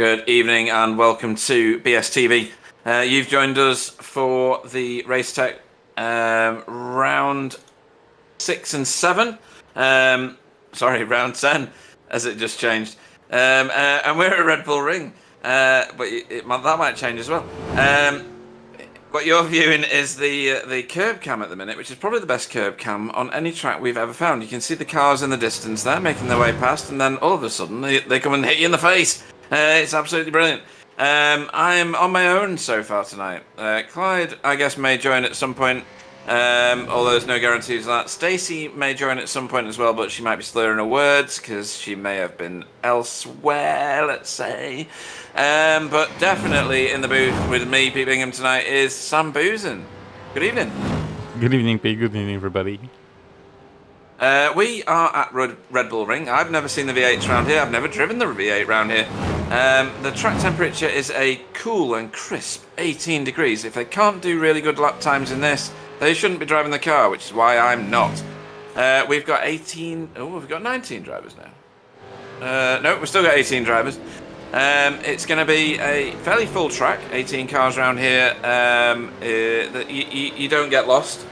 Good evening and welcome to BSTV. You've joined us for the Racetech round 6 and 7. Sorry, round 10, as it just changed. And we're at Red Bull Ring, but that might change as well. What you're viewing is the curb cam at the minute, which is probably the best curb cam on any track we've ever found. You can see the cars in the distance there, making their way past, and then all of a sudden they come and hit you in the face. It's absolutely brilliant. I'm on my own so far tonight. Clyde, I guess, may join at some point, although there's no guarantees of that. Stacey may join at some point as well, but she might be slurring her words because she may have been elsewhere, let's say. But definitely in the booth with me, Pete Bingham, tonight is Sam Boozen. Good evening. Good evening, Pete. Good evening, everybody. We are at Red Bull Ring. I've never seen the V8s around here. I've never driven the V8 around here. The track temperature is a cool and crisp 18 degrees. If they can't do really good lap times in this, they shouldn't be driving the car, which is why I'm not. We've got 18... Oh, we've got 19 drivers now. No, we've still got 18 drivers. It's going to be a fairly full track, 18 cars around here. You don't get lost.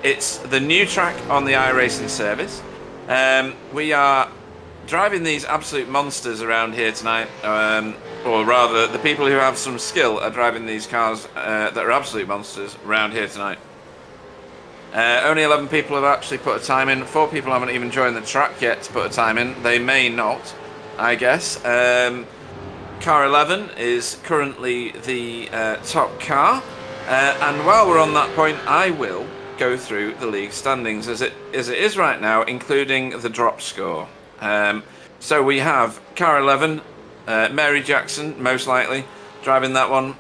It's the new track on the iRacing service. We are driving these absolute monsters around here tonight, or rather, the people who have some skill are driving these cars that are absolute monsters around here tonight. Only 11 people have actually put a time in. 4 people haven't even joined the track yet to put a time in. They may not, I guess. Car 11 is currently the top car, and while we're on that point, I will go through the league standings as it is right now, including the drop score. So we have car 11, Mary Jackson, most likely driving that one,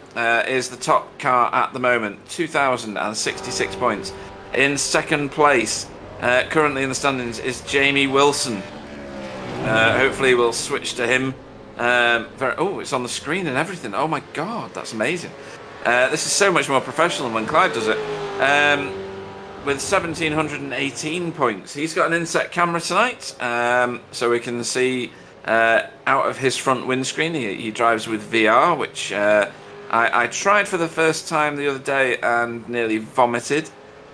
is the top car at the moment, 2,066 points. In second place, currently in the standings, is Jamie Wilson. Hopefully we'll switch to him. Oh, it's on the screen and everything. Oh my god, that's amazing. This is so much more professional than when Clyde does it. With 1,718 points. He's got an inset camera tonight, so we can see out of his front windscreen. He drives with VR, which I tried for the first time the other day and nearly vomited.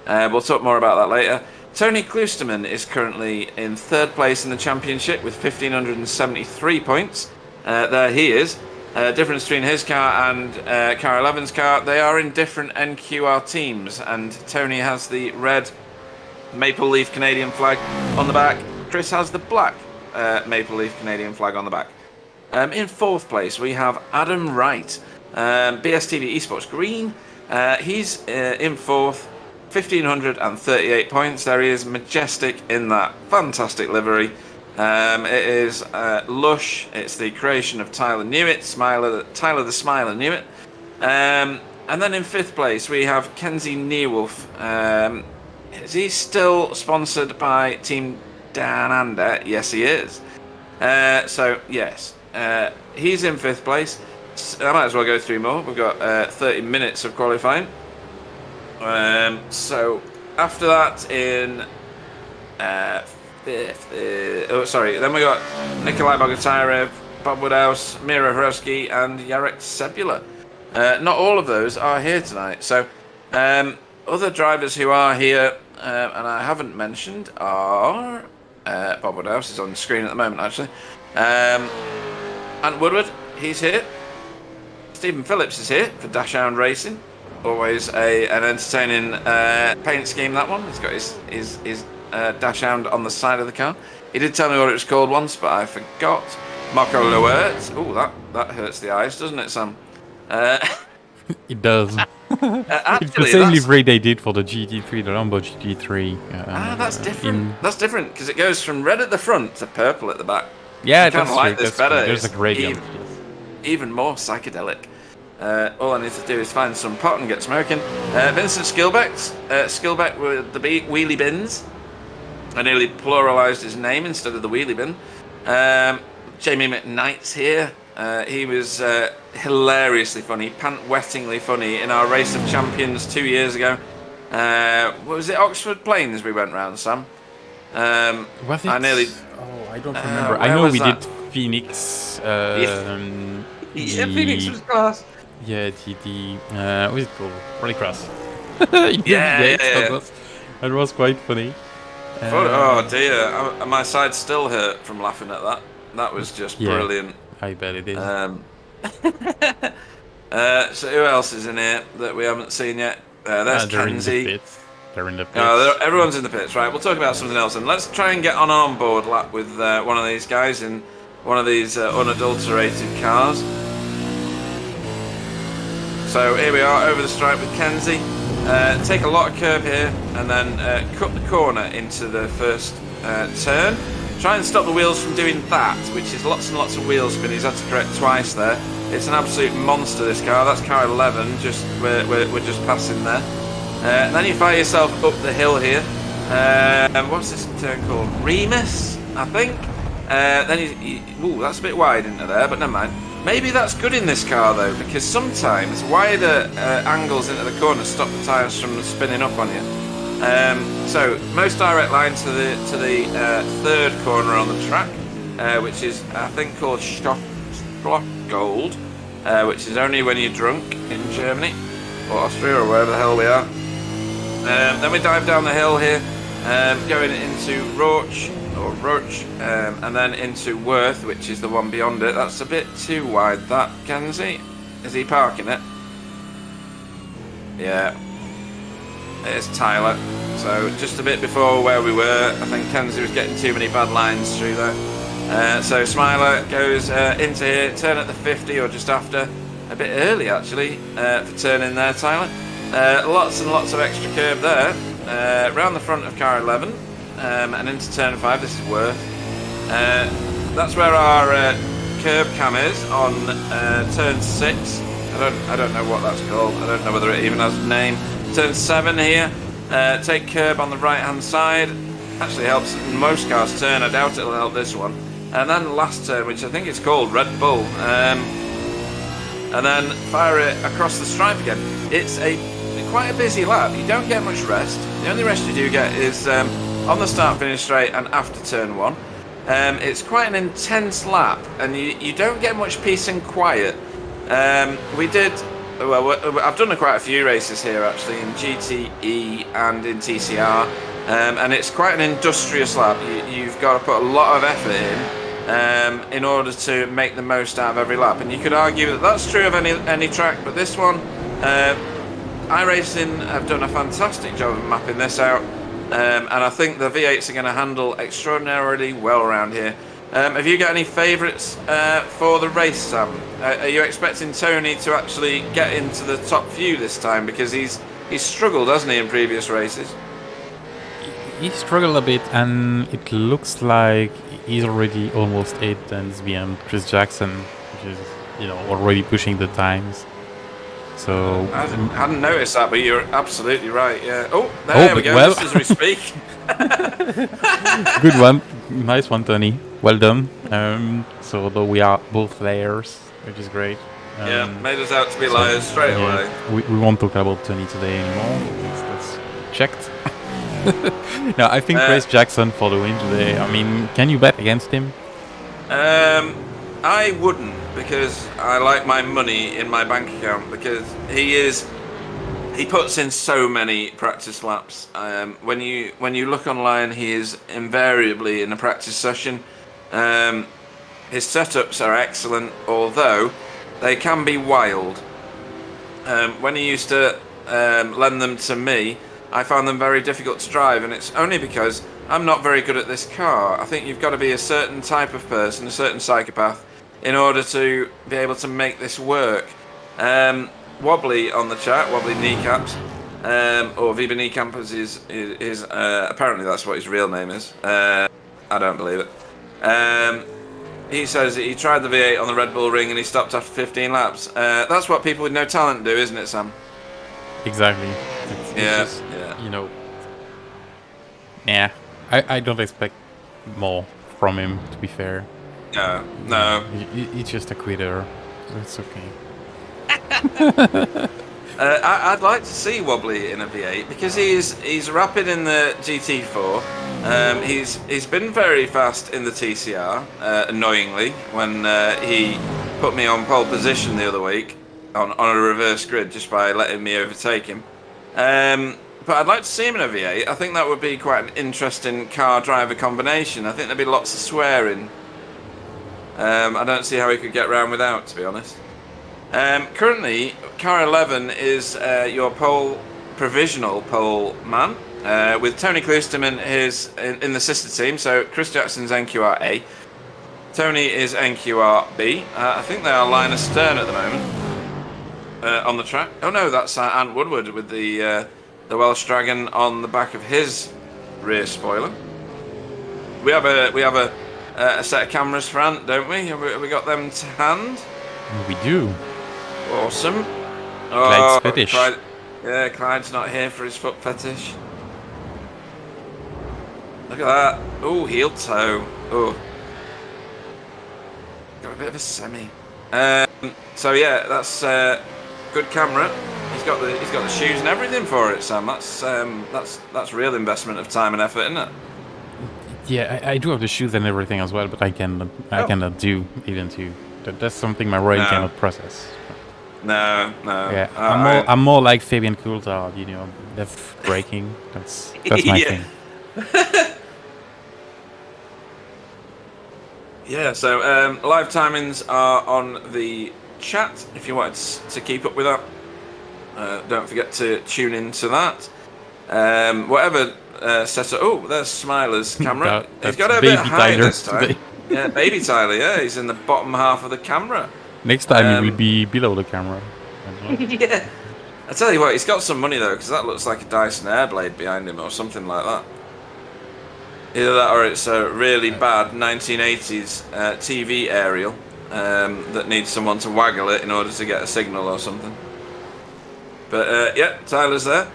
We'll talk more about that later. Tony Klusterman is currently in third place in the championship with 1,573 points. There he is. Difference between his car and car 11's car, they are in different NQR teams, and Tony has the red Maple Leaf Canadian flag on the back. Chris has the black Maple Leaf Canadian flag on the back. In fourth place, we have Adam Wright, BSTV Esports Green. He's in fourth, 1,538 points. There he is, majestic in that fantastic livery. It is lush. It's the creation of Tyler Newitt, Tyler the Smiler Newitt. And then in fifth place we have Kenzie Neerwolf. Is he still sponsored by Team Dan Ander? Yes, he is. So yes, he's in fifth place. I might as well go through more. We've got 30 minutes of qualifying. So after that in then we got Nikolai Bogotyrev, Bob Woodhouse, Mira Hrosky, and Jarek Sebula. Not all of those are here tonight. So other drivers who are here, and I haven't mentioned, are Bob Woodhouse is on the screen at the moment, actually. Ant Woodward, he's here. Stephen Phillips is here for Dashhound Racing. Always an entertaining paint scheme, that one. He's got his Dashhound on the side of the car. He did tell me what it was called once, but I forgot. Marco Loert. Oh, that hurts the eyes, doesn't it, Sam? It does. It's the same livery they did for the GT3, the Lambo GT3. That's different. That's different because it goes from red at the front to purple at the back. Yeah, that's true. Like this better. There's a gradient. Even more psychedelic. All I need to do is find some pot and get smoking. Vincent Skilbeck with the wheelie bins. I nearly pluralised his name instead of the wheelie bin. Jamie McKnight's here. He was hilariously funny, pant-wettingly funny in our Race of Champions 2 years ago. What was it, Oxford Plains we went round, Sam? I don't remember. I know we did Phoenix. Phoenix was class. Yeah, what is it called? Rallycross. Yeah. That was quite funny. Oh dear, my side still hurt from laughing at that. That was just brilliant. I bet it is. So who else is in here that we haven't seen yet? There's Kenzie. They're in the pits. Everyone's in the pits, right? We'll talk about something else, and let's try and get on an onboard lap with one of these guys in one of these unadulterated cars. So here we are over the stripe with Kenzie. Take a lot of curb here, and then cut the corner into the first turn. Try and stop the wheels from doing that, which is lots and lots of wheel spin. He's had to correct twice there. It's an absolute monster, this car. That's car 11. We're just passing there. And then you fire yourself up the hill here. What's this turn called? Remus, I think. Then ooh, that's a bit wide into there, but never mind. Maybe that's good in this car though, because sometimes wider angles into the corner stop the tyres from spinning up on you. So most direct line to the third corner on the track, which is I think called Gold, which is only when you're drunk in Germany or Austria or wherever the hell we are. Then we dive down the hill here, going into Roach, and then into Worth, which is the one beyond it. That's a bit too wide, that, Kenzie. Is he parking it? Yeah. It's Tyler. So just a bit before where we were. I think Kenzie was getting too many bad lines through there. So Smiler goes into here, turn at the 50 or just after. A bit early actually for turning there, Tyler. Lots and lots of extra curb there. Round the front of car 11 and into turn 5. This is Worth. That's where our curb cam is on turn 6. I don't know what that's called. I don't know whether it even has a name. Turn 7 here. Take curb on the right hand side. Actually helps most cars turn. I doubt it'll help this one. And then last turn, which I think it's called Red Bull. And then fire it across the stripe again. It's quite a busy lap. You don't get much rest. The only rest you do get is on the start finish straight and after turn 1. It's quite an intense lap, and you don't get much peace and quiet. I've done quite a few races here actually in GTE and in TCR, and it's quite an industrious lap. You've got to put a lot of effort in order to make the most out of every lap, and you could argue that that's true of any track, but this one, iRacing have done a fantastic job of mapping this out, and I think the V8s are going to handle extraordinarily well around here. Have you got any favourites for the race, Sam? Are you expecting Tony to actually get into the top few this time? Because he's struggled, hasn't he, in previous races? He struggled a bit, and it looks like he's already almost 8 tenths behind Chris Jackson, which is, already pushing the times. So I hadn't noticed that, but you're absolutely right. Yeah. Oh, there we go. Well. Just as we speak. Good one, nice one, Tony. Well done. So though we are both liars, which is great. Yeah, made us out to be liars straight away. We won't talk about Tony today anymore. That's checked. No, I think Chris Jackson for the win today. I mean, can you bet against him? I wouldn't, because I like my money in my bank account, because he puts in so many practice laps. When you look online, he is invariably in a practice session. His setups are excellent, although they can be wild. When he used to lend them to me, I found them very difficult to drive, and it's only because I'm not very good at this car. I think you've got to be a certain type of person, a certain psychopath, in order to be able to make this work. Wobbly on the chat, Wobbly Kneecaps, or Viva Kneecampers is apparently that's what his real name is. I don't believe it. He says that he tried the V8 on the Red Bull Ring and he stopped after 15 laps. That's what people with no talent do, isn't it, Sam? Exactly. It's yeah. I don't expect more from him, to be fair. No. He's just a quitter. So it's okay. I'd like to see Wobbly in a V8 because he's rapid in the GT4. He's been very fast in the TCR, annoyingly, when he put me on pole position the other week on a reverse grid just by letting me overtake him. But I'd like to see him in a V8. I think that would be quite an interesting car-driver combination. I think there'd be lots of swearing. I don't see how he could get around without, to be honest. Currently, car 11 is your provisional pole man, with Tony Klusterman in the sister team. So Chris Jackson's NQR-A, Tony is NQR-B. I think they are line astern at the moment on the track. Oh no, that's Ant Woodward with the Welsh Dragon on the back of his rear spoiler. We have a set of cameras for Ant, don't we? Have we got them to hand? We do. Awesome. Clyde's fetish. Clyde's not here for his foot fetish. Look at that. Oh, heel toe. Oh. Got a bit of a semi. So yeah, that's good camera. He's got the shoes and everything for it, Sam. That's real investment of time and effort, isn't it? Yeah, I do have the shoes and everything as well, but I cannot do even two. That's something my brain cannot process. No. Yeah, I'm more like Fabian Coulthard, left braking. That's my thing. Yeah. So live timings are on the chat if you want to keep up with that. Don't forget to tune into that. Whatever setup. Oh, there's Smiler's camera. He's got a bit higher this time. Yeah, baby Tyler. Yeah, he's in the bottom half of the camera. Next time he will be below the camera. Yeah. I tell you what, he's got some money though, because that looks like a Dyson Airblade behind him or something like that. Either that or it's a really bad 1980s TV aerial that needs someone to waggle it in order to get a signal or something. But yeah, Tyler's there.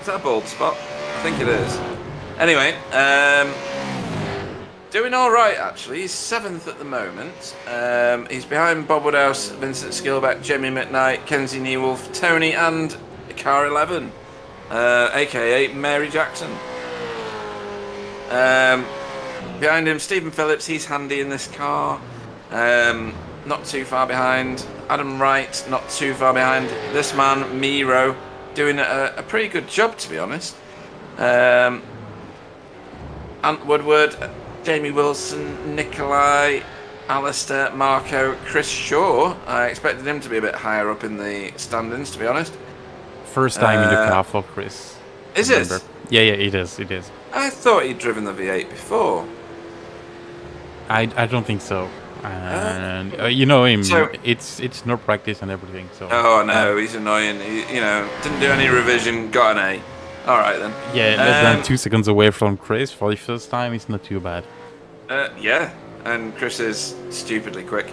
Is that a bald spot? I think it is. Anyway, doing all right actually. He's 7th at the moment. He's behind Bob Woodhouse, Vincent Skilbeck, Jamie McKnight, Kenzie Newolf, Tony, and Car 11, aka Mary Jackson. Behind him, Stephen Phillips. He's handy in this car. Not too far behind. Adam Wright, not too far behind. This man, Miro, doing a pretty good job, to be honest. Ant Woodward, Jamie Wilson, Nikolai, Alistair, Marco, Chris Shaw. I expected him to be a bit higher up in the standings, to be honest. First time in the car for Chris. Is it? Yeah, it is. I thought he'd driven the V8 before. I don't think so. And you know him. So, it's no practice and everything. So. Oh no, he's annoying. He, didn't do any revision, got an A. All right then. Yeah, less than 2 seconds away from Chris for the first time. It's not too bad. Yeah, and Chris is stupidly quick.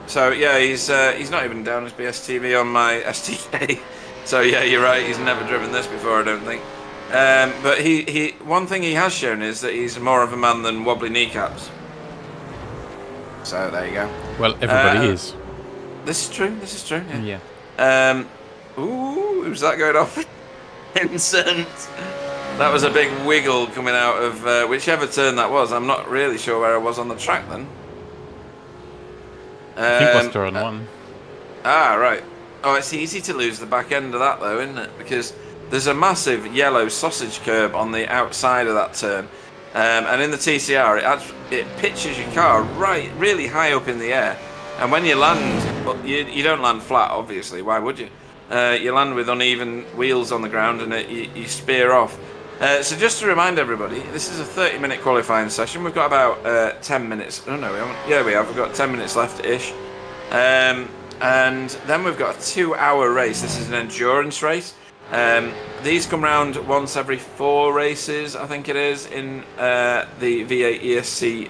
So yeah, he's not even down as BSTV on my STK. So yeah, you're right. He's never driven this before, I don't think. But he one thing he has shown is that he's more of a man than wobbly kneecaps. So there you go. Well, everybody is. This is true. Yeah. Ooh, who's that going off? Vincent. That was a big wiggle coming out of whichever turn that was. I'm not really sure where I was on the track then. I think it was turn 1. Ah, right. Oh, it's easy to lose the back end of that though, isn't it? Because there's a massive yellow sausage curb on the outside of that turn. And in the TCR, it pitches your car really high up in the air. And when you land, well, you don't land flat, obviously. Why would you? You land with uneven wheels on the ground and you spear off. So just to remind everybody, this is a 30-minute qualifying session. We've got about 10 minutes. Oh, no, we haven't. Yeah, we have. We've got 10 minutes left-ish. And then we've got a 2-hour race. This is an endurance race. These come round once every 4 races, I think it is, in the V8ESC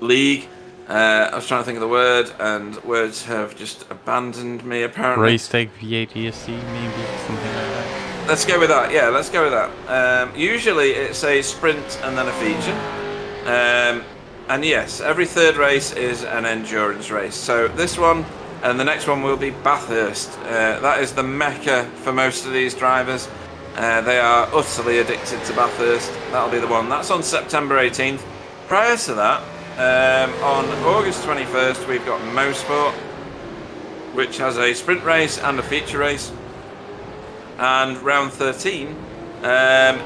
league. I was trying to think of the word, and words have just abandoned me, apparently. Racetech V8ESC, maybe, something like that. Let's go with that, yeah, let's go with that. Usually it's a sprint and then a feature. And yes, every third race is an endurance race. So this one and the next one will be Bathurst. That is the mecca for most of these drivers. They are utterly addicted to Bathurst. That'll be the one. That's on September 18th. Prior to that, on August 21st, we've got Mosport, which has a sprint race and a feature race. And round 13, round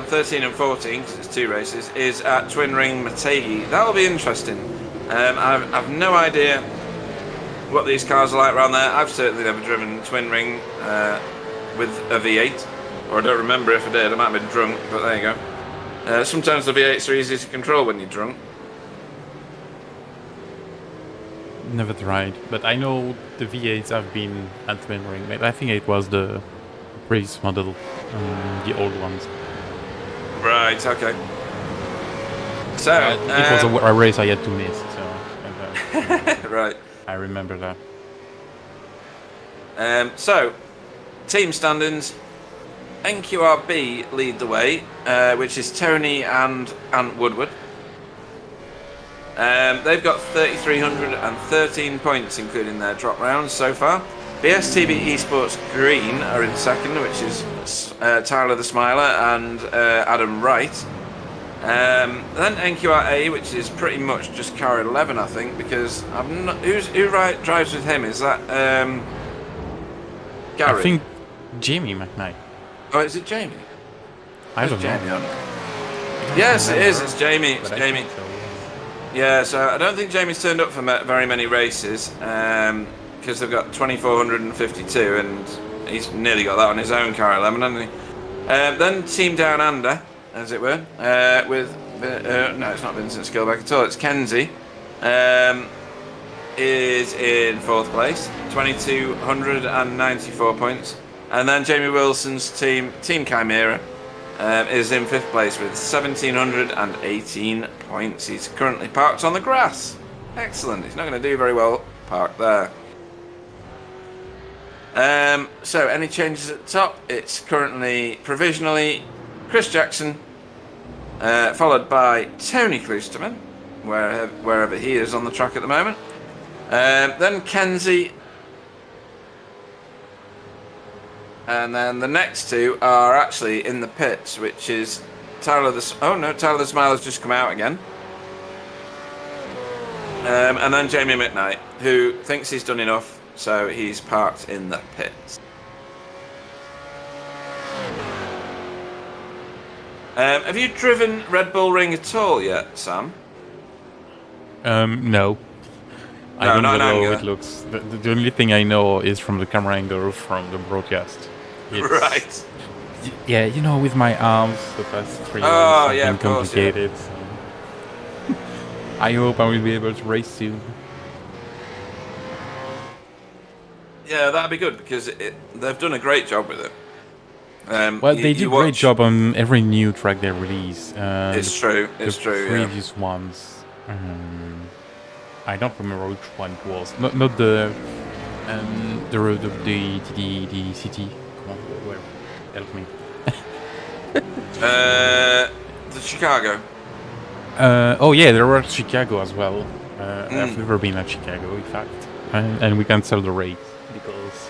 13 and 14, because it's 2 races, is at Twin Ring Mategi. That'll be interesting. I've no idea what these cars are like around there. I've certainly never driven Twin Ring with a V8, or I don't remember if I did. I might have been drunk, but there you go. Sometimes the V8s are easy to control when you're drunk. Never tried, but I know the V8s have been at Twin Ring. I think it was the previous model, the old ones. Right, okay. So, it was a race I had to miss, so... right. I remember that. So, team standings. NQRB lead the way, which is Tony and Ant Woodward. They've got 3,313 points, including their drop rounds so far. BSTV Esports Green are in second, which is Tyler the Smiler and Adam Wright. Then NQRA, which is pretty much just car 11, I think, because I'm not, who drives with him? Is that Gary? I think Jamie McKnight. Oh, is it Jamie? I don't Jamie know. on? Yes, it is. It's Jamie. It's Jamie. Yeah, so I don't think Jamie's turned up for very many races because they've got 2,452 and he's nearly got that on his own car 11, hasn't he? Then Team Down Under, as it were, with no, it's not Vincent Skillback at all. It's Kenzie. Is in 4th place, 2,294 points, and then Jamie Wilson's Team Chimera. Is in 5th place with 1,718 points. He's currently parked on the grass. Excellent. He's not going to do very well parked there. So, any changes at the top? It's currently provisionally Chris Jackson, followed by Tony Kloosterman, wherever he is on the track at the moment. Then Kenzie. And then the next 2 are actually in the pits, which is Tyler the Smiler's just come out again. And then Jamie McKnight, who thinks he's done enough, so he's parked in the pits. Have you driven Red Bull Ring at all yet, Sam? No. I don't know how it looks. The only thing I know is from the camera angle from the broadcast. Right. Yeah, you know, with my arms, the past 3 years have been complicated. Course, yeah. So I hope I will be able to race soon. Yeah, that'd be good because they've done a great job with it. Well, they do a great job on every new track they release. It's true. It's true. The previous ones. I don't remember which one it was. Not the road of the city. Come on, where? Help me. The Chicago. Oh yeah, there was Chicago as well. I've never been at Chicago, in fact, and we cancelled the race because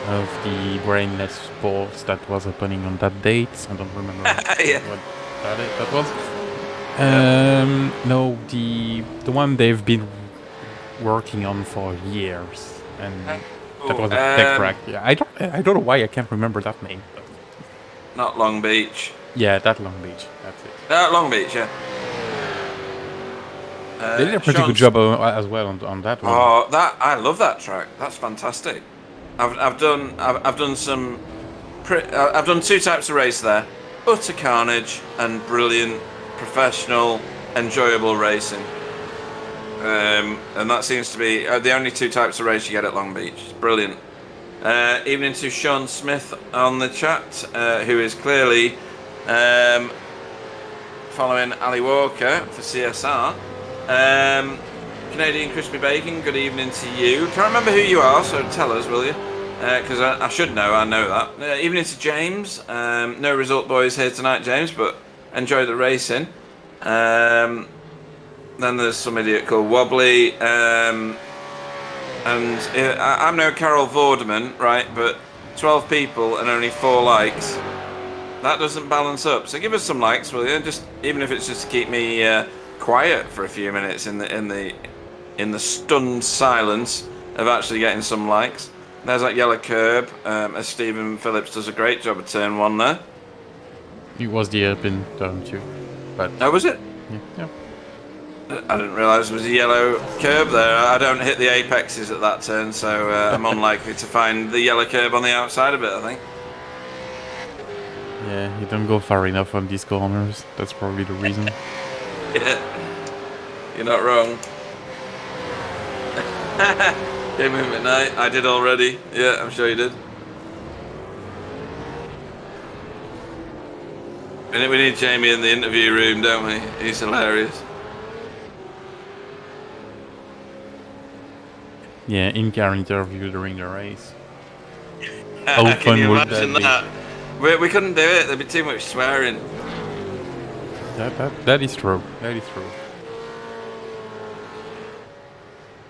of the brainless sports that was happening on that date. I don't remember what that was. No, the one they've been working on for years, and that was a tech track. Yeah, I don't know why I can't remember that name. But. Not Long Beach. Yeah, that Long Beach. That's it. Long Beach, yeah. They did a pretty good job as well on that one. Oh, I love that track. That's fantastic. I've done some. I've done 2 types of race there: utter carnage and brilliant, professional, enjoyable racing. And that seems to be the only 2 types of race you get at Long Beach. It's brilliant. Evening to Sean Smith on the chat, who is clearly following Ali Walker for CSR. Canadian Crispy Bacon, good evening to you. Can't remember who you are, so tell us, will you? Because I should know, I know that. Evening to James. No result boys here tonight, James, but enjoy the racing. Then there's some idiot called Wobbly. And I'm no Carol Vorderman, right? But 12 people and only 4 likes. That doesn't balance up. So give us some likes, will you? Just even if it's just to keep me quiet for a few minutes in the stunned silence of actually getting some likes. There's that yellow curb. As Stephen Phillips does a great job of turn 1 there. It was the airpin turn 2, but Oh, was it? yeah. I didn't realise there was a yellow curb there. I don't hit the apexes at that turn, so I'm unlikely to find the yellow curb on the outside of it, I think. Yeah, you don't go far enough on these corners. That's probably the reason. Yeah, you're not wrong. Came in midnight. I did already. Yeah, I'm sure you did. And we need Jamie in the interview room, don't we? He's hilarious. Yeah, in-car interview during the race. How fun you would imagine that that? We couldn't do it. There'd be too much swearing. That is true. That is true.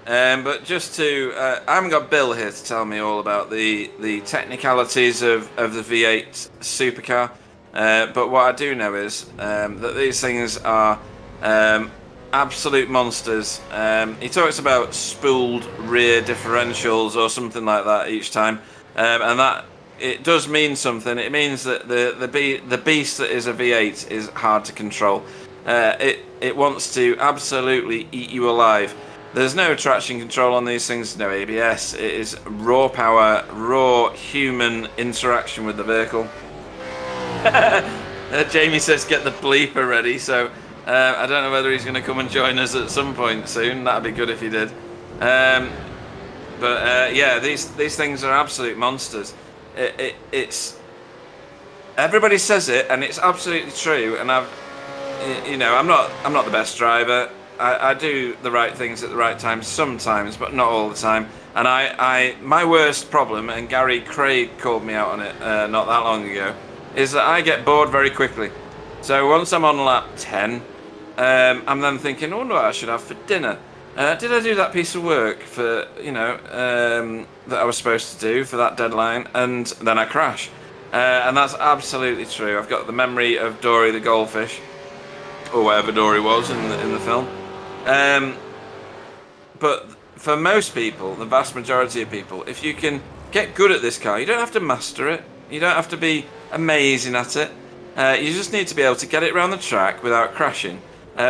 But just to, I haven't got Bill here to tell me all about the technicalities of the V8 supercar. But what I do know is that these things are absolute monsters. He talks about spooled rear differentials or something like that each time, and that it does mean something. It means that the beast that is a V8 is hard to control. It wants to absolutely eat you alive. There's no traction control on these things, no ABS. It is raw power, raw human interaction with the vehicle. Jamie says get the bleeper ready, so I don't know whether he's going to come and join us at some point soon. That'd be good if he did. But yeah, these things are absolute monsters. It's everybody says it, and it's absolutely true. And I'm not the best driver. I do the right things at the right time sometimes, but not all the time. And my worst problem, and Gary Craig called me out on it not that long ago, is that I get bored very quickly. So once I'm on lap 10, I'm then thinking, I wonder what I should have for dinner. Did I do that piece of work for, that I was supposed to do for that deadline? And then I crash. And that's absolutely true. I've got the memory of Dory the goldfish, or whatever Dory was in the film. But for most people, the vast majority of people, if you can get good at this car, you don't have to master it. You don't have to be amazing at it. You just need to be able to get it around the track without crashing,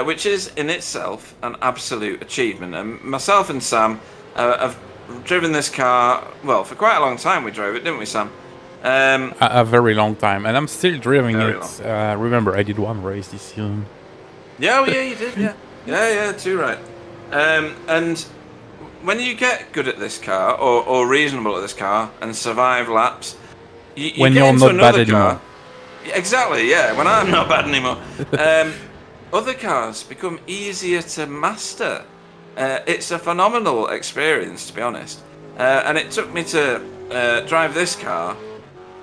which is in itself an absolute achievement. And myself and Sam have driven this car, well, for quite a long time we drove it, didn't we, Sam? A very long time, and I'm still driving Very it. Remember, I did one race this season. Yeah, oh yeah, you did, yeah. Yeah, too right. And when you get good at this car, or reasonable at this car, and survive laps, you When get you're into not bad another car. anymore. Exactly, yeah, when I'm not bad anymore. Other cars become easier to master. It's a phenomenal experience, to be honest. And it took me to drive this car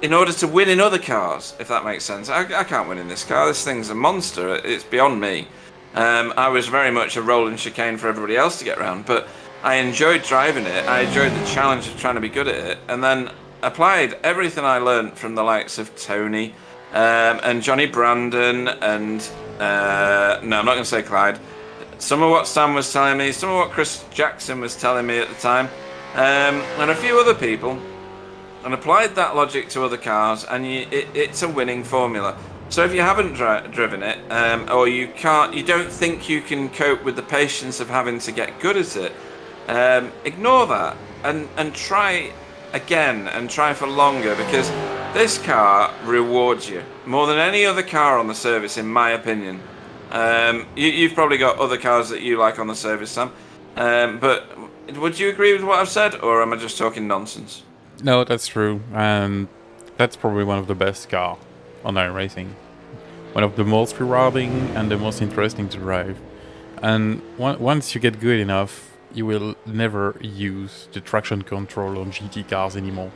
in order to win in other cars, if that makes sense. I can't win in this car. This thing's a monster. It's beyond me. I was very much a rolling chicane for everybody else to get around, but I enjoyed driving it. I enjoyed the challenge of trying to be good at it, and then applied everything I learnt from the likes of Tony and Johnny Brandon and no, I'm not going to say Clyde. Some of what Sam was telling me, some of what Chris Jackson was telling me at the time, and a few other people, and applied that logic to other cars, and it's a winning formula. So if you haven't driven it, or you don't think you can cope with the patience of having to get good at it, ignore that and try again and try for longer, because this car rewards you more than any other car on the service, in my opinion. You've probably got other cars that you like on the service, Sam, but would you agree with what I've said, or am I just talking nonsense? No, that's true, and that's probably one of the best cars on iRacing. One of the most rewarding and the most interesting to drive. And once you get good enough, you will never use the traction control on GT cars anymore.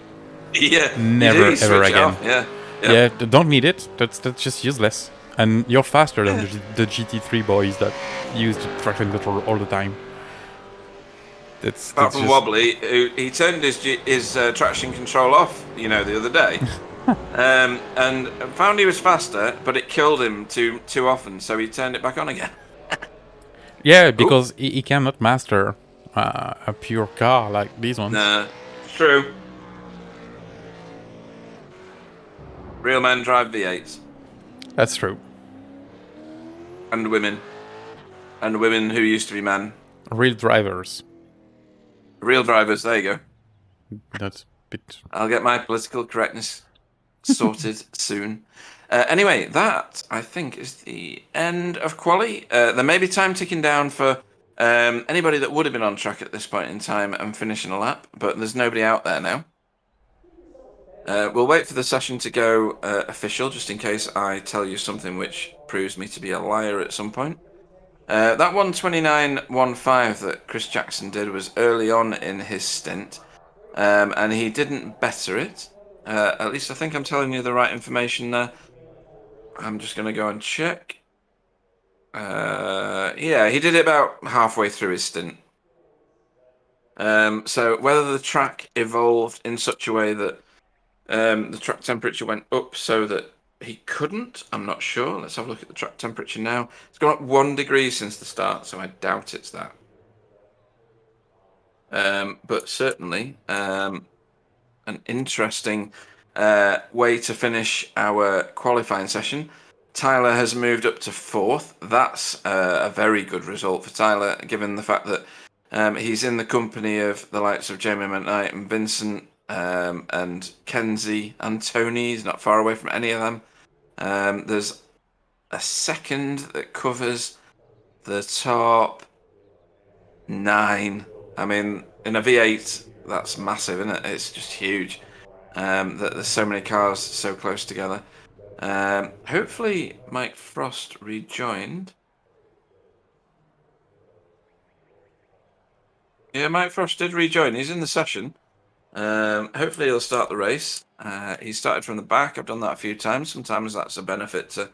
Yeah, Never ever again. Yeah, Don't need it. That's just useless. And you're faster than the GT3 boys that use the traction control all the time. Apart from just... Wobbly, he turned his traction control off, the other day, and found he was faster, but it killed him too often, so he turned it back on again. Yeah, because he cannot master a pure car like these ones. Nah, true. Real men drive V8s. That's true. And women. And women who used to be men. Real drivers. Real drivers, there you go. That's a bit... I'll get my political correctness sorted soon. Anyway, that, I think, is the end of quali. There may be time ticking down for anybody that would have been on track at this point in time and finishing a lap, but there's nobody out there now. We'll wait for the session to go official, just in case I tell you something which proves me to be a liar at some point. That 1:29.15 that Chris Jackson did was early on in his stint, and he didn't better it. At least I think I'm telling you the right information there. I'm just going to go and check. Yeah, he did it about halfway through his stint. So whether the track evolved in such a way that the track temperature went up so that he couldn't, I'm not sure. Let's have a look at the track temperature now. It's gone up 1 degree since the start, so I doubt it's that. But certainly an interesting way to finish our qualifying session. Tyler has moved up to 4th. That's a very good result for Tyler, given the fact that he's in the company of the likes of Jamie McKnight and Vincent and Kenzie and Tony. He's not far away from any of them. There's a second that covers the top 9. I mean, in a V8, that's massive, isn't it? It's just huge. That there's so many cars so close together. Hopefully Mike Frost rejoined. Yeah, Mike Frost did rejoin. He's in the session. Hopefully he'll start the race. He started from the back. I've done that a few times. Sometimes that's a benefit to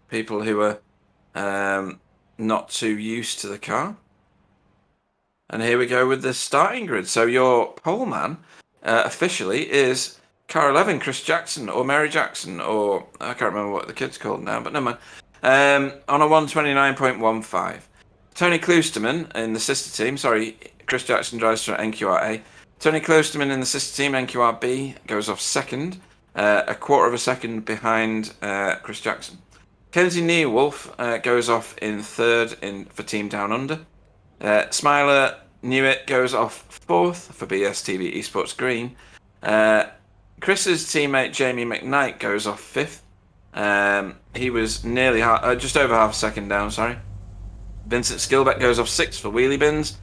people who are not too used to the car. And here we go with the starting grid. So your pole man officially is car 11, Chris Jackson, or Mary Jackson, or I can't remember what the kid's called now, but never mind. On a 1:29.15. Tony Kloosterman in the sister team. Sorry, Chris Jackson drives for NQRA. Tony Klosterman in the sister team, NQRB, goes off second, a quarter of a second behind Chris Jackson. Kenzie Neewolf goes off in third for Team Down Under. Smiler Newitt goes off fourth for BSTV Esports Green. Chris's teammate Jamie McKnight goes off fifth. He was nearly just over half a second down, sorry. Vincent Skilbeck goes off sixth for Wheelie Bins.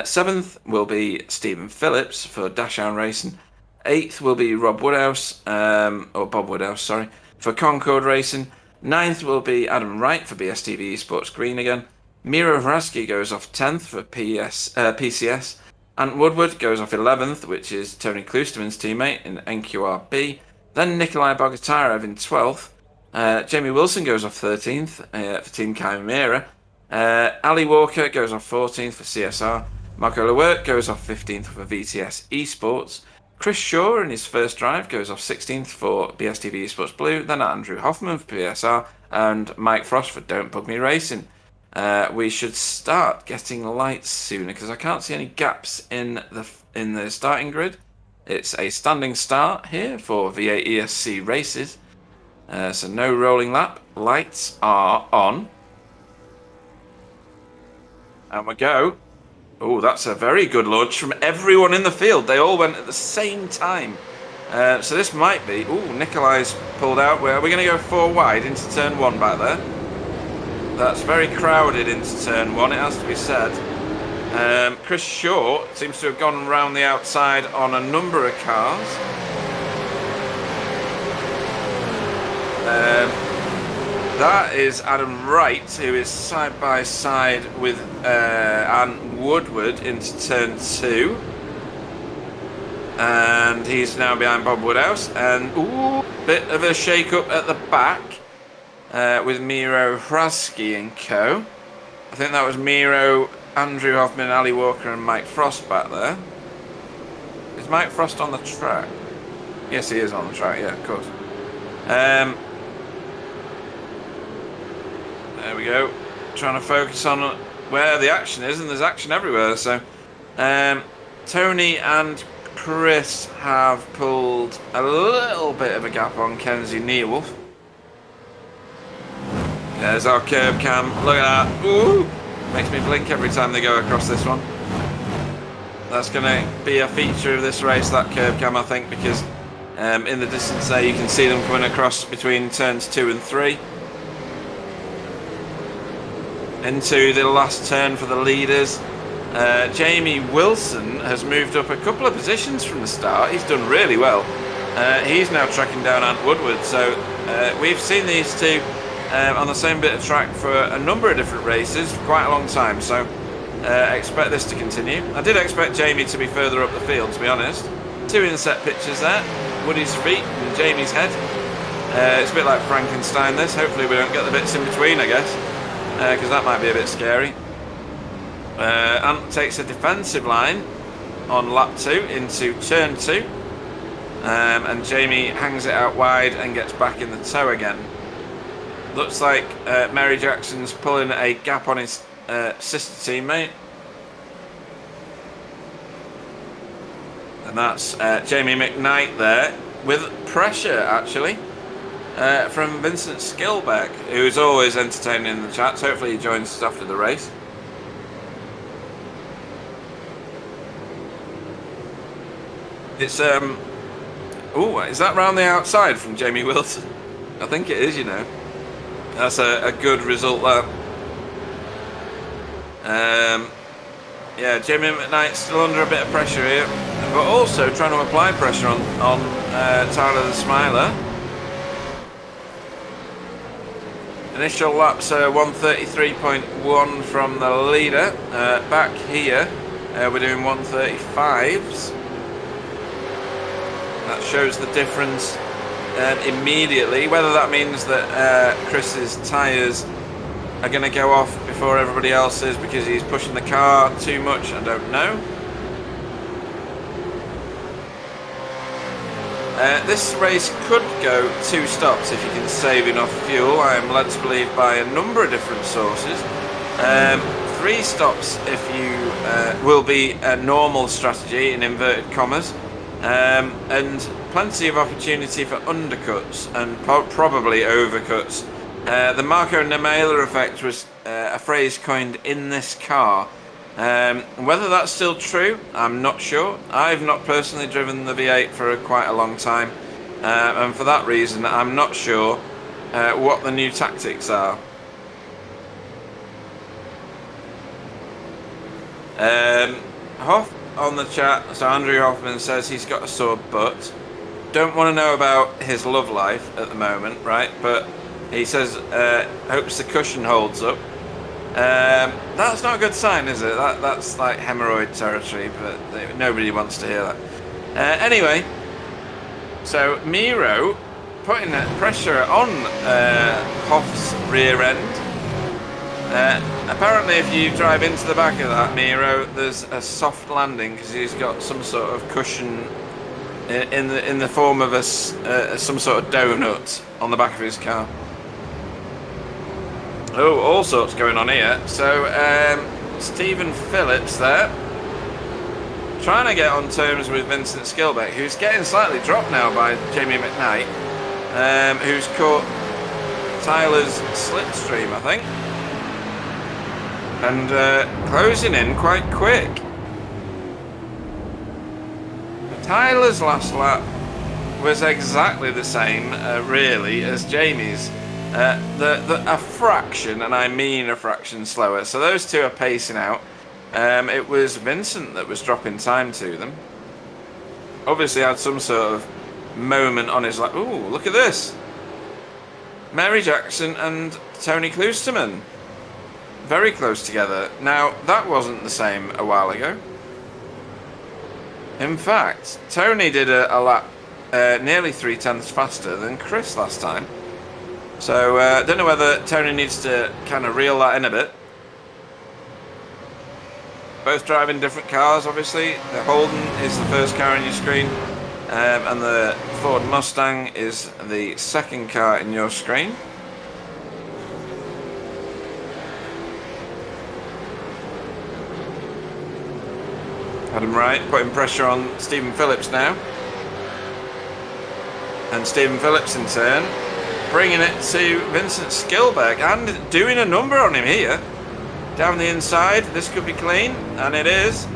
Seventh will be Stephen Phillips for Dashhound Racing. Eighth will be Rob Woodhouse, or Bob Woodhouse, sorry, for Concord Racing. Ninth will be Adam Wright for BSTV Esports Green again. Mira Vrasky goes off 10th for PCS. Ant Woodward goes off 11th, which is Tony Kloosterman's teammate in NQRB. Then Nikolai Bogotarev in 12th. Jamie Wilson goes off 13th for Team Chimera. Ali Walker goes off 14th for CSR. Marco Lewert goes off 15th for VTS Esports. Chris Shaw in his first drive goes off 16th for BSTV Esports Blue. Then Andrew Hoffman for PSR and Mike Frost for Don't Bug Me Racing. We should start getting lights sooner because I can't see any gaps in the starting grid. It's a standing start here for V8ESC races. So no rolling lap. Lights are on. And we go. Oh, that's a very good launch from everyone in the field. They all went at the same time. So this might be... Oh, Nikolai's pulled out. We're going to go 4 wide into turn 1 back there. That's very crowded into turn 1, it has to be said. Chris Shaw seems to have gone around the outside on a number of cars. That is Adam Wright, who is side by side with Ant Woodward into turn 2. And he's now behind Bob Woodhouse. And, ooh, bit of a shake-up at the back. with Miro Hrasky and co. I think that was Miro, Andrew Hoffman, Ali Walker and Mike Frost back there. Is Mike Frost on the track? Yes, he is on the track, yeah, of course. There we go. Trying to focus on where the action is, and there's action everywhere. So Tony and Chris have pulled a little bit of a gap on Kenzie Neewolf. There's our curb cam. Look at that. Ooh! Makes me blink every time they go across this one. That's going to be a feature of this race, that curb cam, I think, because in the distance there you can see them coming across between turns 2 and 3. Into the last turn for the leaders. Jamie Wilson has moved up a couple of positions from the start. He's done really well. He's now tracking down Ant Woodward. So we've seen these two on the same bit of track for a number of different races for quite a long time. So expect this to continue. I did expect Jamie to be further up the field, to be honest. 2 inset pictures there. Woody's feet and Jamie's head. It's a bit like Frankenstein this. Hopefully we don't get the bits in between, I guess. Because that might be a bit scary. Ant takes a defensive line on lap 2 into turn 2. And Jamie hangs it out wide and gets back in the tow again. Looks like Mary Jackson's pulling a gap on his sister teammate. And that's Jamie McKnight there, with pressure actually. From Vincent Skilbeck, who's always entertaining in the chats. Hopefully he joins us after the race. It's oh, is that round the outside from Jamie Wilson? I think it is, you know. That's a good result there. Yeah, Jamie McKnight's still under a bit of pressure here, but also trying to apply pressure on Tyler the Smiler. Initial laps 133.1 from the leader. Back here, we're doing 135s. That shows the difference immediately. Whether that means that Chris's tyres are going to go off before everybody else's because he's pushing the car too much, I don't know. This race could go 2 stops if you can save enough fuel. I am led to believe by a number of different sources. 3 stops if you will be a normal strategy in inverted commas, and plenty of opportunity for undercuts and probably overcuts. The Marco Nemela effect was a phrase coined in this car. Whether that's still true, I'm not sure. I've not personally driven the V8 for quite a long time, and for that reason I'm not sure what the new tactics are. Hoff on the chat, so Andrew Hoffman says he's got a sore butt. Don't want to know about his love life at the moment, right? But he says hopes the cushion holds up. That's not a good sign, is it? That's like hemorrhoid territory, but nobody wants to hear that. Anyway, so Miro putting pressure on Hoff's rear end. Apparently if you drive into the back of that Miro, there's a soft landing because he's got some sort of cushion in the form of some sort of donut on the back of his car. Oh, all sorts going on here. So, Stephen Phillips there, trying to get on terms with Vincent Skilbeck, who's getting slightly dropped now by Jamie McKnight, who's caught Tyler's slipstream, I think, and closing in quite quick. Tyler's last lap was exactly the same, really, as Jamie's. A fraction, and I mean a fraction slower. So those two are pacing out. It was Vincent that was dropping time to them. Obviously had some sort of moment on his like, ooh, look at this. Mary Jackson and Tony Kloosterman. Very close together. Now, that wasn't the same a while ago. In fact, Tony did a lap nearly 3/10 faster than Chris last time. So I don't know whether Tony needs to kind of reel that in a bit. Both driving different cars, obviously. The Holden is the first car on your screen, and the Ford Mustang is the second car in your screen. Adam Wright putting pressure on Stephen Phillips now. And Stephen Phillips in turn bringing it to Vincent Skilberg and doing a number on him here. Down the inside, this could be clean, and it is.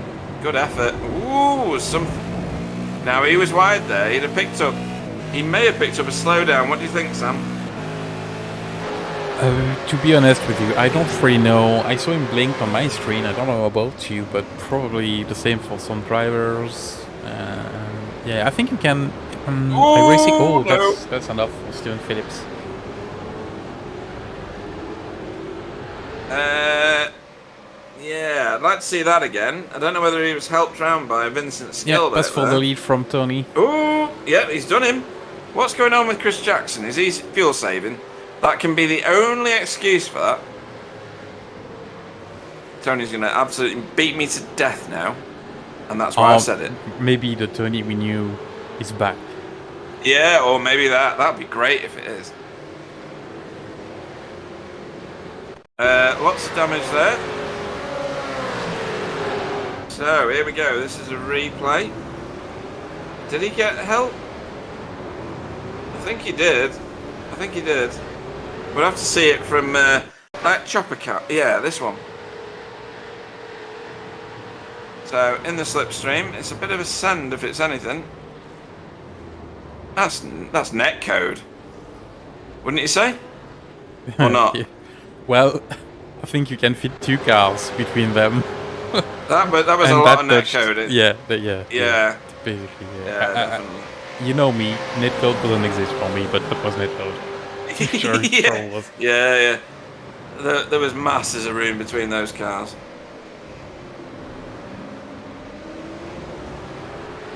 Good effort. Ooh, something. Now he was wide there. He may have picked up a slowdown. What do you think, Sam? To be honest with you, I don't really know. I saw him blink on my screen. I don't know about you, but probably the same for some drivers. Yeah, I think you can. Racing. Oh, no. That's enough for Stephen Phillips. Yeah, I'd like to see that again. I don't know whether he was helped round by Vincent Skilberg. Yeah, that's for the lead from Tony. Oh, yeah, he's done him. What's going on with Chris Jackson? Is he fuel saving? That can be the only excuse for that. Tony's going to absolutely beat me to death now. And that's why I said it. Maybe the Tony we knew is back. Yeah, or maybe that'd be great if it is. Lots of damage there. So, here we go. This is a replay. Did he get help? I think he did. We'll have to see it from that chopper car. Yeah, this one. So, in the slipstream, it's a bit of a sand if it's anything. That's netcode. Wouldn't you say? Or not? Yeah. Well, I think you can fit 2 cars between them. That was a lot of netcode. Yeah. Basically, yeah. Yeah, definitely. You know me, netcode doesn't exist for me, but that was netcode. Sure, Yeah. was. Yeah. There was masses of room between those cars.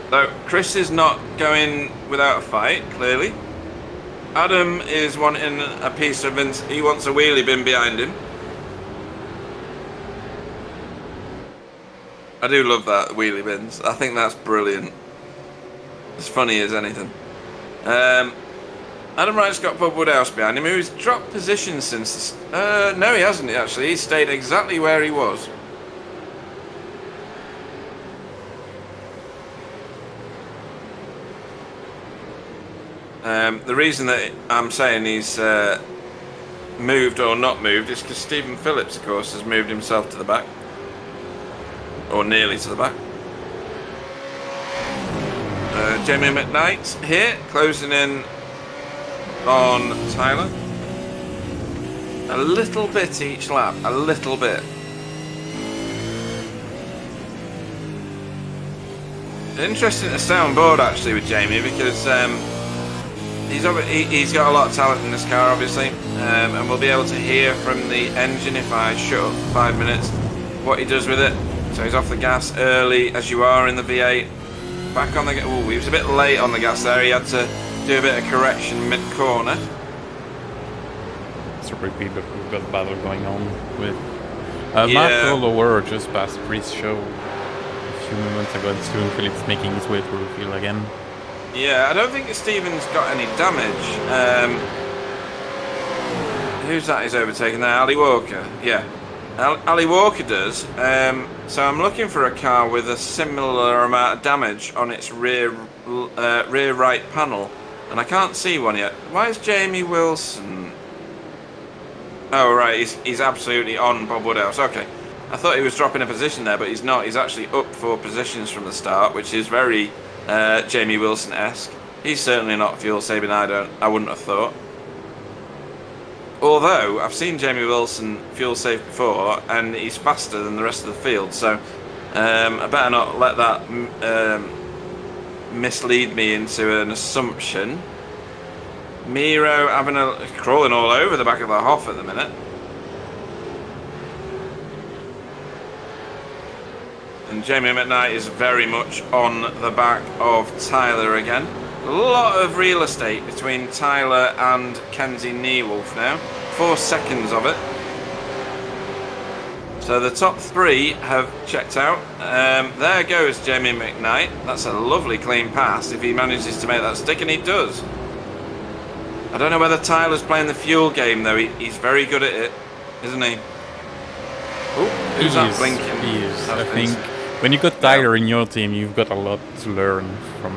So Chris is not going without a fight, clearly. Adam is wanting a piece of Vince. He wants a wheelie bin behind him. I do love that, wheelie bins. I think that's brilliant. As funny as anything. Adam Wright's got Bob Woodhouse behind him, who's dropped position since... no, he hasn't, actually. He stayed exactly where he was. The reason that I'm saying he's moved or not moved is because Stephen Phillips, of course, has moved himself to the back. Or nearly to the back. Jamie McKnight here, closing in on Tyler. A little bit each lap, a little bit. Interesting to stay on board actually with Jamie because he's got a lot of talent in this car obviously, and we'll be able to hear from the engine if I shut up for 5 minutes what he does with it. So he's off the gas early as you are in the V8. Back on the gas. Oh, he was a bit late on the gas there. He had to do a bit of correction mid-corner. It's a repeat, but we've got a battle going on with Mark Lower just past Chris show a few moments ago, and Stephen Phillips making his way through the field again. Yeah, I don't think Stephen's got any damage. Who's that he's overtaking there? Ali Walker. Yeah. Ali Walker does. So I'm looking for a car with a similar amount of damage on its rear right panel, and I can't see one yet. Why is Jamie Wilson? Oh right, he's absolutely on Bob Woodhouse. Okay, I thought he was dropping a position there, but he's not. He's actually up 4 positions from the start, which is very Jamie Wilson-esque. He's certainly not fuel saving. I wouldn't have thought. Although, I've seen Jamie Wilson fuel save before, and he's faster than the rest of the field, so I better not let that mislead me into an assumption. Miro crawling all over the back of the Hoff at the minute. And Jamie McKnight is very much on the back of Tyler again. A lot of real estate between Tyler and Kenzie Newolf now. 4 seconds of it. So the top 3 have checked out. There goes Jamie McKnight. That's a lovely clean pass if he manages to make that stick, and he does. I don't know whether Tyler's playing the fuel game though. He's very good at it, isn't he? Oh, who's that blinking? He is. I think when you got Tyler in your team, you've got a lot to learn from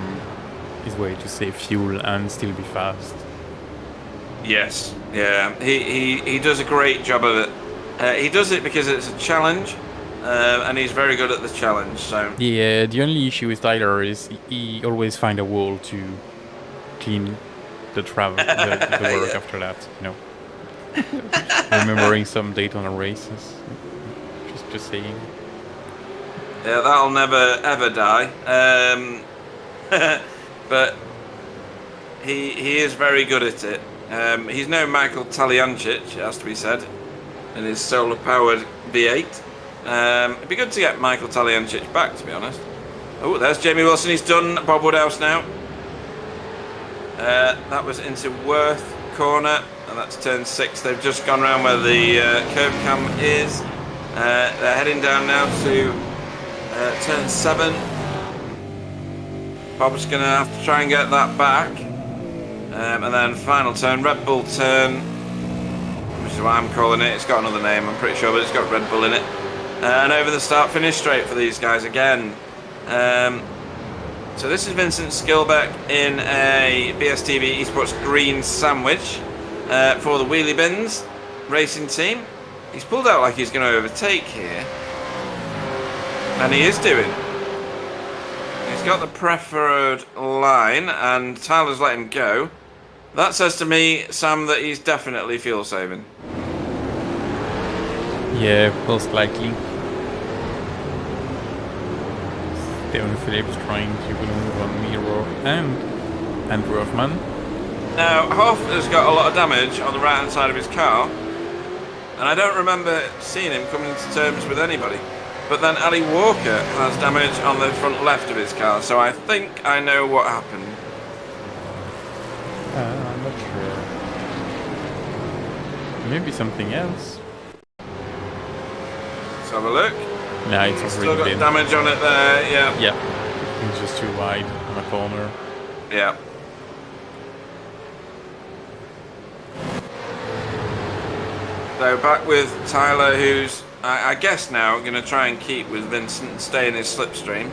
his way to save fuel and still be fast. Yes, yeah. He does a great job of it. He does it because it's a challenge, and he's very good at the challenge. So yeah, the only issue with Tyler is he always find a wall to clean the travel, the work after that. You know, remembering some Daytona races. Just saying. Yeah, that'll never ever die. But he is very good at it. He's no Michael Taliancic, it has to be said, in his solar-powered V8. It'd be good to get Michael Taliancic back, to be honest. Oh, there's Jamie Wilson. He's done Bob Woodhouse now. That was into Worth corner, and that's turn 6. They've just gone around where the curb cam is. They're heading down now to turn 7. Bob's going to have to try and get that back. And then final turn, Red Bull turn, which is what I'm calling it. It's got another name, I'm pretty sure, but it's got Red Bull in it. And over the start finish straight for these guys again. So this is Vincent Skilbeck in a BSTV Esports green sandwich for the Wheelie Bins racing team. He's pulled out like he's going to overtake here. And he is doing. He's got the preferred line and Tyler's let him go. That says to me, Sam, that he's definitely fuel saving. Yeah, most likely. Stephen Phillips trying to move on Miro and Andrew Hoffman. Now, Hoff has got a lot of damage on the right hand side of his car. And I don't remember seeing him coming to terms with anybody. But then Ali Walker has damage on the front left of his car, so I think I know what happened. I'm not sure. Maybe something else. Let's have a look. No, it's Still already got been. damage on it there, yeah. Yeah, it's just too wide on a corner. Yeah. So back with Tyler, who's, I guess now, going to try and keep with Vincent and stay in his slipstream.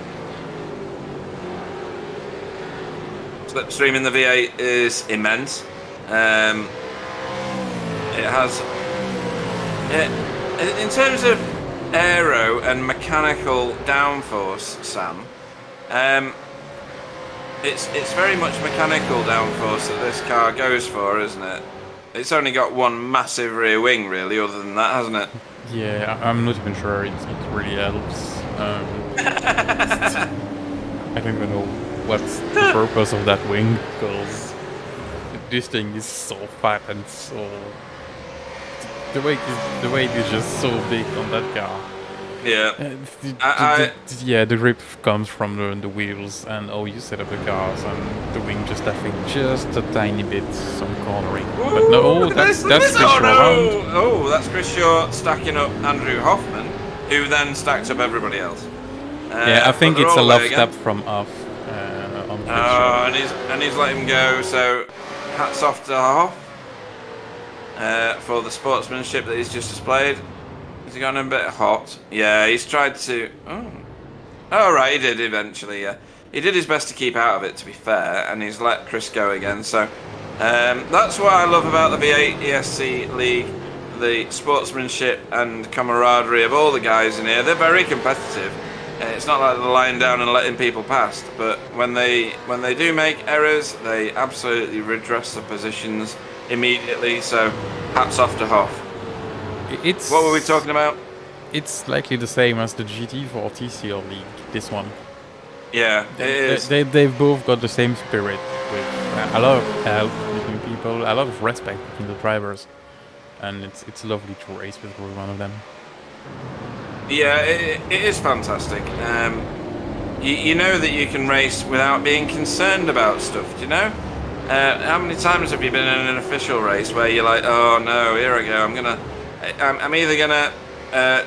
Slipstream in the V8 is immense. It has, in terms of aero and mechanical downforce, Sam, it's very much mechanical downforce that this car goes for, isn't it? It's only got one massive rear wing, really, other than that, hasn't it? Yeah, I'm not even sure it really helps. I don't even know what's the purpose of that wing, because this thing is so fat and so... The weight is just so big on that car. Yeah. Yeah, the grip comes from the wheels and how you set up the cars, and the wing just, I think, just a tiny bit, some cornering. Ooh, but no, that's Chris Shaw around. Oh, that's Chris Shaw stacking up Andrew Hoffman, who then stacks up everybody else. Yeah, I think it's a love tap from off on Chris Shaw. And he's let him go, so hats off to Hoff for the sportsmanship that he's just displayed. Has he gone a bit hot? Yeah, he's tried to... Oh, right, he did eventually, yeah. He did his best to keep out of it, to be fair, and he's let Chris go again. So that's what I love about the V8ESC League, the sportsmanship and camaraderie of all the guys in here. They're very competitive. It's not like they're lying down and letting people past, but when they do make errors, they absolutely redress the positions immediately. So hats off to Hoff. What were we talking about? It's likely the same as the GT4 TCL League, this one. Yeah, it is. They've both got the same spirit, with a lot of help between people, a lot of respect between the drivers, and it's lovely to race with every one of them. Yeah, it is fantastic. you know that you can race without being concerned about stuff. Do you know? How many times have you been in an official race where you're like, oh no, here I go. I'm either gonna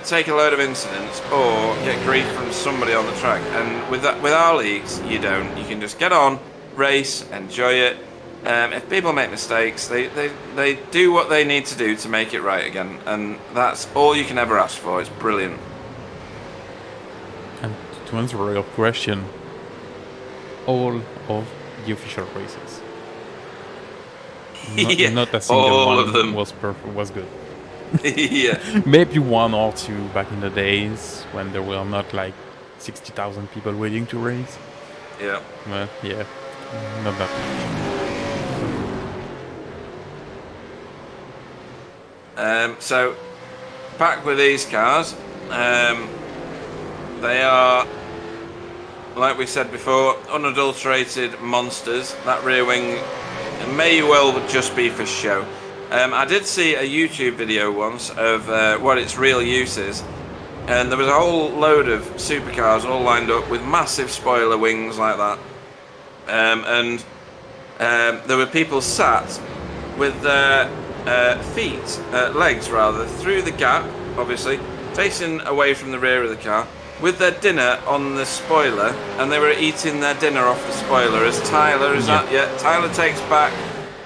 take a load of incidents or get grief from somebody on the track. And with our leagues, you don't. You can just get on, race, enjoy it. If people make mistakes, they do what they need to do to make it right again, and that's all you can ever ask for. It's brilliant. And to answer your question, all of the official races, Yeah, not a single all one of them. was perfect, was good. Yeah. Maybe one or two back in the days when there were not like 60,000 people waiting to race. Yeah. But yeah, not that much. So, back with these cars, they are, like we said before, unadulterated monsters. That rear wing may well just be for show. I did see a YouTube video once of what its real use is, and there was a whole load of supercars all lined up with massive spoiler wings like that, and there were people sat with their legs rather, through the gap, obviously, facing away from the rear of the car, with their dinner on the spoiler, and they were eating their dinner off the spoiler as Tyler Tyler takes back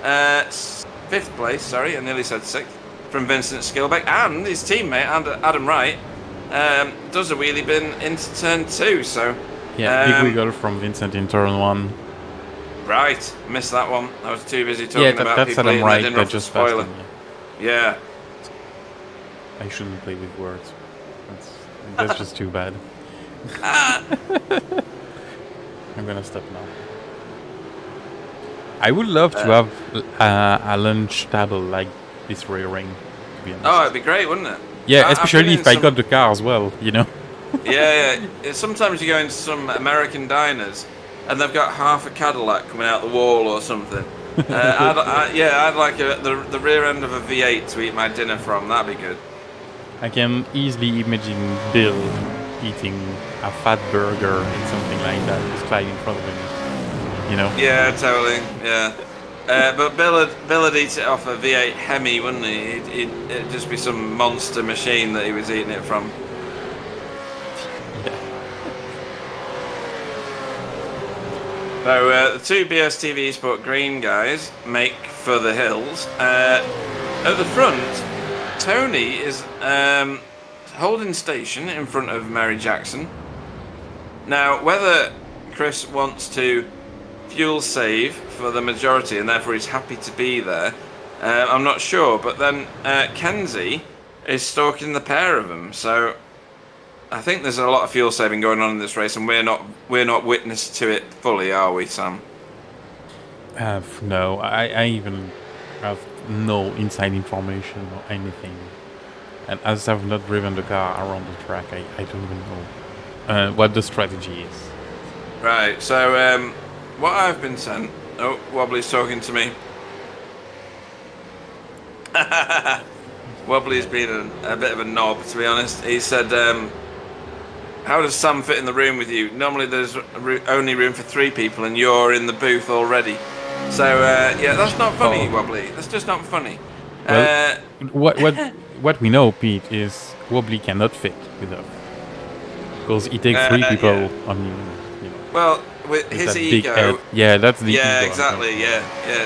5th place, sorry, I nearly said 6th, from Vincent Skilbeck, and his teammate, Adam Wright, does a wheelie bin into turn 2, so... Yeah, big wiggle from Vincent in turn 1. Right, missed that one. I was too busy talking about that's people Adam eating Wright their dinner that off the just passed spoiler. him, Yeah. I shouldn't play with words. That's just too bad. I'm gonna stop now. I would love to have a lunch table like this rear ring, to be honest. Oh, it'd be great, wouldn't it? Yeah, especially if I got the car as well, you know? Yeah. Sometimes you go into some American diners and they've got half a Cadillac coming out the wall or something. I'd like the rear end of a V8 to eat my dinner from. That'd be good. I can easily imagine Bill eating a fat burger and something like that, just flying in front of him, you know? Yeah, totally. Yeah. But Bill would eat it off a V8 Hemi, wouldn't he? It'd just be some monster machine that he was eating it from. Yeah. So the two BSTV Sport Green guys make for the hills. At the front, Tony is holding station in front of Mary Jackson. Now, whether Chris wants to fuel save for the majority and therefore he's happy to be there, I'm not sure. But then Kenzie is stalking the pair of them, so I think there's a lot of fuel saving going on in this race, and we're not witness to it fully, are we, Sam? No, I even have no inside information or anything. And as I've not driven the car around the track, I don't even know what the strategy is. Right, so what I've been sent... Oh, Wobbly's talking to me. Wobbly's been a bit of a knob, to be honest. He said, how does Sam fit in the room with you? Normally there's only room for 3 people and you're in the booth already. So, yeah, that's not funny, Wobbly. That's just not funny. Well, what we know, Pete, is Wobbly cannot fit with us. Because he takes 3 people on you know. Well, with his ego... Head. Yeah, that's the ego. Yeah, exactly, yeah,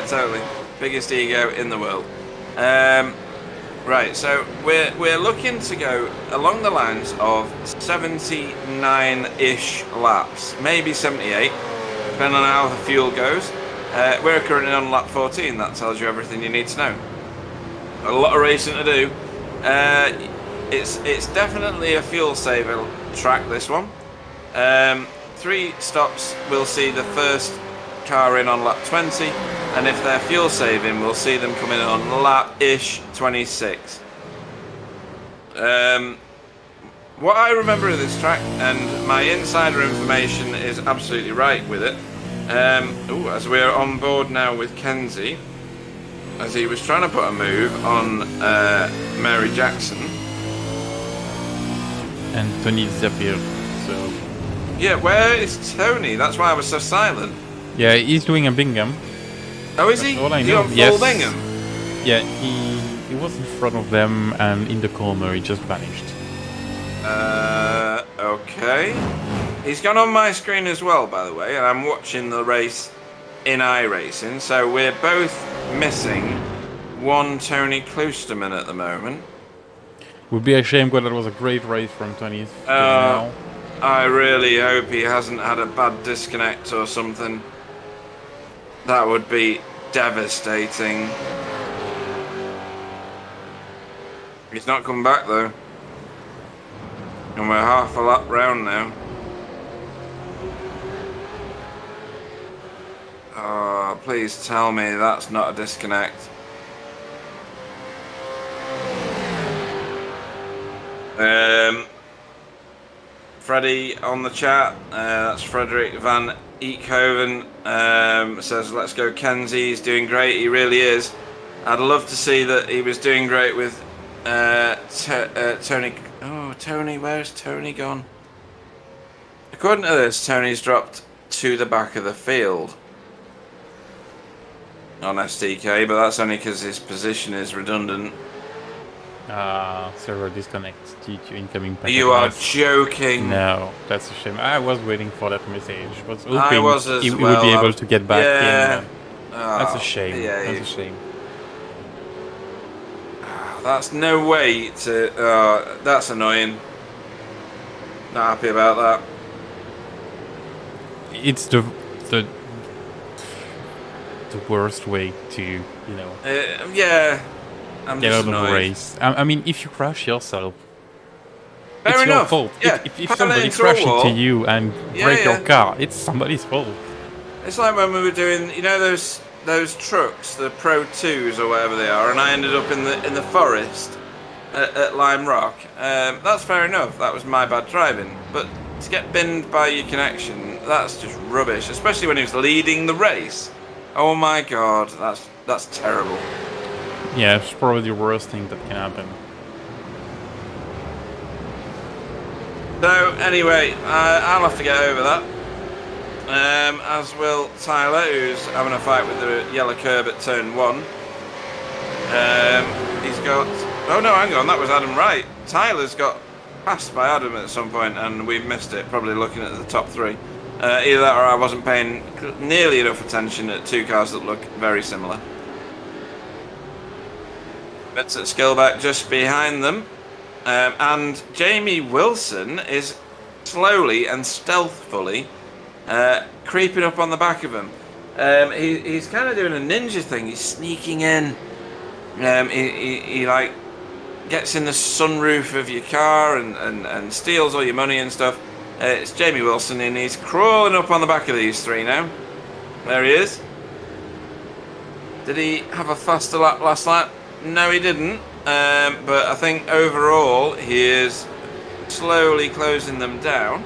totally. Biggest ego in the world. Right, so we're looking to go along the lines of 79-ish laps, maybe 78, depending on how the fuel goes. We're currently on lap 14, that tells you everything you need to know. A lot of racing to do. It's definitely a fuel saver track, this one. 3 stops, we'll see the first car in on lap 20, and if they're fuel saving, we'll see them coming on lap-ish 26. What I remember of this track, and my insider information is absolutely right with it, as we're on board now with Kenzie, as he was trying to put a move on Mary Jackson. And Tony disappeared, so... Yeah, where is Tony? That's why I was so silent. Yeah, he's doing a Bingham. Oh, is he? That's all I Is he know. on full Yes. Bingham? Yeah, he was in front of them, and in the corner he just vanished. Okay. He's gone on my screen as well, by the way, and I'm watching the race in iRacing, so we're both missing one Tony Kloosterman at the moment. Would be a shame because that was a great race from Tony's now. I really hope he hasn't had a bad disconnect or something. That would be devastating. He's not come back though. And we're half a lap round now. Oh, please tell me that's not a disconnect. Freddie on the chat, that's Frederick Van Eekhoven, says, let's go Kenzie, he's doing great, he really is. I'd love to see that he was doing great with Tony. Oh, Tony, where's Tony gone? According to this, Tony's dropped to the back of the field on SDK, but that's only because his position is redundant. Server disconnect due to incoming packet. You are joking. No, that's a shame. I was waiting for that message. Was hoping I was as he well. would be able to get back in. Oh, That's a shame. yeah, That's a shame. That's no way to. That's annoying. Not happy about that. It's the worst way to, you know, Yeah. I'm get just out of annoyed. the race. I mean, if you crash yourself, Fair it's enough. your fault. Yeah. If Pan somebody into a crashes wall. into you and break your car, it's somebody's fault. It's like when we were doing, you know, those trucks, the Pro 2s or whatever they are, and I ended up in the forest at Lime Rock. That's fair enough. That was my bad driving. But to get binned by your connection, that's just rubbish. Especially when he was leading the race. Oh my god, that's terrible. Yeah, it's probably the worst thing that can happen. So anyway, I'll have to get over that. As will Tyler, who's having a fight with the yellow curb at turn 1. He's got... Oh no, hang on, that was Adam Wright. Tyler's got passed by Adam at some point and we missed it, probably looking at the top 3. Either that or I wasn't paying nearly enough attention at two cars that look very similar. Bits at Skillback just behind them. And Jamie Wilson is slowly and stealthfully creeping up on the back of him. He's kind of doing a ninja thing. He's sneaking in. He like gets in the sunroof of your car and steals all your money and stuff. It's Jamie Wilson and he's crawling up on the back of these three now. There he is. Did he have a faster lap last lap? No, he didn't. But I think overall he is slowly closing them down.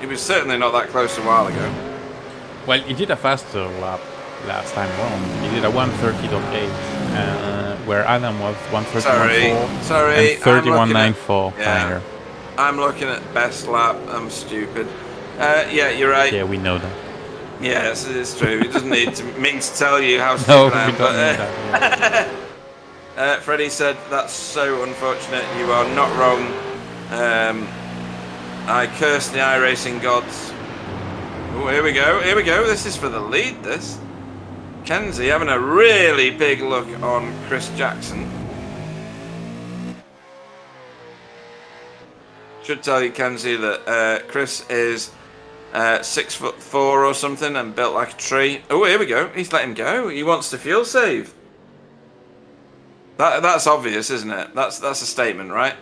He was certainly not that close a while ago. Well, he did a faster lap last time around. He did a 1:30.8, where Adam was 1:31.4. Sorry. And 31.94 higher. I'm looking at best lap. I'm stupid. Yeah, you're right. Yeah, we know that. Yes, it's true. It doesn't need me to tell you how stupid No, I am. we don't need that. Yeah. Freddie said, that's so unfortunate. You are not wrong. I curse the iRacing gods. Oh, here we go. Here we go. This is for the lead, this. Kenzie having a really big look on Chris Jackson. Should tell you, Kenzie, that Chris is 6'4" or something and built like a tree. Oh, here we go. He's let him go. He wants to fuel save. That's obvious, isn't it? That's a statement, right?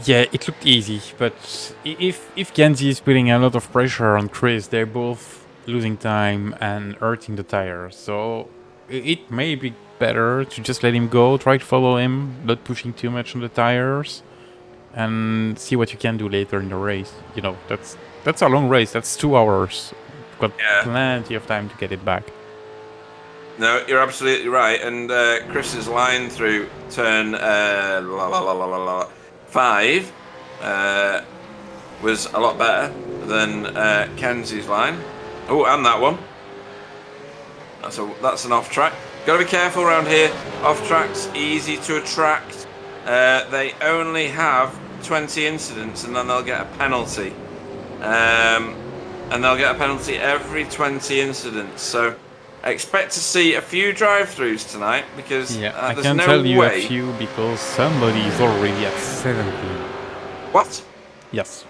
Yeah, it looked easy, but if Kenzie is putting a lot of pressure on Chris, they're both losing time and hurting the tires. So it may be better to just let him go, try to follow him, not pushing too much on the tires, and see what you can do later in the race. You know, that's a long race. That's 2 hours. You've got plenty of time to get it back. No, you're absolutely right. And Chris's line through turn 5 was a lot better than Kenzie's line. Oh, and that one. That's an off track. Got to be careful around here. Off tracks easy to attract. They only have 20 incidents, and then they'll get a penalty. And they'll get a penalty every 20 incidents. So expect to see a few drive-throughs tonight because I there's can no tell you way. a few because somebody is already at 17. What? Yes.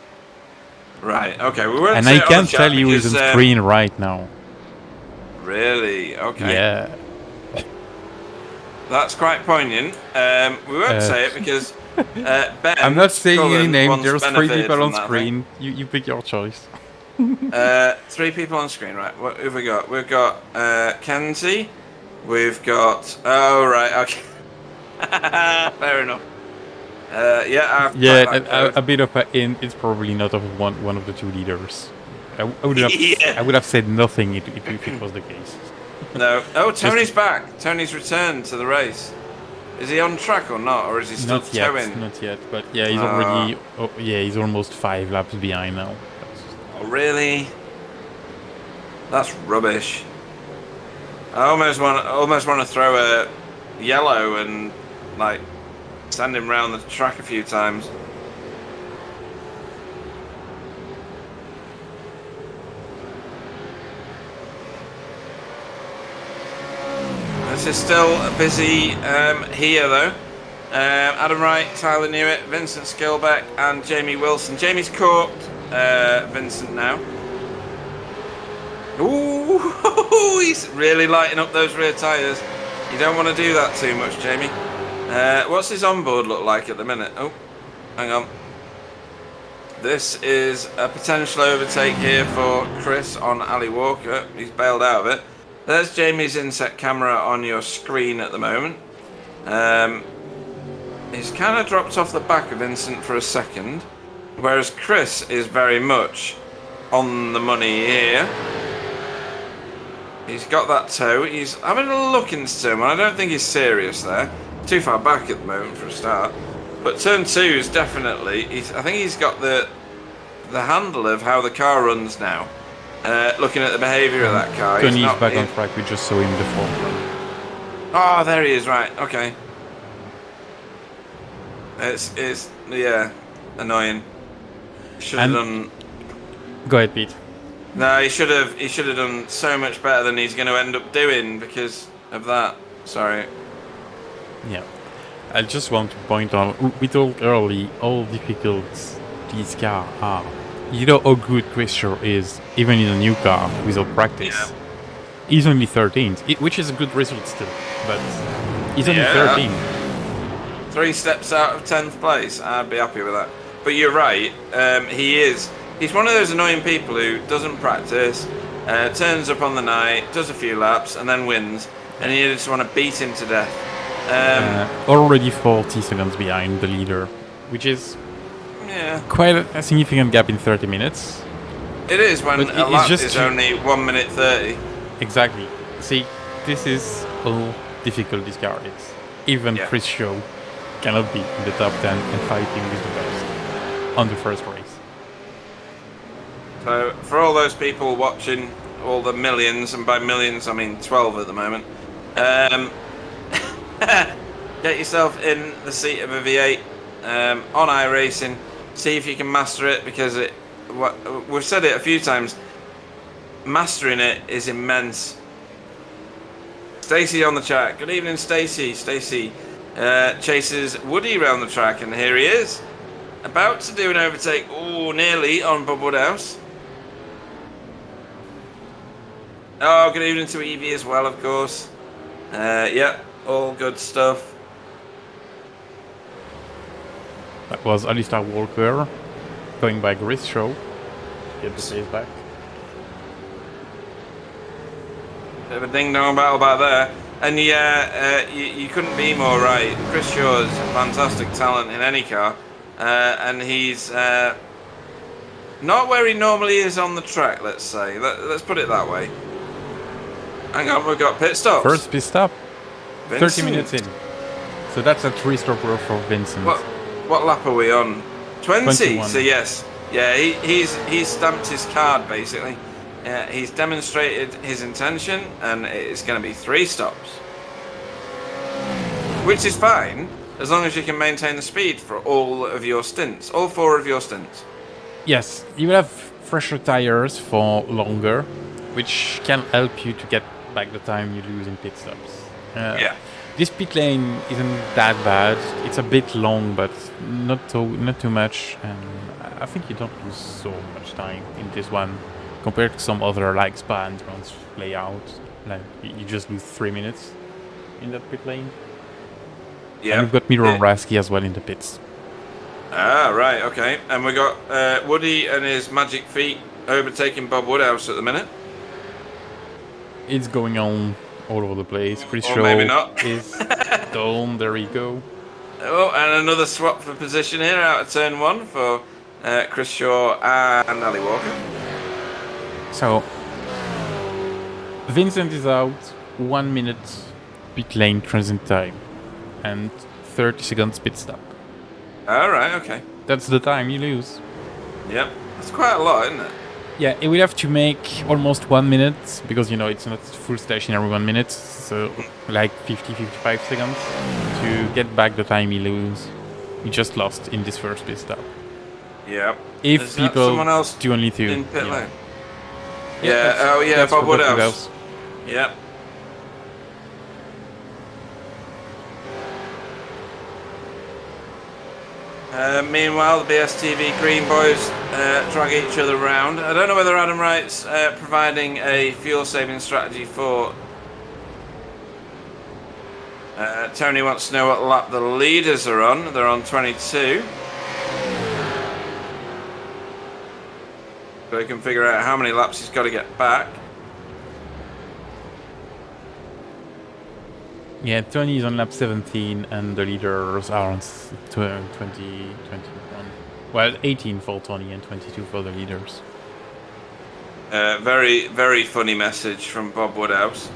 Right. Okay. We won't And say I it on can the chat tell you because, it's on screen right now. Really? Okay. Yeah. That's quite poignant. We won't say it because Ben. I'm not saying any Cullen name. once There's 3 benefited people from on that screen. You pick your choice. 3 people on screen, right? What have we got? We've got Kenzie. We've got. Oh, right. Okay. Fair enough. A bit of a hint. It's probably not of one of the 2 leaders. I would have. I would have said nothing if it was the case. No. Oh, Tony's back. Tony's returned to the race. Is he on track or not, or is he still towing? Not yet. But yeah, he's already. Oh, yeah, he's almost 5 laps behind now. Oh, really? That's rubbish. I almost want to throw a yellow and like send him round the track a few times. This is still busy here though. Adam Wright, Tyler Newitt, Vincent Skilbeck and Jamie Wilson. Jamie's caught Vincent now. Ooh, he's really lighting up those rear tyres. You don't want to do that too much, Jamie. What's his onboard look like at the minute? Oh, hang on. This is a potential overtake here for Chris on Ali Walker. He's bailed out of it. There's Jamie's inset camera on your screen at the moment. He's kind of dropped off the back of Vincent for a second, whereas Chris is very much on the money here. He's got that toe. He's having a look into him, and I don't think he's serious there. Too far back at the moment for a start. But turn 2 is definitely. I think he's got the handle of how the car runs now. Looking at the behaviour of that car. Tony's back on track. We just saw him the forefront. Oh, there he is. Right. Okay. It's annoying. Should have done. Go ahead, Pete. No, he should have done so much better than he's going to end up doing because of that. Sorry. Yeah, I just want to point out. We told early how difficult these cars are. You know how good Chris Shaw is, even in a new car without practice. Yeah. He's only 13th, which is a good result still, but he's only 13. 3 steps out of 10th place. I'd be happy with that. But you're right. He's one of those annoying people who doesn't practice, turns up on the night, does a few laps, and then wins. And you just want to beat him to death. Already 40 seconds behind the leader, which is quite a significant gap in 30 minutes. It is when a lap is only 1 minute 30. Exactly. See, this is how difficult this car is. Even Chris Shaw cannot be in the top 10 and fighting with the best on the first race. So, for all those people watching, all the millions, and by millions I mean 12 at the moment, get yourself in the seat of a V8 on iRacing. See if you can master it, because we've said it a few times. Mastering it is immense. Stacey on the track. Good evening, Stacey. Stacey chases Woody around the track, and here he is, about to do an overtake. Oh, nearly on Bob Woodhouse. Oh, good evening to Evie as well, of course. Yeah, all good stuff. That was Alistair Walker going by Chris Shaw. Get the pace back. Bit of a ding-dong battle back there. And you couldn't be more right. Chris Shaw is a fantastic talent in any car. And he's not where he normally is on the track, let's say. Let's put it that way. Hang on, we've got pit stops. First pit stop. Vincent. 30 minutes in. So that's a 3-stop row for Vincent. What lap are we on? 20. 21. So yes, Yeah, he's stamped his card basically. He's demonstrated his intention, and it's going to be 3 stops, which is fine as long as you can maintain the speed for all of your stints, all 4 of your stints. Yes, you will have fresher tires for longer, which can help you to get back the time you lose in pit stops. Yeah. This pit lane isn't that bad. It's a bit long, but not too much. And I think you don't lose so much time in this one compared to some other like Spa and Trans layout. Like you just lose 3 minutes in that pit lane. Yeah. And we've got Miro Rasky as well in the pits. Ah, right, okay. And we got Woody and his magic feet overtaking Bob Woodhouse at the minute. It's going on all over the place. Pretty or sure maybe not. Is done. There you go. Oh, and another swap for position here out of turn 1 for Chris Shaw and Ali Walker. So Vincent is out. 1 minute pit lane transit time and 30 seconds pit stop. All right, okay. That's the time you lose. Yep, that's quite a lot, isn't it? Yeah, it will have to make almost 1 minute because it's not full stationary 1 minute, so like 50-55 seconds to get back the time you lose. You just lost in this first pit stop. Yep. If Is people someone else do only 2. in pit lane? Yeah, oh yeah, that's Bob for Woodhouse. Yep. Meanwhile, the BSTV Green Boys drag each other around. I don't know whether Adam Wright's providing a fuel-saving strategy for... Tony wants to know what lap the leaders are on. They're on 22. So he can figure out how many laps he's got to get back. Yeah, Tony is on lap 17 and the leaders are on 20, 21. Well, 18 for Tony and 22 for the leaders. Very, very funny message from Bob Woodhouse.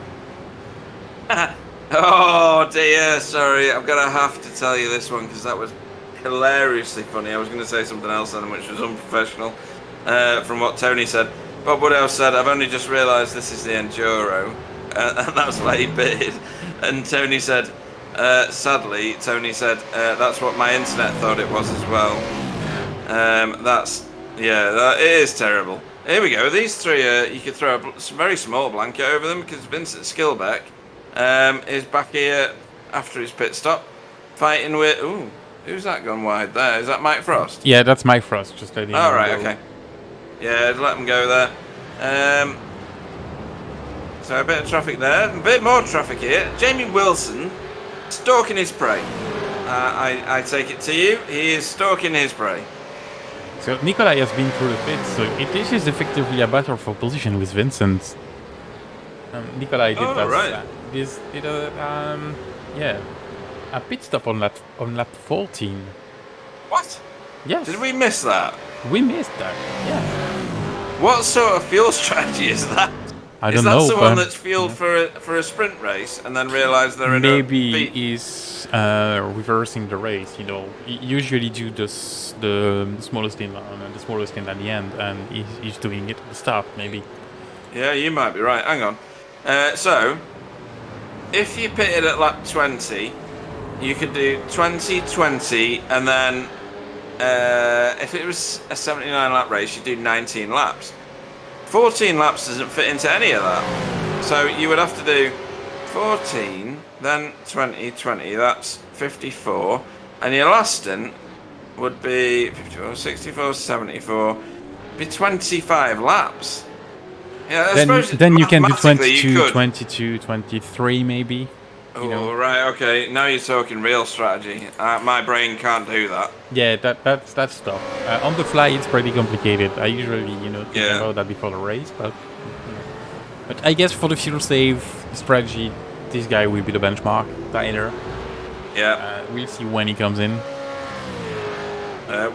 Oh dear, sorry, I'm going to have to tell you this one because that was hilariously funny. I was going to say something else then which was unprofessional from what Tony said. Bob Woodhouse said, I've only just realised this is the Enduro, and that's why he pitted. And Tony said, sadly, that's what my internet thought it was as well. That is terrible. Here we go. These 3, you could throw a very small blanket over them because Vincent Skilbeck is back here after his pit stop, fighting with... Ooh, who's that gone wide there? Is that Mike Frost? Yeah, that's Mike Frost. Just letting All right, okay. Yeah, let him go there. So a bit of traffic there, a bit more traffic here. Jamie Wilson stalking his prey. I take it to you, he is stalking his prey. So Nikolai has been through the pits, so this is effectively a battle for position with Vincent. Nikolai did a pit stop on lap 14. What? Yes. Did we miss that? We missed that. Yeah. What sort of fuel strategy is that? I don't know. Is that someone that's fueled for a sprint race and then realised they're in maybe he's reversing the race. Usually do the smallest stint and the smallest stint at the end, and he's doing it at the start. Maybe. Yeah, you might be right. Hang on. So, if you pitted at lap 20, you could do 20, and then if it was a 79 lap race, you do 19 laps. 14 laps doesn't fit into any of that. So you would have to do 14, then 20, that's 54. And your last stint would be 54, 64, 74, be 25 laps. Yeah, I suppose then you can do mathematically 22, 23 maybe. Oh, right, okay. Now you're talking real strategy. My brain can't do that. Yeah, that's tough. On the fly, it's pretty complicated. I usually, think about that before the race, but I guess for the fuel save strategy, this guy will be the benchmark, Tyler. Yeah. We'll see when he comes in.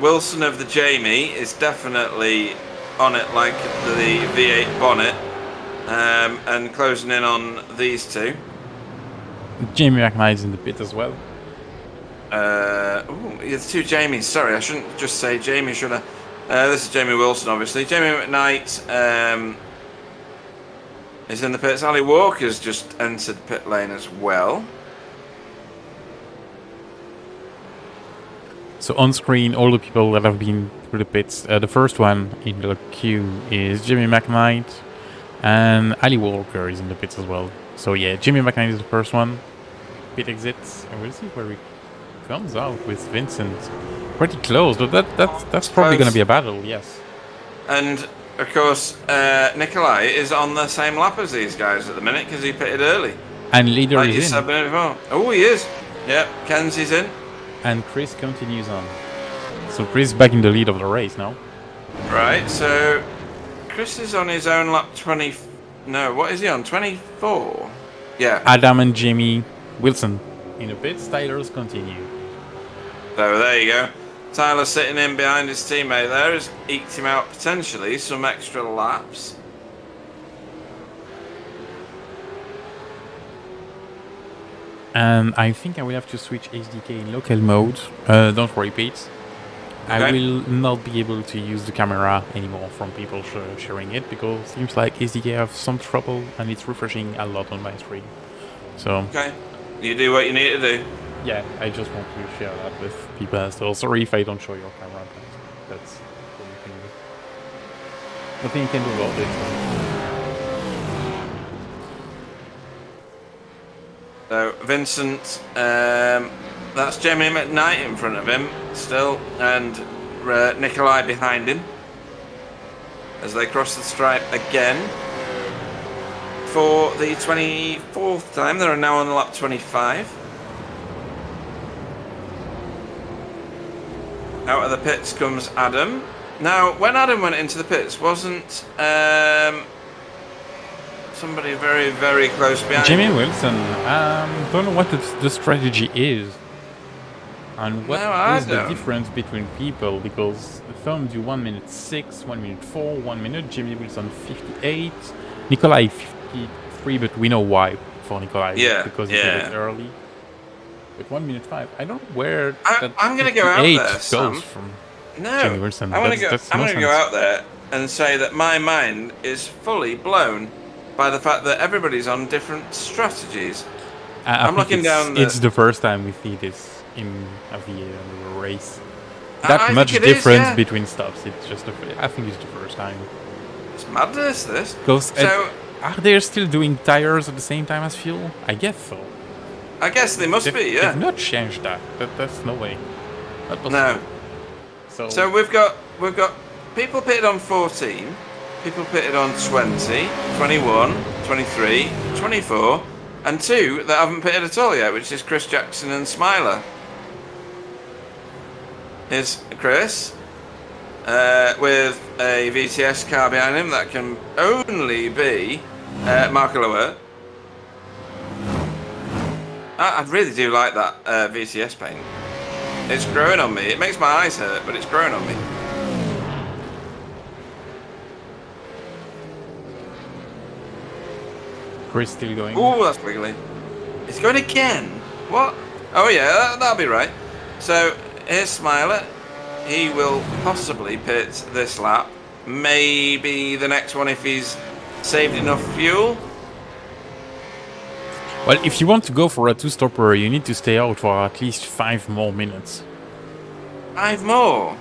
Wilson of the Jamie is definitely on it like the V8 bonnet, and closing in on these two. Jamie McKnight's in the pit as well. There's 2 Jamies. Sorry, I shouldn't just say Jamie, should I? This is Jamie Wilson, obviously. Jamie McKnight is in the pits. Ali Walker's just entered pit lane as well. So on screen, all the people that have been through the pits. The first one in the queue is Jimmy McKnight, and Ali Walker is in the pits as well. So yeah, Jimmy McKnight is the first one. Pit exits, and we'll see where he comes out with Vincent. Pretty close, but that's probably going to be a battle. Yes. And of course, Nikolai is on the same lap as these guys at the minute because he pitted early. And leader like is in. Oh, he is. Yep, Kenzie's in. And Chris continues on. So Chris back in the lead of the race now. Right, so Chris is on his own lap 20. No, what is he on? 24? Yeah. Adam and Jamie Wilson in the pits. Tyler's continue. So there you go. Tyler sitting in behind his teammate there has eked him out potentially some extra laps. And I think I will have to switch SDK in local mode. Don't worry, Pete. Okay. I will not be able to use the camera anymore from people sharing it because it seems like SDK have some trouble and it's refreshing a lot on my screen. So okay, you do what you need to do. Yeah, I just want to share that with people as well. Sorry if I don't show your camera, but that's what you can do. Nothing you can do about it. So Vincent, that's Jamie McKnight in front of him still, and Nikolai behind him as they cross the stripe again for the 24th time. They are now on lap 25. Out of the pits comes Adam. Now, when Adam went into the pits, wasn't somebody very, very close behind Jamie Wilson? Don't know what the strategy is. And what is the difference between people? Because Thumb do 1 minute 6, 1 minute 4, 1 minute. Jamie Wilson 58. Nikolai 53, but we know why for Nikolai. Yeah, because he did it early. But 1 minute 5. I don't know where I'm going to go out there, goes from. No, Jamie Wilson. I'm going to go out there and say that my mind is fully blown by the fact that everybody's on different strategies. I'm looking down. It's the first time we see this in a V8 race. That much difference between stops. It's just. I think it's the first time. It's madness. This. Because are they still doing tires at the same time as fuel? I guess so. I guess they must be. Yeah. They've not changed that. That's no way. No. So we've got people pitted on 14, people pitted on 20, 21, 23, 24, and 2 that haven't pitted at all yet, which is Chris Jackson and Smiler. Here's Chris with a VTS car behind him that can only be Marco Lower. I really do like that VTS paint. It's growing on me. It makes my eyes hurt, but it's growing on me. Chris still going. Oh, that's wiggly. It's going again. What? Oh yeah, that'll be right. So here's Smiler. He will possibly pit this lap. Maybe the next one if he's saved enough fuel. Well, if you want to go for a two-stopper, you need to stay out for at least 5 more minutes. 5 more?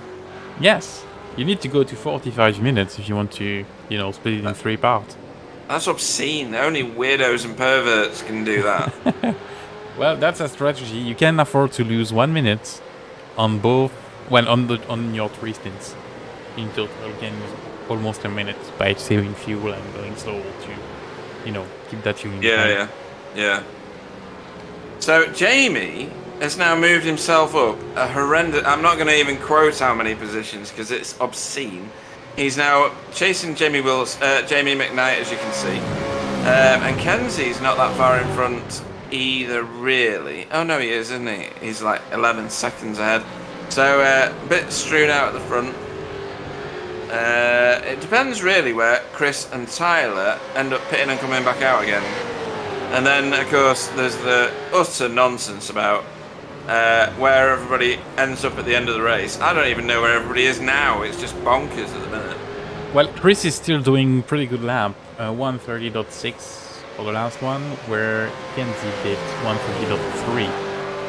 Yes. You need to go to 45 minutes if you want to, split it in 3 parts. That's obscene. Only weirdos and perverts can do that. Well, that's a strategy. You can afford to lose 1 minute on both, on your 3 stints. In total, you can use almost a minute by saving fuel and going slow to, keep that fuel in time. Yeah. So Jamie has now moved himself up a horrendous. I'm not going to even quote how many positions because it's obscene. He's now chasing Jamie McKnight, as you can see, and Kenzie's not that far in front either, really. Oh no, he is, isn't he? He's like 11 seconds ahead. So a bit strewn out at the front. It depends really where Chris and Tyler end up pitting and coming back out again. And then, of course, there's the utter nonsense about where everybody ends up at the end of the race. I don't even know where everybody is now. It's just bonkers at the minute. Well, Chris is still doing pretty good lap, 1:30.6 for the last one, where Kenzie did 1:30.3.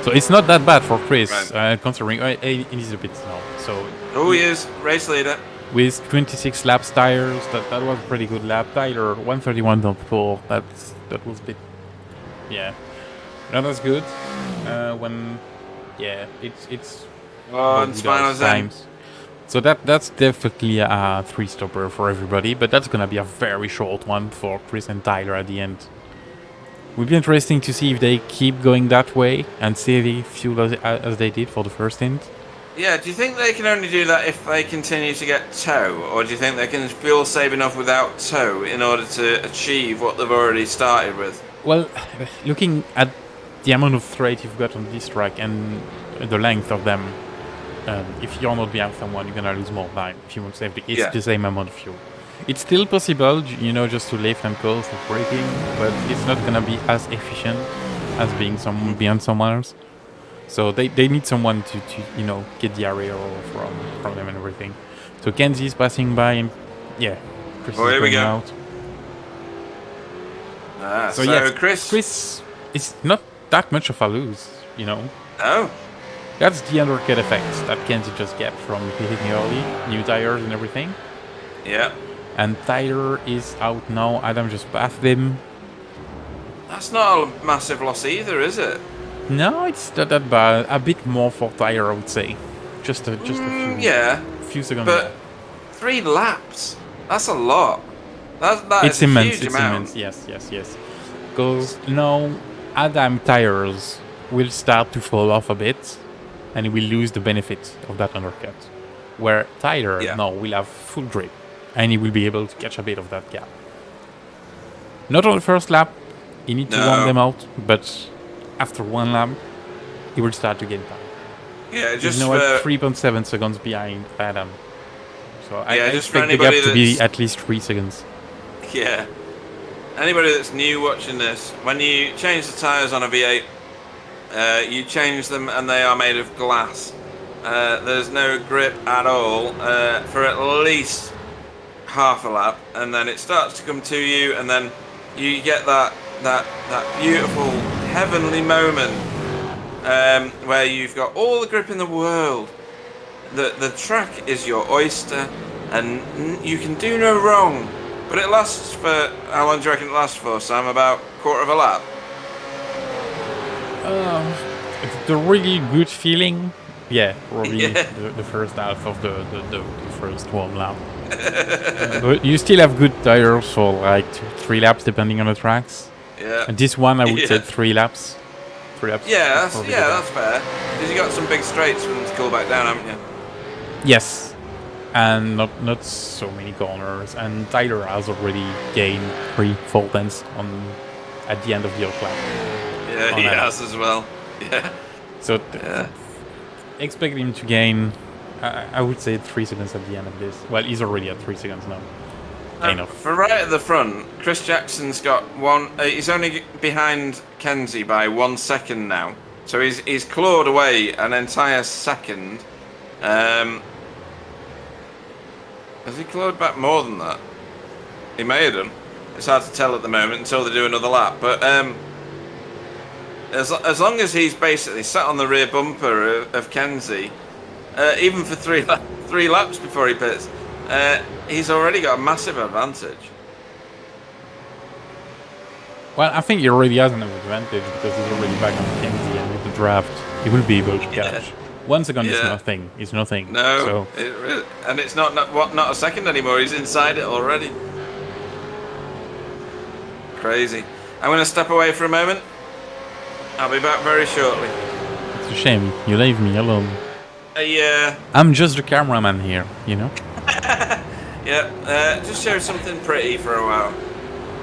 So it's not that bad for Chris, Right. considering it is a bit slow. So He is race leader. with 26 laps tires, that was a pretty good lap. Tyler 1:31.4. That was a bit, yeah, not as good. It's And Spinal's times. So that's definitely a 3-stopper for everybody, but that's gonna be a very short one for Chris and Tyler at the end. Will be interesting to see if they keep going that way and save fuel as they did for the first stint. Yeah, do you think they can only do that if they continue to get tow, or do you think they can fuel save enough without tow in order to achieve what they've already started with? Well, looking at the amount of straight you've got on this track and the length of them, if you're not behind someone, you're gonna lose more time if you want safety. It's the same amount of fuel. It's still possible, just to lift and coast and braking, but it's not gonna be as efficient as being behind someone else. So they need someone to get the area from them and everything. So Kenzie's passing by, and Chris is here we going go. out. So yes, Chris is not that much of a lose, Oh. That's the undercut effect that Kenzie just get from hitting early, new tires and everything. Yeah. And Tyler is out now. Adam just passed him. That's not a massive loss either, is it? No, it's not that bad. A bit more for Tyler, I would say. Just a few. Yeah. Few seconds. But more. 3 laps. That's a lot. That It's is a immense. huge It's amount. immense. Yes. Because now Adam tires will start to fall off a bit, and he will lose the benefit of that undercut. Where Tyler now will have full grip, and he will be able to catch a bit of that gap. Not on the first lap. You need to warm them out, but after 1 lap, he will start to gain time. Yeah, just He's now at 3.7 seconds behind Adam. So I just for expect the gap anybody to be at least 3 seconds. Yeah. Anybody that's new watching this, when you change the tyres on a V8, you change them and they are made of glass. There's no grip at all for at least half a lap, and then it starts to come to you, and then you get that beautiful heavenly moment where you've got all the grip in the world. The track is your oyster, and you can do no wrong. But it lasts for, how long do you reckon it lasts for, Sam? About quarter of a lap? The really good feeling, probably the first half of the first warm lap. But you still have good tires for like 2-3 laps depending on the tracks. Yeah. And this one I would say 3 laps. 3 laps. Yeah, that's fair. Because you got some big straights for them to cool back down, haven't you? Yes. And not so many corners. And Tyler has already gained 3-4 tenths at the end of the lap. Yeah, he has as well. Yeah. So expect him to gain, I would say 3 seconds at the end of this. Well, he's already at 3 seconds now. Kind of. For right at the front, Chris Jackson's got he's only behind Kenzie by 1 second now. So he's clawed away an entire second. Has he clawed back more than that? He may have done. It's hard to tell at the moment until they do another lap. But as long as he's basically sat on the rear bumper of Kenzie, even for 3 laps before he pits, he's already got a massive advantage. Well, I think he already has an advantage because he's already back on Kenzie, and with the draft, he will be able to catch. 1 second is nothing. It's nothing. No, so. And it's not a second anymore. He's inside it already. Crazy. I'm going to step away for a moment. I'll be back very shortly. It's a shame. You leave me alone. Yeah. I'm just the cameraman here, Yeah, just show something pretty for a while.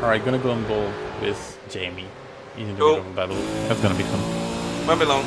Alright, gonna go on ball with Jamie in the Cool. middle of battle. That's gonna be fun. Won't be long.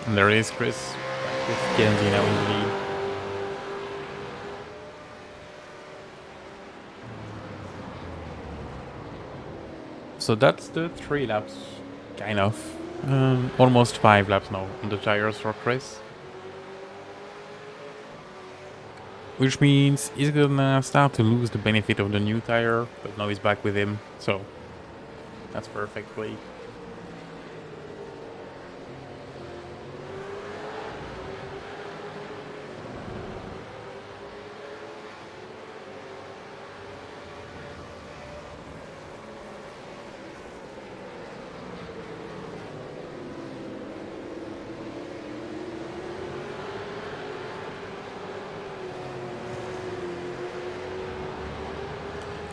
And there is Chris with Kenzie now in the lead. So that's the 3 laps, kind of. Almost 5 laps now on the tires for Chris. Which means he's gonna start to lose the benefit of the new tire, but now he's back with him, so that's perfectly.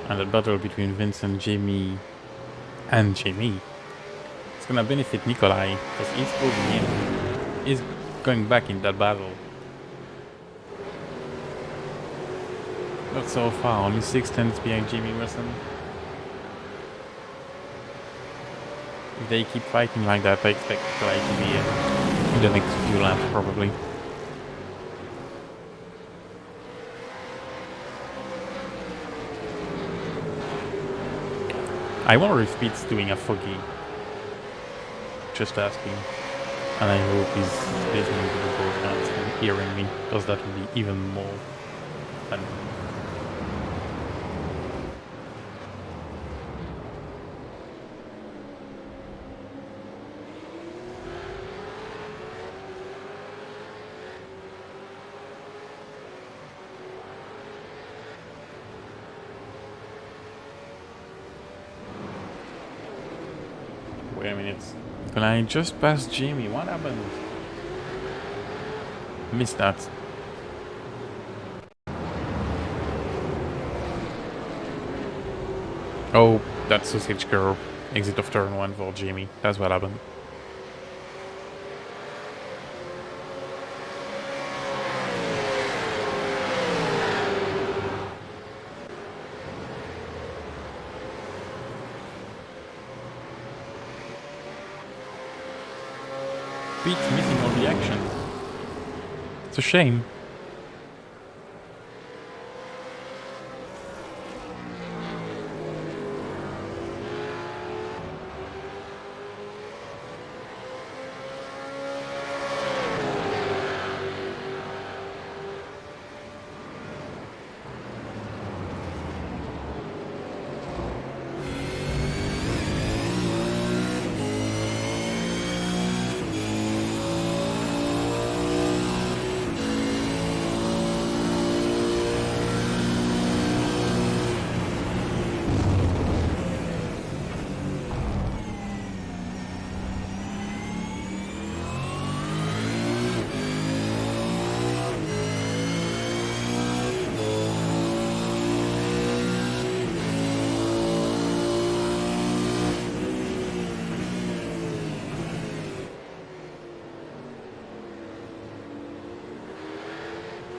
And the battle between Vincent, Jamie, and Jamie. It's gonna benefit Nikolai, because he's pulling in. He's going back in that battle. Not so far, only 6 tenths behind Jamie Emerson. If they keep fighting like that, I expect Nikolai to be in the next few laps, probably. I wonder if Pete's doing a foggy. Just asking. And I hope he's listening to the broadcast and hearing me, because that would be even more fun. Wait a minute. Can I just pass Jamie? What happened? Missed that. Oh, that sausage curve. Exit of turn 1 for Jamie. That's what happened. Pete's missing all the action. It's a shame.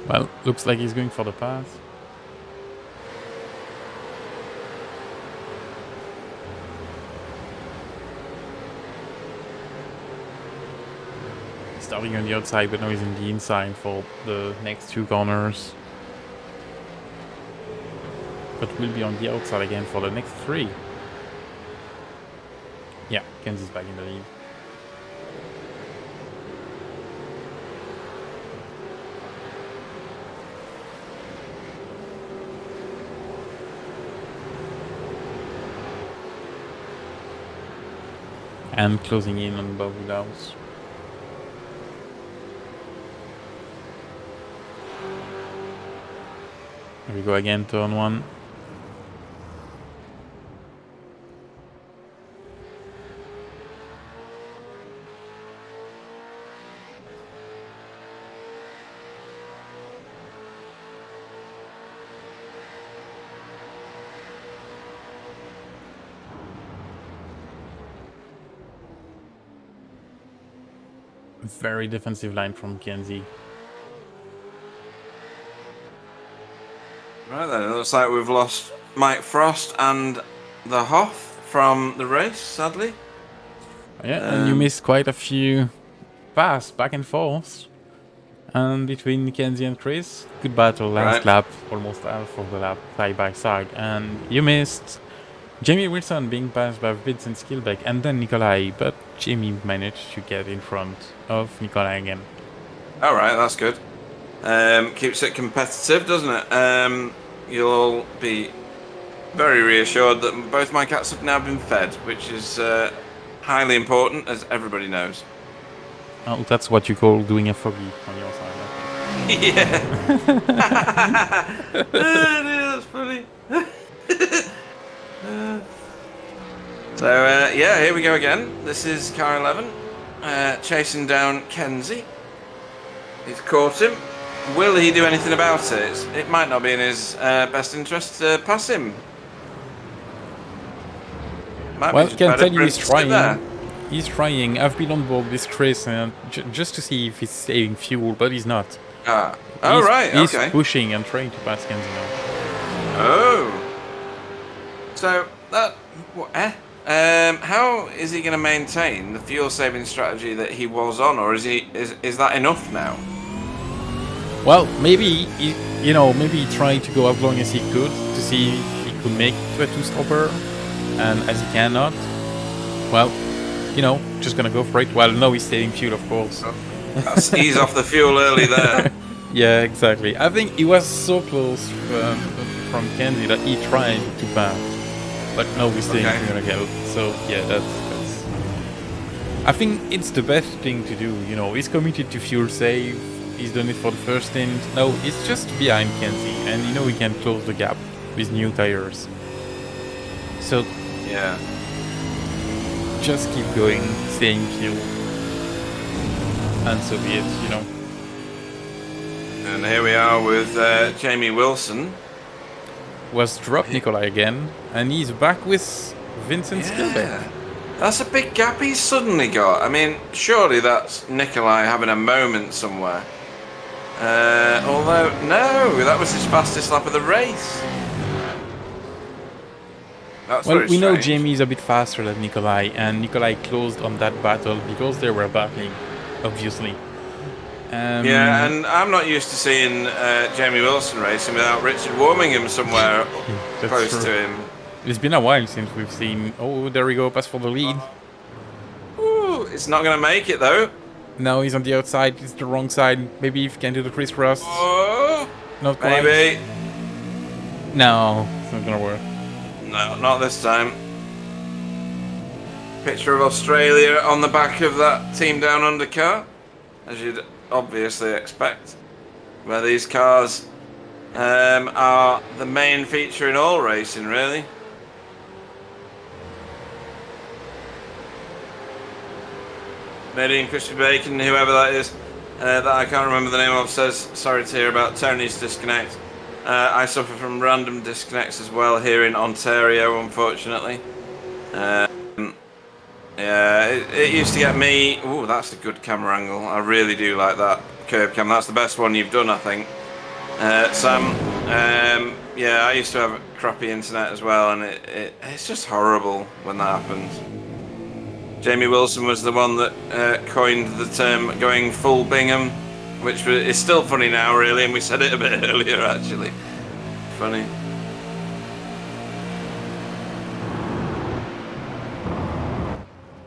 Well, looks like he's going for the pass. Starting on the outside, but now he's in the inside for the next 2 corners. But will be on the outside again for the next 3. Yeah, Kenzie's back in the lead. And closing in on Bob Woodhouse. Here we go again, turn 1. Very defensive line from Kenzie. Right then, it looks like we've lost Mike Frost and the Hoff from the race, sadly. Yeah, and you missed quite a few fast back and forth. And between Kenzie and Chris, good battle last lap, almost half of the lap, side by side. And you missed Jamie Wilson being passed by Vincent Skilbeck and then Nikolai, but Jamie managed to get in front of Nikolai again. All right, that's good. Keeps it competitive, doesn't it? You'll be very reassured that both my cats have now been fed, which is highly important, as everybody knows. Oh, that's what you call doing a foggy on your side. Yeah. That's funny. So, yeah, here we go again. This is car 11, chasing down Kenzie. He's caught him. Will he do anything about it? It might not be in his best interest to pass him. Well, I can tell you he's trying. He's trying. I've been on board this race just to see if he's saving fuel, but he's not. He's pushing and trying to pass Kenzie now. Oh. So, that... how is he going to maintain the fuel-saving strategy that he was on, or is that enough now? Well, maybe maybe he tried to go as long as he could to see if he could make it to a two-stopper, and as he cannot, well, just gonna go for it. Well, no, he's saving fuel, of course. Ease off the fuel early there. Yeah, exactly. I think he was so close from Kenzie that he tried to pass, but no, we're staying here again. So yeah, that's. I think it's the best thing to do. He's committed to fuel save. He's done it for the first stint. No, it's just behind Kenzie, and he can close the gap with new tires. So yeah, just keep going, staying fuel, and so be it. And here we are with Jamie Wilson. Was dropped Nikolai again, and he's back with Vincent Skilbeck. That's a big gap he's suddenly got. I mean, surely that's Nikolai having a moment somewhere. Although, no, that was his fastest lap of the race. That's well, we know strange. Jamie is a bit faster than Nikolai, and Nikolai closed on that battle because they were battling, obviously. Yeah, and I'm not used to seeing Jamie Wilson racing without Richard warming him somewhere close to him. It's been a while since we've seen... Oh, there we go, pass for the lead. Ooh, it's not going to make it, though. No, he's on the outside. It's the wrong side. Maybe if he can do the crisscross. Oh, not quite. maybe. No, it's not going to work. No, not this time. Picture of Australia on the back of that Team Down Under car, as you'd obviously expect, where these cars are the main feature in all racing, really. Nadine Crispy Bacon, whoever that is, that I can't remember the name of, says, sorry to hear about Tony's disconnect. I suffer from random disconnects as well here in Ontario, unfortunately. Yeah, it used to get me... Ooh, that's a good camera angle. I really do like that curb cam. That's the best one you've done, I think. Sam, yeah, I used to have crappy internet as well, and it's just horrible when that happens. Jamie Wilson was the one that coined the term going full Bingham, which is still funny now, really, and we said it a bit earlier, actually. Funny.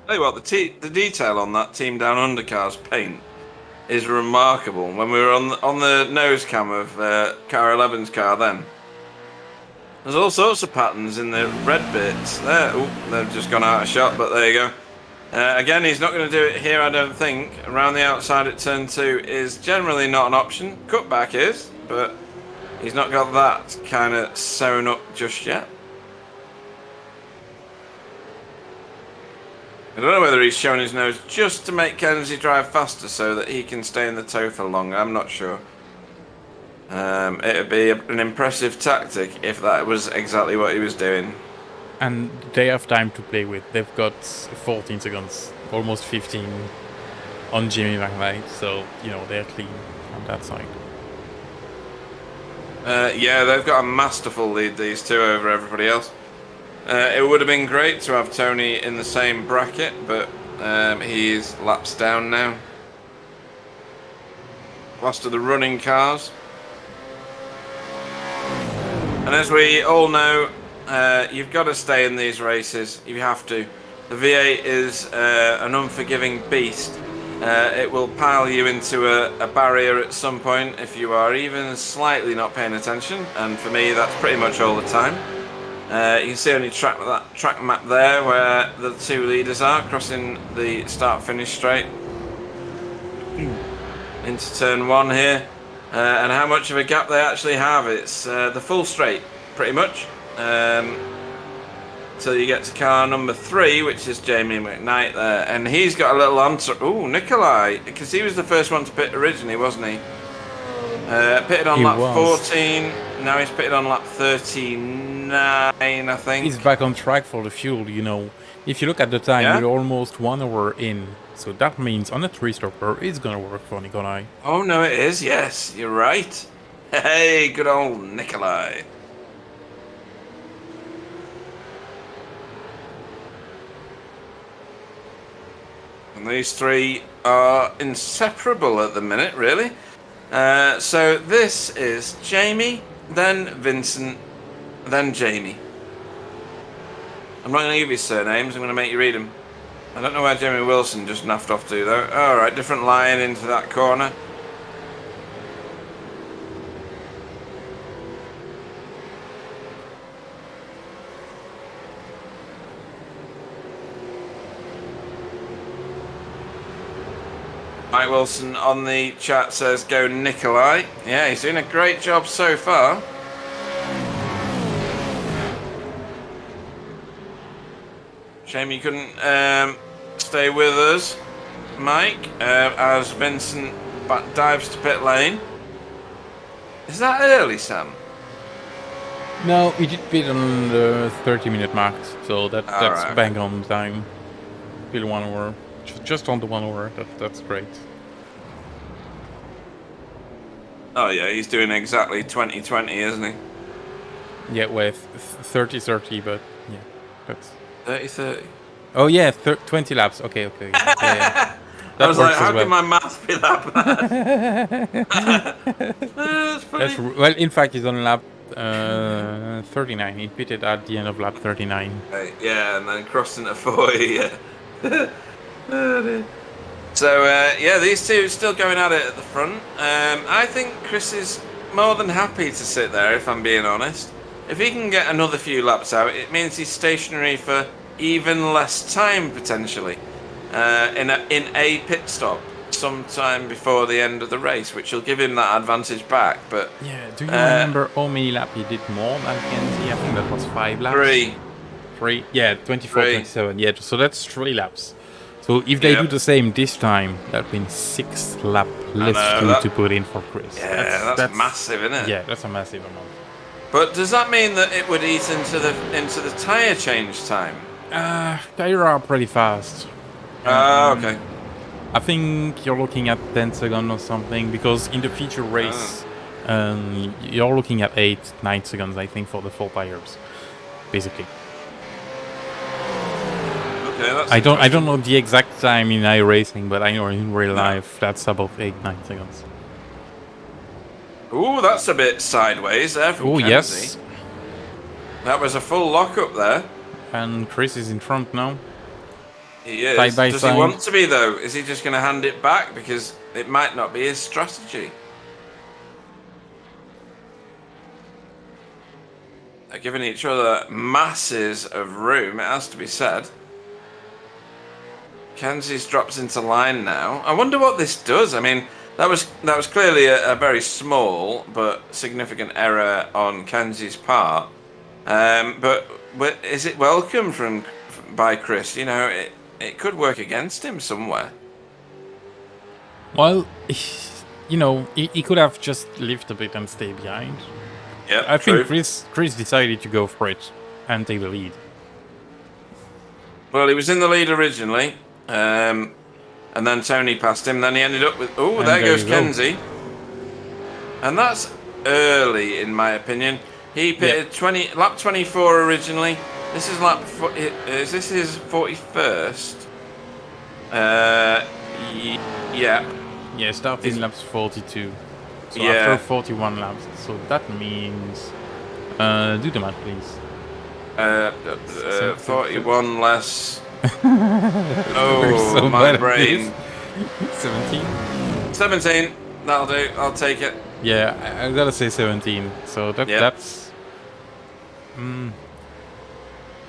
Tell you what, the detail on that Team Down Under car's paint is remarkable. When we were on the nose cam of car 11's car then, there's all sorts of patterns in the red bits there. Oh, they've just gone out of shot, but there you go. Again, he's not going to do it here, I don't think. Around the outside at turn 2 is generally not an option. Cutback is, but he's not got that kind of sewn up just yet. I don't know whether he's showing his nose just to make Kenzie drive faster so that he can stay in the tow for longer. I'm not sure. It would be an impressive tactic if that was exactly what he was doing. And they have time to play with. They've got 14 seconds, almost 15 on Jimmy McKnight, so, they're clean on that side. Yeah, they've got a masterful lead, these two, over everybody else. It would have been great to have Tony in the same bracket, but he's laps down now. last of the running cars. And as we all know, you've got to stay in these races. You have to. The V8 is an unforgiving beast. It will pile you into a barrier at some point if you are even slightly not paying attention. And for me, that's pretty much all the time. You can see on your track map there where the two leaders are crossing the start-finish straight into turn 1 here. And how much of a gap they actually have. It's the full straight, pretty much. Till you get to car number 3, which is Jamie McKnight there. And he's got a little answer. Ooh, Nikolai, because he was the first one to pit originally, wasn't he? Pitted on lap 14. Now he's pitted on lap 39, I think. He's back on track for the fuel, you know. If you look at the time, we're almost 1 hour in. So that means on a 3-stopper, it's gonna work for Nikolai. Oh, no, it is, yes. You're right. Hey, good old Nikolai. And these three are inseparable at the minute, really. So this is Jamie, then Vincent, then Jamie. I'm not going to give you surnames, I'm going to make you read them. I don't know where Jamie Wilson just naffed off to, though. Alright, different line into that corner. Mike Wilson on the chat says go Nikolai. Yeah, he's doing a great job so far. Shame you couldn't stay with us, Mike, as Vincent dives to pit lane. Is that early, Sam? No, we did pit on the 30-minute mark, so that's right. Bang on time. Still 1 hour. Just on the 1 hour, that's great. Oh yeah, he's doing exactly 20-20, isn't he? Yeah, with 30-30, but yeah, that's... 30-30? Oh yeah, 20 laps, okay. Yeah. I was like, how can my maths be that bad? That's funny. Well, in fact, he's on lap 39. He pitted at the end of lap 39. Right, yeah, and then crossed into 40, yeah. So, yeah, these two still going at it at the front. I think Chris is more than happy to sit there, if I'm being honest. If he can get another few laps out, it means he's stationary for even less time, potentially, in a pit stop sometime before the end of the race, which will give him that advantage back. But yeah, do you remember how many laps he did more than Kenzie? I think that was 5 laps. 3. Yeah, 24, 27. Yeah, so that's 3 laps. So if they do the same this time, that means 6 laps less to put in for Chris. Yeah, that's massive, isn't it? Yeah, that's a massive amount. But does that mean that it would eat into the tyre change time? Tyre are pretty fast. Okay. I think you're looking at 10 seconds or something, because in the feature race, you're looking at 8-9 seconds, I think, for the 4 tires, basically. Okay, that's I don't know the exact time in iRacing, but I know in real life that's about 8-9 seconds. Ooh, that's a bit sideways there from Kenzie. Yes. That was a full lockup there. And Chris is in front now. He is. Side by Does side. he want to be, though? Is he just going to hand it back? Because it might not be his strategy. They're giving each other masses of room, it has to be said. Kenzie's drops into line now. I wonder what this does. I mean, that was clearly a very small but significant error on Kenzie's part. But is it welcome by Chris? You know, it could work against him somewhere. Well, you know, he could have just lived a bit and stay behind. Yeah, I think Chris decided to go for it and take the lead. Well, he was in the lead originally. And then Tony passed him. Then he ended up with... Oh, there goes Kenzie. And that's early, in my opinion. He pitted lap 24 originally. This is is this his 41st? Yeah. Yeah, starting laps 42. So Yeah. after 41 laps. So that means... do the math, please. 41 less. We're Oh, so my bad at brain. this. 17? 17. That'll do. I'll take it. Yeah, I gotta say 17. So that's...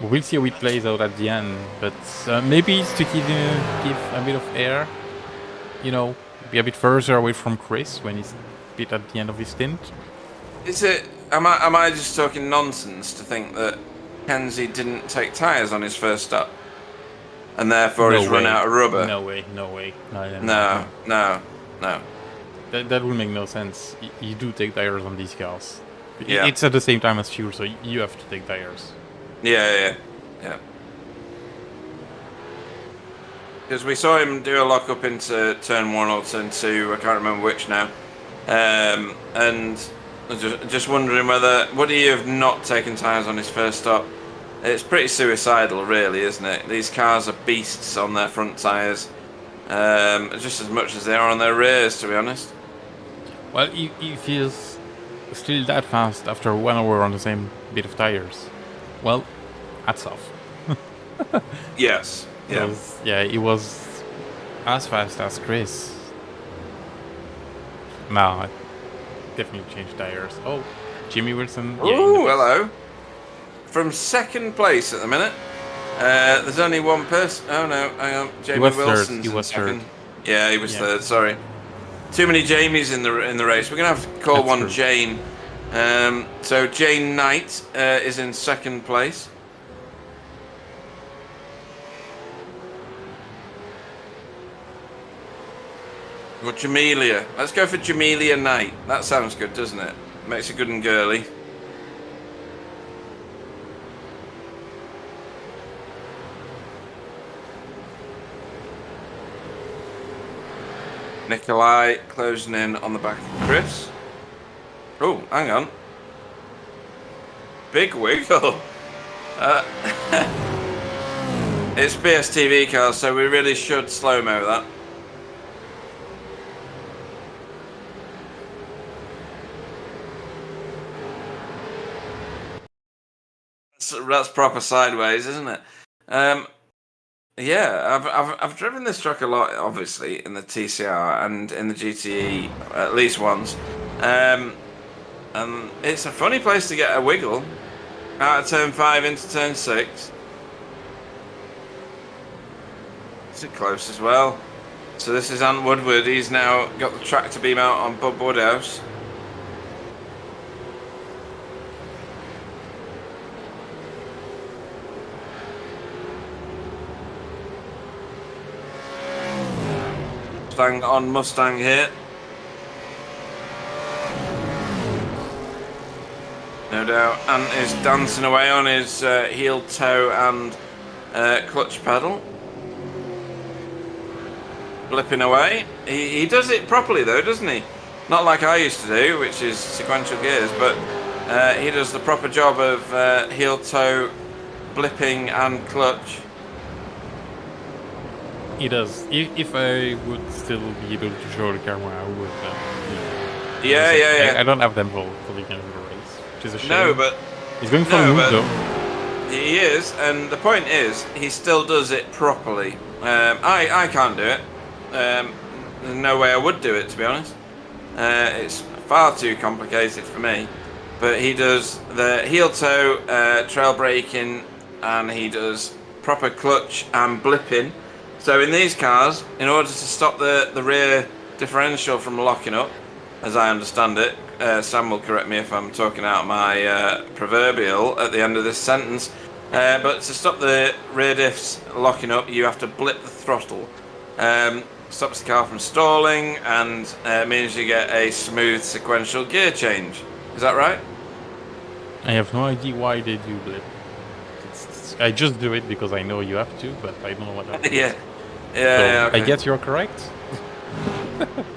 we'll see how it plays out at the end. But maybe it's to give a bit of air. You know, be a bit further away from Chris when he's a bit at the end of his stint. Is it? Am I just talking nonsense to think that Kenzie didn't take tyres on his first stop, and therefore he's run out of rubber? No way. No. That would make no sense. You do take tires on these cars. Yeah. It's at the same time as fuel, so you have to take tires. Yeah. Because we saw him do a lock up into turn 1 or turn 2, I can't remember which now. And just wondering would he have not taken tyres on his first stop? It's pretty suicidal, really, isn't it? These cars are beasts on their front tyres, just as much as they are on their rears, to be honest. Well, if he's still that fast after 1 hour on the same bit of tyres, well, hats off. Yes. Yeah. Yeah, it was as fast as Chris. No, I definitely changed tires. Oh, Jimmy Wilson. Oh, hello. From second place at the minute. There's only one person. Oh no, hang on. Jamie Wilson. He was third. Yeah, he was third. Sorry. Too many Jamies in the race. We're gonna have to call one Jane. So Jane Knight is in second place. Or Jamelia. Let's go for Jamelia Knight. That sounds good, doesn't it? Makes it good and girly. Nikolai closing in on the back of Chris. Oh, hang on. Big wiggle. It's BSTV cars, so we really should slow-mo that. That's proper sideways, isn't it? Yeah, I've driven this truck a lot, obviously, in the TCR and in the GTE at least once. And it's a funny place to get a wiggle out of turn 5 into turn 6. It's close as well. So this is Ant Woodward. He's now got the tractor beam out on Bub Woodhouse. Mustang on Mustang here. No doubt. Ant is dancing away on his heel toe and clutch pedal. Blipping away. He does it properly though, doesn't he? Not like I used to do, which is sequential gears, but he does the proper job of heel toe, blipping and clutch. He does. If I would still be able to show the camera, I would. Yeah. I don't have them for the beginning of the race, which is a shame. No, but he's going for a move though. He is, and the point is, he still does it properly. I can't do it. There's no way I would do it, to be honest. It's far too complicated for me. But he does the heel toe trail braking, and he does proper clutch and blipping. So in these cars, in order to stop the rear differential from locking up, as I understand it, Sam will correct me if I'm talking out my proverbial at the end of this sentence, but to stop the rear diffs locking up, you have to blip the throttle. Stops the car from stalling and means you get a smooth sequential gear change. Is that right? I have no idea why they do blip. I just do it because I know you have to, but I don't know what that Yeah. So Okay. I guess you're correct.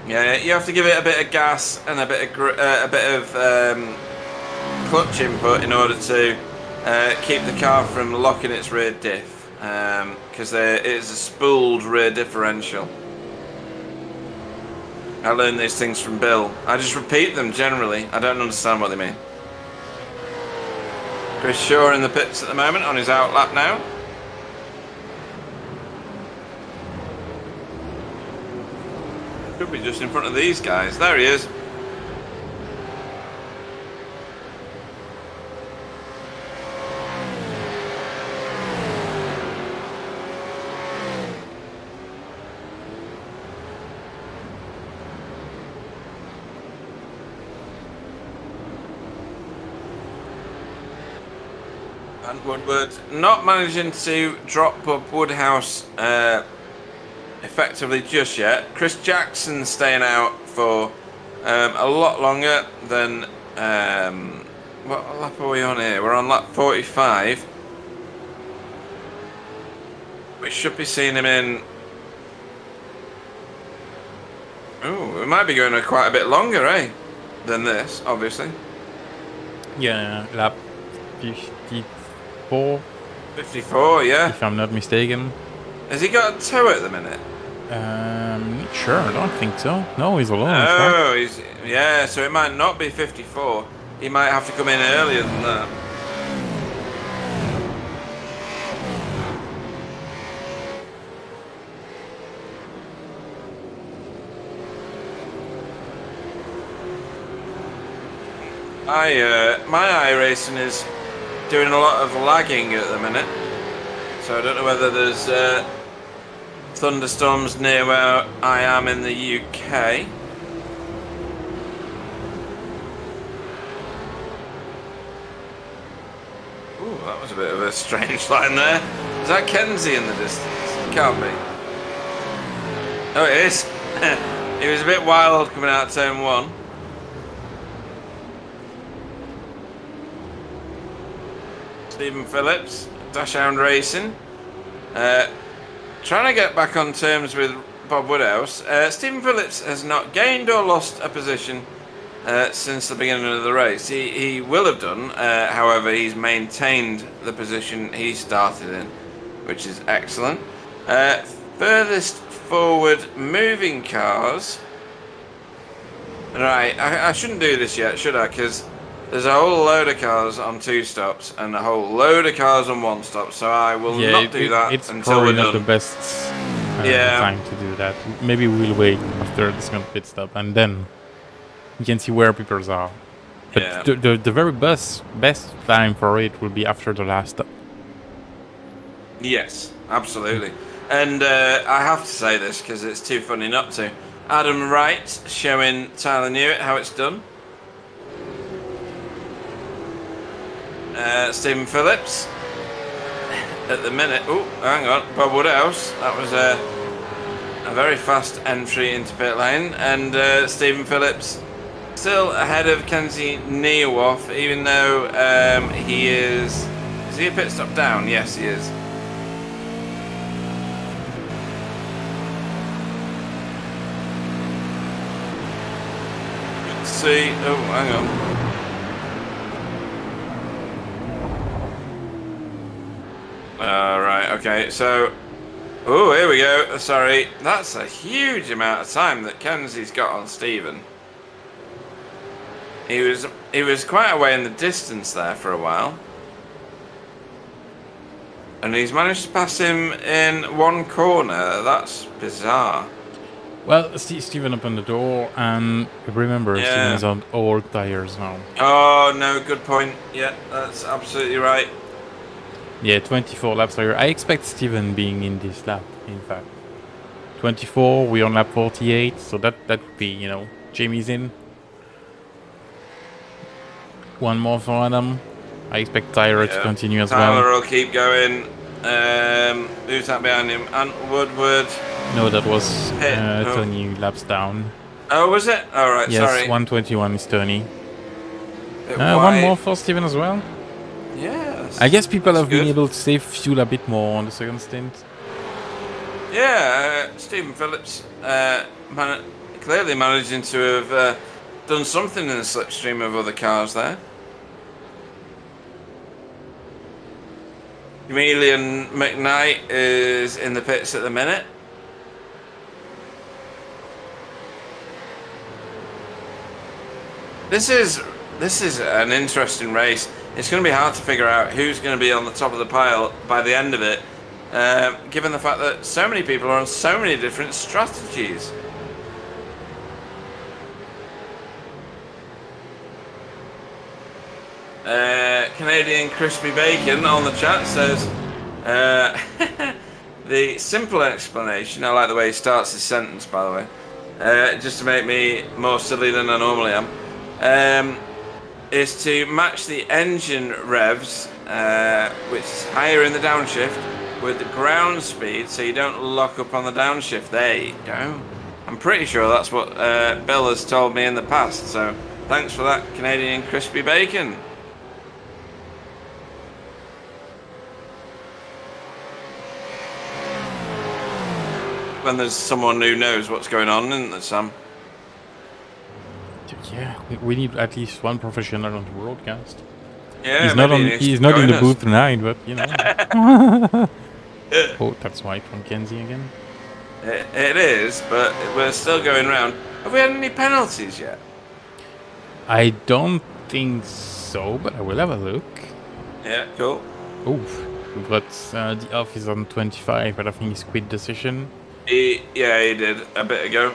Yeah, you have to give it a bit of gas and a bit of clutch input in order to keep the car from locking its rear diff, because it is a spooled rear differential. I learn these things from Bill. I just repeat them generally. I don't understand what they mean. Chris Shaw in the pits at the moment on his out lap now. Could be just in front of these guys. There he is. And Woodward not managing to drop Bob Woodhouse effectively just yet. Chris Jackson staying out for a lot longer than what lap are we on here? We're on lap 45. We should be seeing him in. Oh, we might be going quite a bit longer, than this, obviously. Yeah, lap 54. 54, yeah. If I'm not mistaken. Has he got a toe at the minute? Sure, I don't think so. No, he's alone. Oh, yeah, so it might not be 54. He might have to come in earlier than that. My iRacing is doing a lot of lagging at the minute, so I don't know whether there's thunderstorms near where I am in the UK. Ooh, that was a bit of a strange line there. Is that Kenzie in the distance? It can't be. Oh, it is. He was a bit wild coming out of turn 1. Stephen Phillips, Dashhound Racing, trying to get back on terms with Bob Woodhouse. Stephen Phillips has not gained or lost a position since the beginning of the race. He will have done, however, he's maintained the position he started in, which is excellent. Furthest forward moving cars. Right, I shouldn't do this yet, should I? Because there's a whole load of cars on 2 stops and a whole load of cars on 1 stop, so I will not do that it's until we're probably not done. the best time to do that. Maybe we'll wait after the second pit stop and then you can see where people are. But Yeah. the very best time for it will be after the last stop. Yes, absolutely. And I have to say this because it's too funny not to. Adam Wright showing Tyler Newitt how it's done. Stephen Phillips at the minute. Oh, hang on. Bob Woodhouse. That was a very fast entry into pit lane. And Stephen Phillips still ahead of Kenzie Niewoff, even though he is... Is he a pit stop down? Yes, he is. Good to see... Oh, hang on. Right, okay, so... Oh, here we go. Sorry. That's a huge amount of time that Kenzie's got on Stephen. He was quite away in the distance there for a while. And he's managed to pass him in 1 corner. That's bizarre. Well, Stephen opened the door and remember, Stephen is on all tires now. Oh, no, good point. Yeah, that's absolutely right. Yeah, 24 laps later. I expect Steven being in this lap, in fact. 24, we're on lap 48, so that could be, you know, Jamie's in. 1 more for Adam. I expect Tyler to continue as well. Tyler will keep going. Who's that behind him? Ant Woodward. No, that was Tony laps down. Oh, was it? Alright, yes, sorry. 121 is Tony. 1 more for Steven as well. Yes. I guess people have been able to save fuel a bit more on the second stint. Yeah, Stephen Phillips clearly managing to have done something in the slipstream of other cars there. Emilian McKnight is in the pits at the minute. This is an interesting race. It's going to be hard to figure out who's going to be on the top of the pile by the end of it, given the fact that so many people are on so many different strategies. Canadian Crispy Bacon on the chat says, the simple explanation, I like the way he starts his sentence, by the way, just to make me more silly than I normally am, is to match the engine revs, which is higher in the downshift, with the ground speed so you don't lock up on the downshift. There you go. I'm pretty sure that's what Bill has told me in the past, so thanks for that, Canadian Crispy Bacon. When there's someone who knows what's going on, isn't there, Sam? Yeah, we need at least one professional on the broadcast. Yeah, he's not in the booth tonight, but you know. Oh, that's white from Kenzie again. It is, but we're still going round. Have we had any penalties yet? I don't think so, but I will have a look. Yeah, cool. Oof. We've got the off is on 25, but I think he's quit decision. He did a bit ago.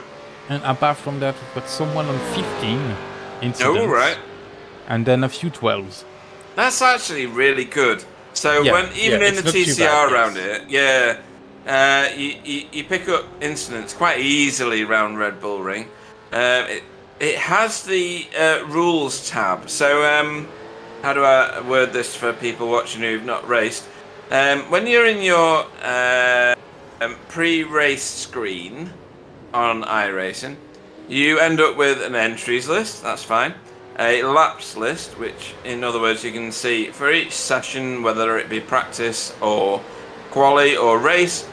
And apart from that, we've got someone on 15 incidents. Oh, right. And then a few 12s. That's actually really good. So when even in the TCR round it, you pick up incidents quite easily around Red Bull Ring. It has the rules tab. So how do I word this for people watching who've not raced? When you're in your pre-race screen on iRacing, you end up with an entries list. That's fine. A laps list, which in other words you can see for each session, whether it be practice or quali or race,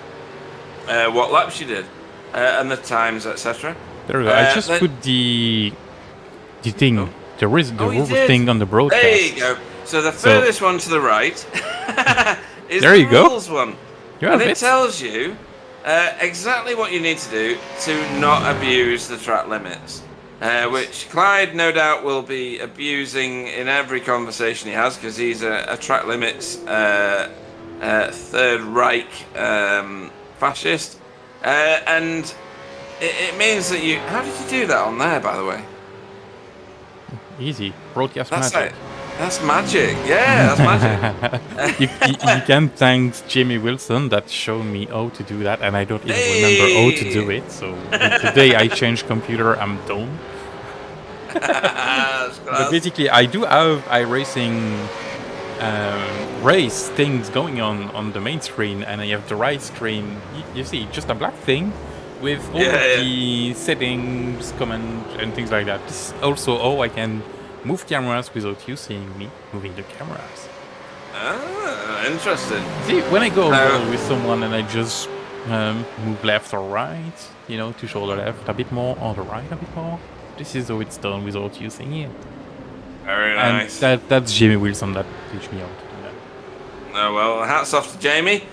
what laps you did and the times, etc. There we go. I just put the thing, the rule thing on the broadcast. There you go. So the furthest one to the right is there the rules one. And it tells you exactly what you need to do to not abuse the track limits. Which Clyde no doubt will be abusing in every conversation he has, because he's a track limits Third Reich fascist. And it means that you... How did you do that on there, by the way? Easy. Broadcast magic. That's magic. Yeah, that's magic. you can thank Jamie Wilson that showed me how to do that, and I don't even remember how to do it. So the day I change computer, I'm done. But basically, I do have iRacing race things going on the main screen, and I have the right screen. You see, just a black thing with all the settings, command, and things like that. This is also how I can move cameras without you seeing me moving the cameras. Ah, interesting. See, when I go with someone and I just move left or right, you know, to shoulder left a bit more, or the right a bit more, this is how it's done without you seeing it. Very nice. And that's Jamie Wilson that teach me how to do that. Oh, well, hats off to Jamie.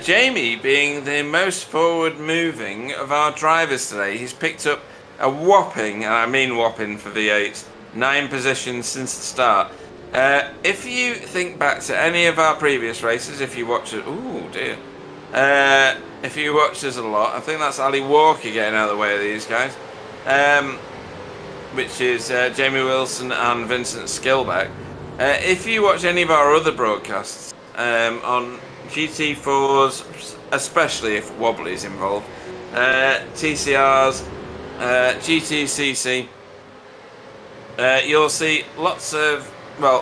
Jamie being the most forward-moving of our drivers today. He's picked up a whopping, and I mean whopping for V8s, 9 positions since the start. If you think back to any of our previous races, if you watch it, if you watch us a lot, I think that's Ali Walker getting out of the way of these guys, which is Jamie Wilson and Vincent Skillback. If you watch any of our other broadcasts on GT4s, especially if wobbly is involved, TCRs, GTCC, you'll see lots of,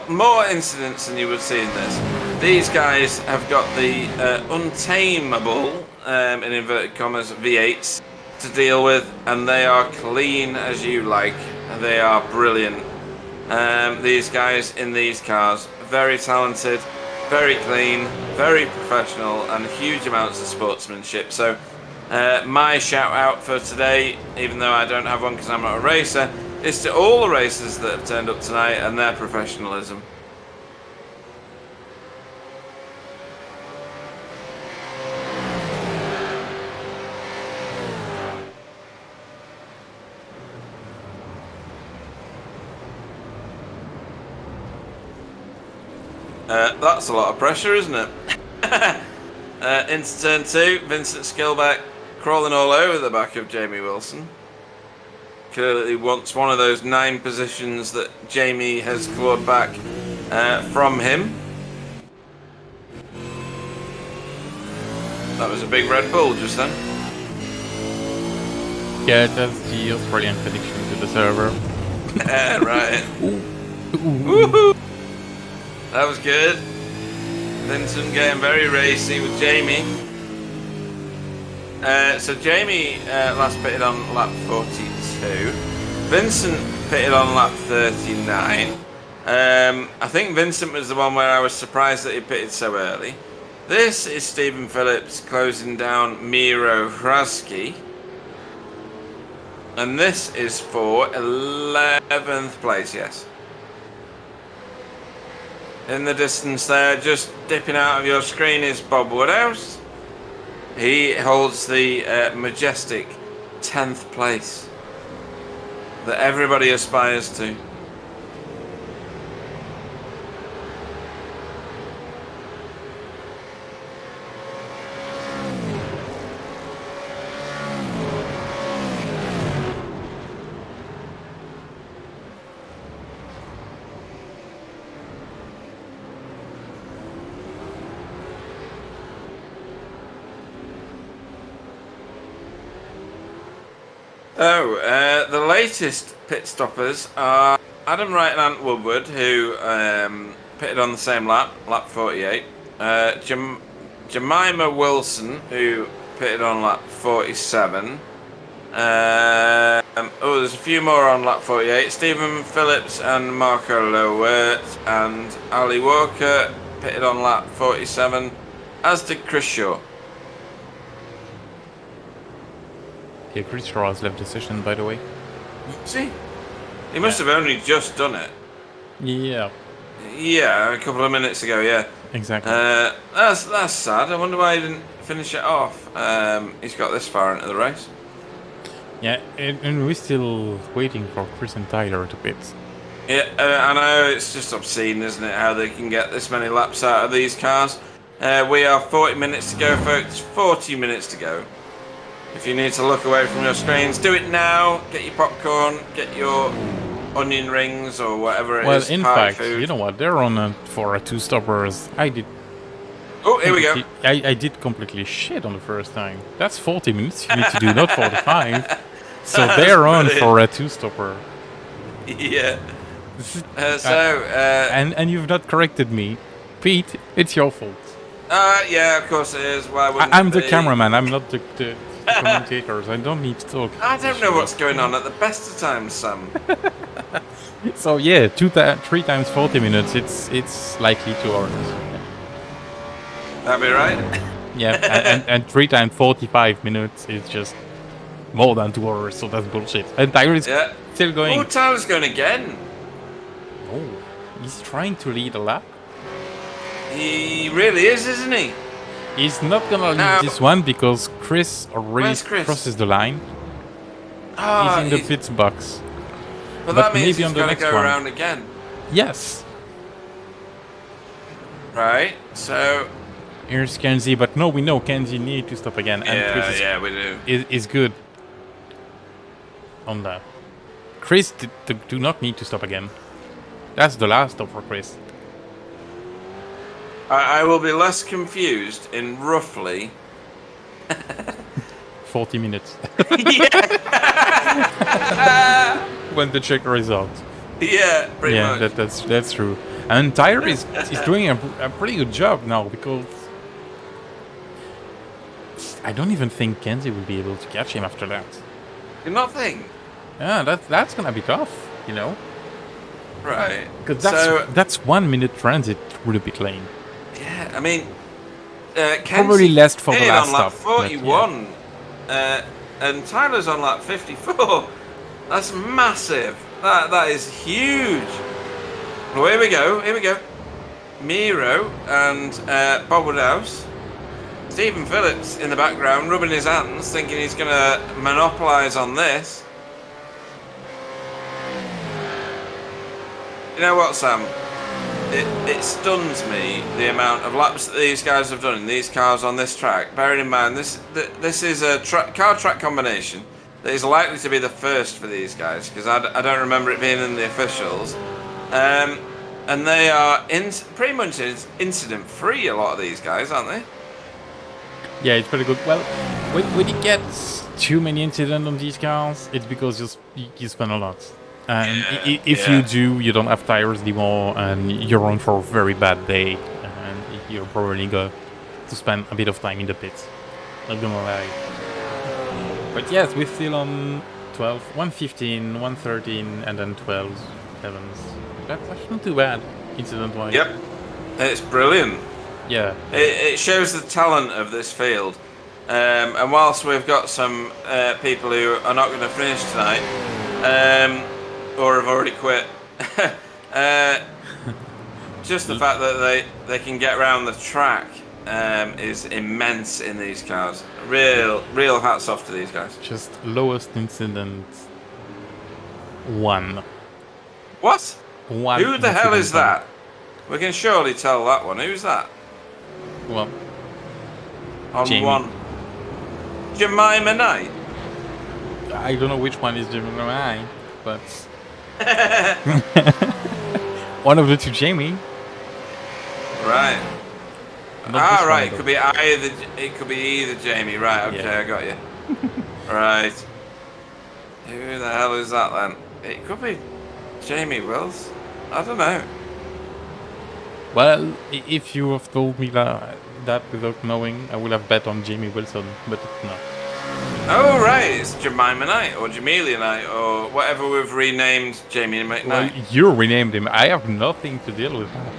more incidents than you would see in this. These guys have got the untamable, in inverted commas, V8s to deal with, and they are clean as you like. They are brilliant. These guys in these cars, very talented, very clean, very professional, and huge amounts of sportsmanship. So my shout out for today, even though I don't have one because I'm not a racer, is to all the racers that have turned up tonight and their professionalism. That's a lot of pressure, isn't it? Into turn 2, Vincent Skillback crawling all over the back of Jamie Wilson. Clearly wants one of those 9 positions that Jamie has clawed back from him. That was a big Red Bull just then. Yeah, that's the Australian connection to the server. Right. Woohoo! That was good. Vincent getting very racy with Jamie. So Jamie last pitted on lap 42. Vincent pitted on lap 39. I think Vincent was the one where I was surprised that he pitted so early. This is Stephen Phillips closing down Miro Hrasky. And this is for 11th place, yes. In the distance there, just dipping out of your screen, is Bob Woodhouse. He holds the majestic 10th place that everybody aspires to. The latest pit stoppers are Adam Wright and Ant Woodward, who pitted on the same lap 48. Jemima Wilson, who pitted on lap 47. There's a few more on lap 48. Stephen Phillips and Marco Lowert and Ali Walker pitted on lap 47, as did Chris Shaw. Yeah, Chris Shaw has left the session, by the way. See? He must have only just done it. Yeah. Yeah, a couple of minutes ago, yeah. Exactly. That's sad. I wonder why he didn't finish it off. He's got this far into the race. Yeah, and we're still waiting for Chris and Tyler to pit. Yeah, I know, it's just obscene, isn't it, how they can get this many laps out of these cars. We are 40 minutes to go, folks. 40 minutes to go. If you need to look away from your screens, do it now. Get your popcorn, get your onion rings or whatever it is. Well, in fact, food. You know what? They're on for a 2-stoppers. I did. Oh, here we go. I did completely shit on the first time. That's 40 minutes you need to do, not 45. So they're on for a 2-stopper. Yeah. And you've not corrected me. Pete, it's your fault. Yeah, of course it is. Why wouldn't I'm the cameraman. I'm not the commentators. I don't need to talk. I don't know what's going on at the best of times, Sam. So yeah, 3 times 40 minutes. It's likely 2 hours. That'd be right. Yeah, and 3 times 45 minutes is just more than 2 hours. So that's bullshit. And Tyler is still going. Oh, Tyler's going again. Oh, he's trying to lead a lap. He really is, isn't he? He's not gonna lead this one because Chris already crosses the line. He's in the pits box. But that means he's going to go around again. Yes. Right, so... Here's Kenzie, but no, we know Kenzie needs to stop again. And Chris we do. Is good on that. Chris do not need to stop again. That's the last stop for Chris. I will be less confused in roughly 40 minutes. When the check results. Yeah, pretty much. Yeah, that's true. And Tyler is doing a pretty good job now because I don't even think Kenzie will be able to catch him after that. You not think? Yeah, that's gonna be tough, you know. Right. Because that's 1 minute transit through the pit lane. Yeah, I mean, probably less for the last on lap stop. 41, and Tyler's on lap 54. That's massive. That is huge. Well, here we go. Miro and Bob Woodhouse. Stephen Phillips in the background, rubbing his hands, thinking he's going to monopolise on this. You know what, Sam? it stuns me the amount of laps that these guys have done in these cars on this track. Bearing in mind, this is a car track combination that is likely to be the first for these guys, because I don't remember it being in the officials. And they are pretty much incident free, a lot of these guys, aren't they? Yeah, it's pretty good. Well, when you get too many incidents on these cars, it's because you spend a lot. And if you do, you don't have tires anymore, and you're on for a very bad day, and you're probably going to spend a bit of time in the pits. Not gonna lie. But yes, we're still on 12, 115, 113, and then 12, 11s. That's actually not too bad, incident-wise. Yep, it's brilliant. Yeah. It shows the talent of this field. And whilst we've got some people who are not going to finish tonight, or have already quit, just the fact that they can get around the track is immense in these cars. Real hats off to these guys. Just lowest incident 1. What? 1. Who the hell is that? We can surely tell that one. Who's that? Well, on Jamie. 1. Jemima Knight. I don't know which one is Jamie, but one of the two Jamie. Right. Not Right. one, It could be either Jamie. Right. Okay, Yeah. I got you. Right. Who the hell is that then? It could be Jamie Wills. I don't know. Well, if you have told me that without knowing, I would have bet on Jamie Wilson, but no. Oh right, it's Jemima Knight or Jamelia Knight or whatever we've renamed Jamie McKnight. Well, you renamed him. I have nothing to deal with that.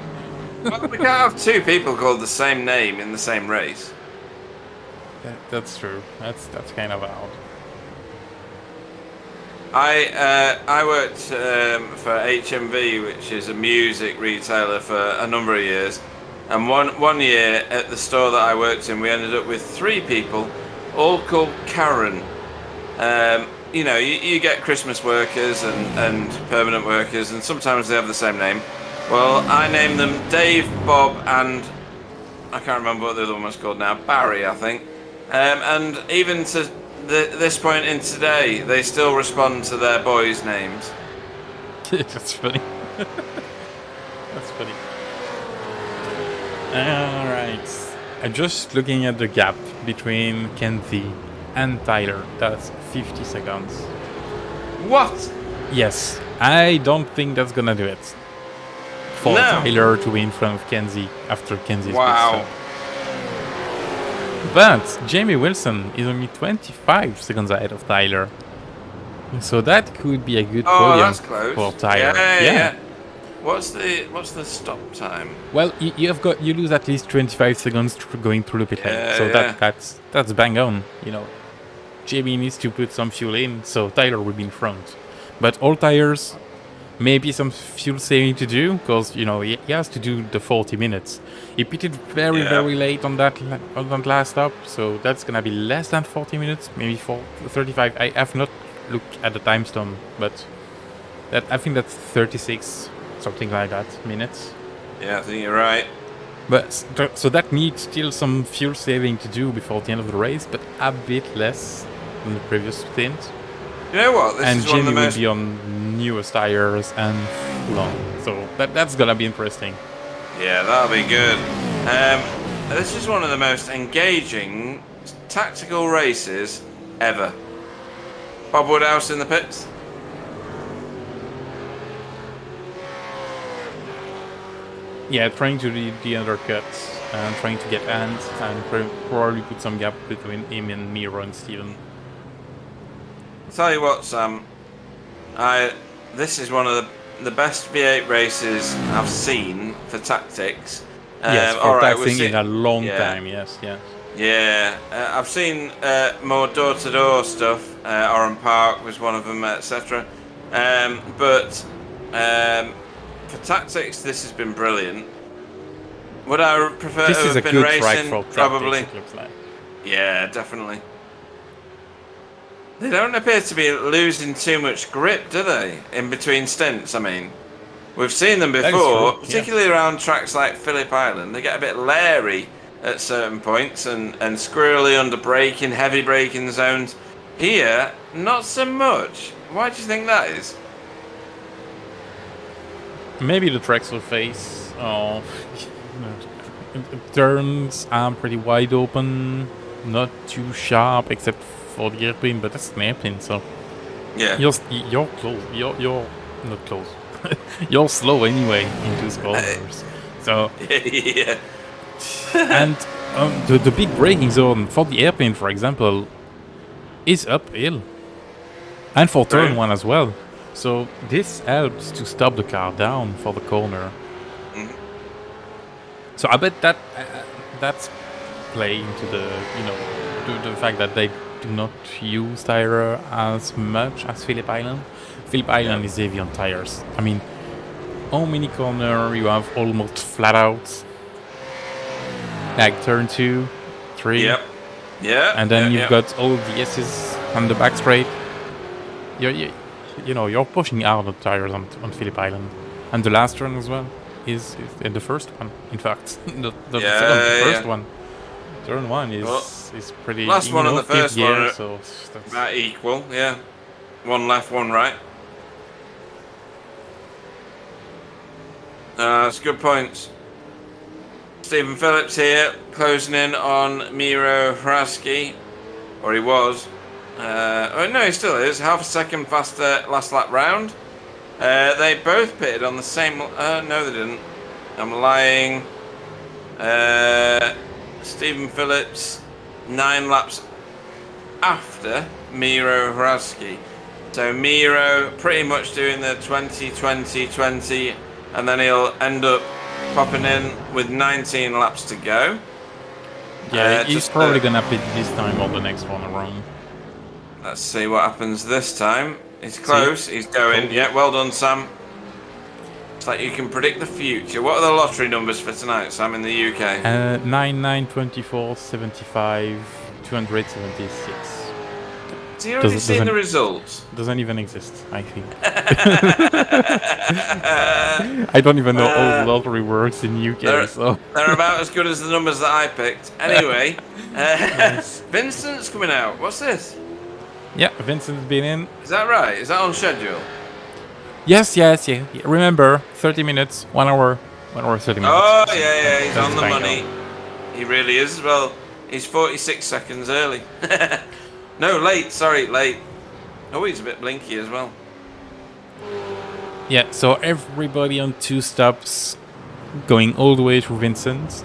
Well, we can't have two people called the same name in the same race. That's true. That's kind of odd. I worked for HMV, which is a music retailer, for a number of years, and one year at the store that I worked in, we ended up with 3 people, all called Karen. You know, you get Christmas workers and permanent workers, and sometimes they have the same name. Well, I named them Dave, Bob, and I can't remember what the other one was called now. Barry, I think. And even to this point in today, they still respond to their boys' names. That's funny. That's funny. Alright. I'm just looking at the gap between Kenzie and Tyler. That's 50 seconds. What? Yes. I don't think that's gonna do it. For Tyler to be in front of Kenzie after Kenzie's pit stop. But Jamie Wilson is only 25 seconds ahead of Tyler. So that could be a good podium for Tyler. Yeah. What's the stop time? Well, you lose at least 25 seconds going through the pit lane. So that's bang on, you know. Jamie needs to put some fuel in, so Tyler will be in front. But all tires, maybe some fuel saving to do, because you know he has to do the 40 minutes. He pitted very late on that last stop, so that's gonna be less than 40 minutes, maybe 35. I have not looked at the timestamp, but I think that's 36, something like that, minutes. Yeah, I think you're right. But so that needs still some fuel saving to do before the end of the race, but a bit less than the previous stint. You know what? And Jamie will be on newest tires and long, so that's gonna be interesting. Yeah, that'll be good. This is one of the most engaging tactical races ever. Bob Woodhouse in the pits. Yeah, trying to read the undercuts and trying to get Ant and probably put some gap between him and Miro and Steven. I'll tell you what, Sam. This is one of the best V8 races I've seen for tactics. Yes, for tacting in a long time. Yes. Yeah, I've seen more door-to-door stuff. Oran Park was one of them, etc. But for tactics, this has been brilliant. Would I prefer this to is have a been good racing? track for Probably. tactics, it looks like. Yeah, definitely. They don't appear to be losing too much grip, do they? In between stints, I mean. We've seen them is before, true, particularly around tracks like Phillip Island. They get a bit leery at certain points and squirrely under braking, heavy braking zones. Here, not so much. Why do you think that is? Maybe the track surface. Oh, turns are pretty wide open, not too sharp except for the airplane, but that's an airplane, so Yeah. you're close. You're not close. You're slow anyway into these corners. So Yeah. and the big braking zone for the airplane, for example, is uphill, and for turn Right. 1 as well. So this helps to stop the car down for the corner. Mhm. So I bet that's playing to the to the fact that they do not use tire as much as Phillip Island. Phillip Island is heavy on tires. I mean, how many corner you have almost flat out, like turn 2, 3, Yep. Yeah. and then yeah, you've got all the S's on the back straight. You're pushing out the tires on Phillip Island, and the last turn as well is in the first one. In fact, the first one, turn 1 is pretty. Last one on the fifth first gear, one, so that's about equal. Yeah. One left, one right. That's good points. Stephen Phillips here, closing in on Miro Hraski, or he was. Oh no, he still is. Half a second faster last lap round. They both pitted on the same. No, they didn't. I'm lying. Stephen Phillips 9 laps after Miro Hraski. So Miro pretty much doing the 20-20-20, and then he'll end up popping in with 19 laps to go. yeah. He's probably gonna pit this time or the next one around. Let's see what happens this time. He's close. He's going. Cool. Yeah, well done, Sam. It's like you can predict the future. What are the lottery numbers for tonight, Sam, in the UK? 9, 9, 24, 75, 276. So you already seen the results? Doesn't even exist, I think. I don't even know how the lottery works in UK, so... They're about as good as the numbers that I picked. Anyway, Vincent's coming out. What's this? Yeah, Vincent's been in. Is that right? Is that on schedule? Yes. Remember, 30 minutes, 1 hour, 1 hour, 30 minutes. Oh, yeah, he's That's on the fine, money. He really is. Well, he's 46 seconds early. No, late. Sorry, late. Oh, he's a bit blinky as well. Yeah, so everybody on 2 stops going all the way through Vincent.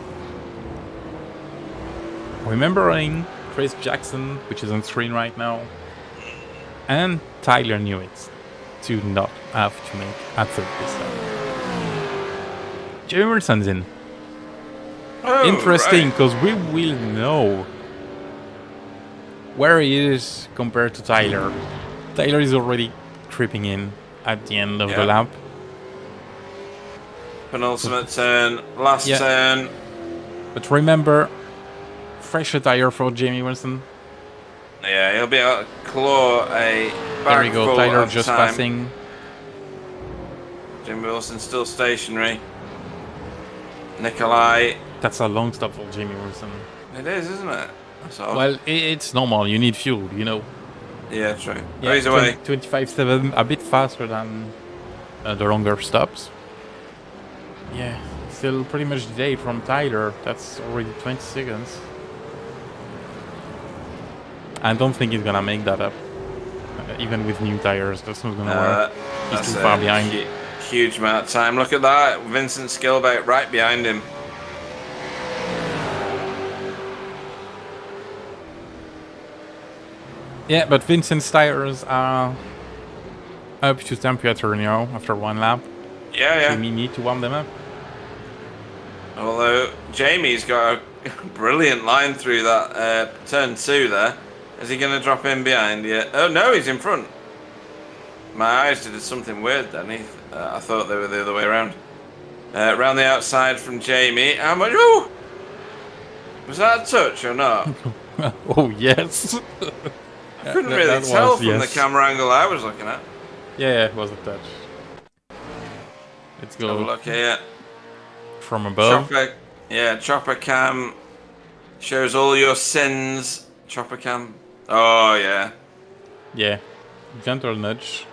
Remembering Chris Jackson, which is on screen right now, and Tyler Newitt to not have to make a third this time. Jimmy Emerson's in. Oh, Interesting, right. because we will know where he is compared to Tyler. Tyler is already creeping in at the end of the lap. Penultimate turn, last turn. But remember, fresher tire for Jamie Wilson. Yeah, he'll be able to claw a There bag we go, full Tyler of just time. passing. Jim Wilson still stationary. Nikolai. That's a long stop for Jamie Wilson. It is, isn't it? That's odd. Well, it's normal, you need fuel, you know. Yeah, true. Yeah, Oh, he's away. 25.7, a bit faster than the longer stops. Yeah, still pretty much delayed from Tyler. That's already 20 seconds. I don't think he's gonna make that up. Even with new tires, that's not gonna work. He's too far behind. Huge amount of time. Look at that. Vincent Skillbait right behind him. Yeah, but Vincent's tires are up to temperature now after 1 lap. Yeah. So we need to warm them up. Although Jamie's got a brilliant line through that turn 2 there. Is he going to drop in behind yet? Oh no, he's in front. My eyes did something weird then. I thought they were the other way around. Round the outside from Jamie. How much? Oh! Was that a touch or not? Oh, yes. I couldn't really tell from the camera angle I was looking at. Yeah, it was a touch. Let's Have a go look here. from above. Chopper, yeah, chopper cam shows all your sins. Chopper cam. Oh yeah. Yeah, gentle nudge.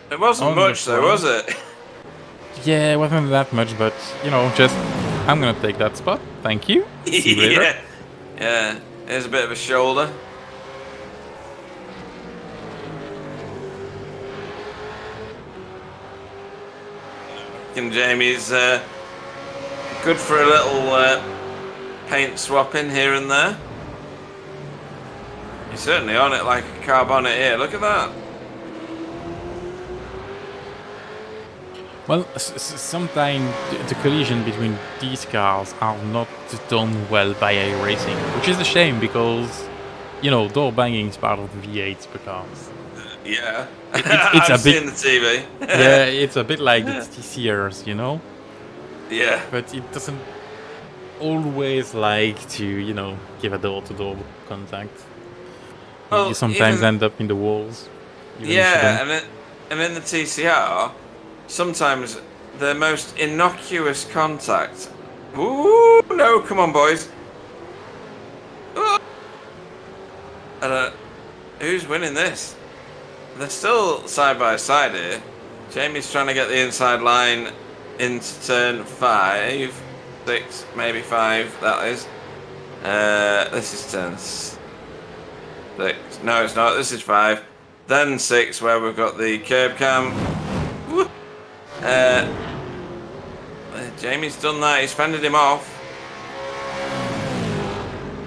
It wasn't On the much though, was front. it? Yeah, it wasn't that much, but you know, just I'm gonna take that spot. Thank you. See you later. Yeah. Yeah. Here's a bit of a shoulder. And Jamie's good for a little paint swapping here and there. He's certainly on it like a car bonnet here. Look at that. Well, sometimes the collision between these cars are not done well by iRacing, which is a shame because, you know, door banging is part of the V8 because Yeah. it's I've a bit seen the TV. yeah, it's a bit like the TCRs, you know, Yeah. but it doesn't always like to, you know, give a door-to-door contact. Well, You sometimes even- end up in the walls. even if you Yeah, don't. and in the TCR, sometimes the most innocuous contact. Ooh, no, come on, boys. Ooh. Who's winning this? They're still side by side here. Jamie's trying to get the inside line into turn 5, 6, maybe 5. That is. This is turn 6. No, it's not. This is 5. Then 6, where we've got the curb cam. Woo. Jamie's done that. He's fended him off.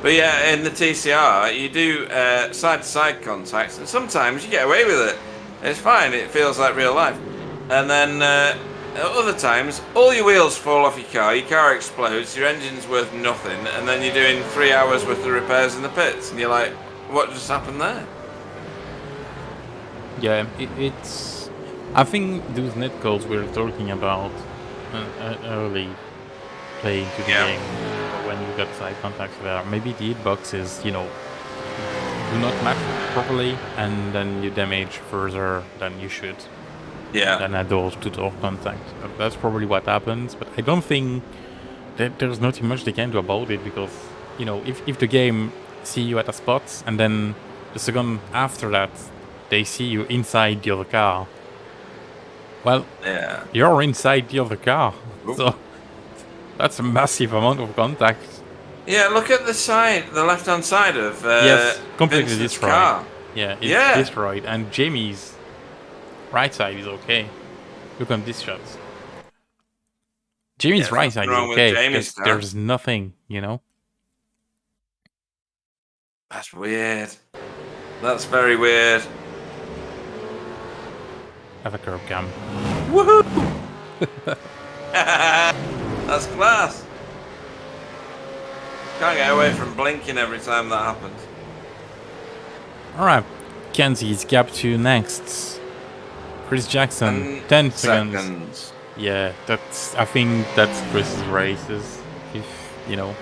But yeah, in the TCR, you do side-to-side contacts, and sometimes you get away with it. It's fine. It feels like real life. And then other times, all your wheels fall off your car explodes, your engine's worth nothing, and then you're doing 3 hours worth of repairs in the pits, and you're like, what just happened there? Yeah, it's. I think those netcodes we were talking about early playing to the game when you got side contacts there. Maybe the hitboxes, you know, do not match properly, and then you damage further than you should. Yeah. Than a door-to-door contact. That's probably what happens. But I don't think that there's not much they can do about it because, you know, if the game see you at a spot and then the second after that they see you inside the other car, well, Yeah. you're inside the other car. Oop. So that's a massive amount of contact. Yeah, look at the side, the left-hand side of Yes, completely Vincent's destroyed. car. Yeah, it's Yeah. destroyed. And Jamie's right side is okay. Look on this shot. Jamie's Yeah, right side nothing is wrong with okay. Jamie's car. There's nothing, you know. That's weird. That's very weird. Have a curb cam. Woohoo! That's class. Can't get away from blinking every time that happens. Alright, Kenzie's gap 2 next. Chris Jackson, 10 seconds. Yeah, that's. I think that's Chris's races. If you know.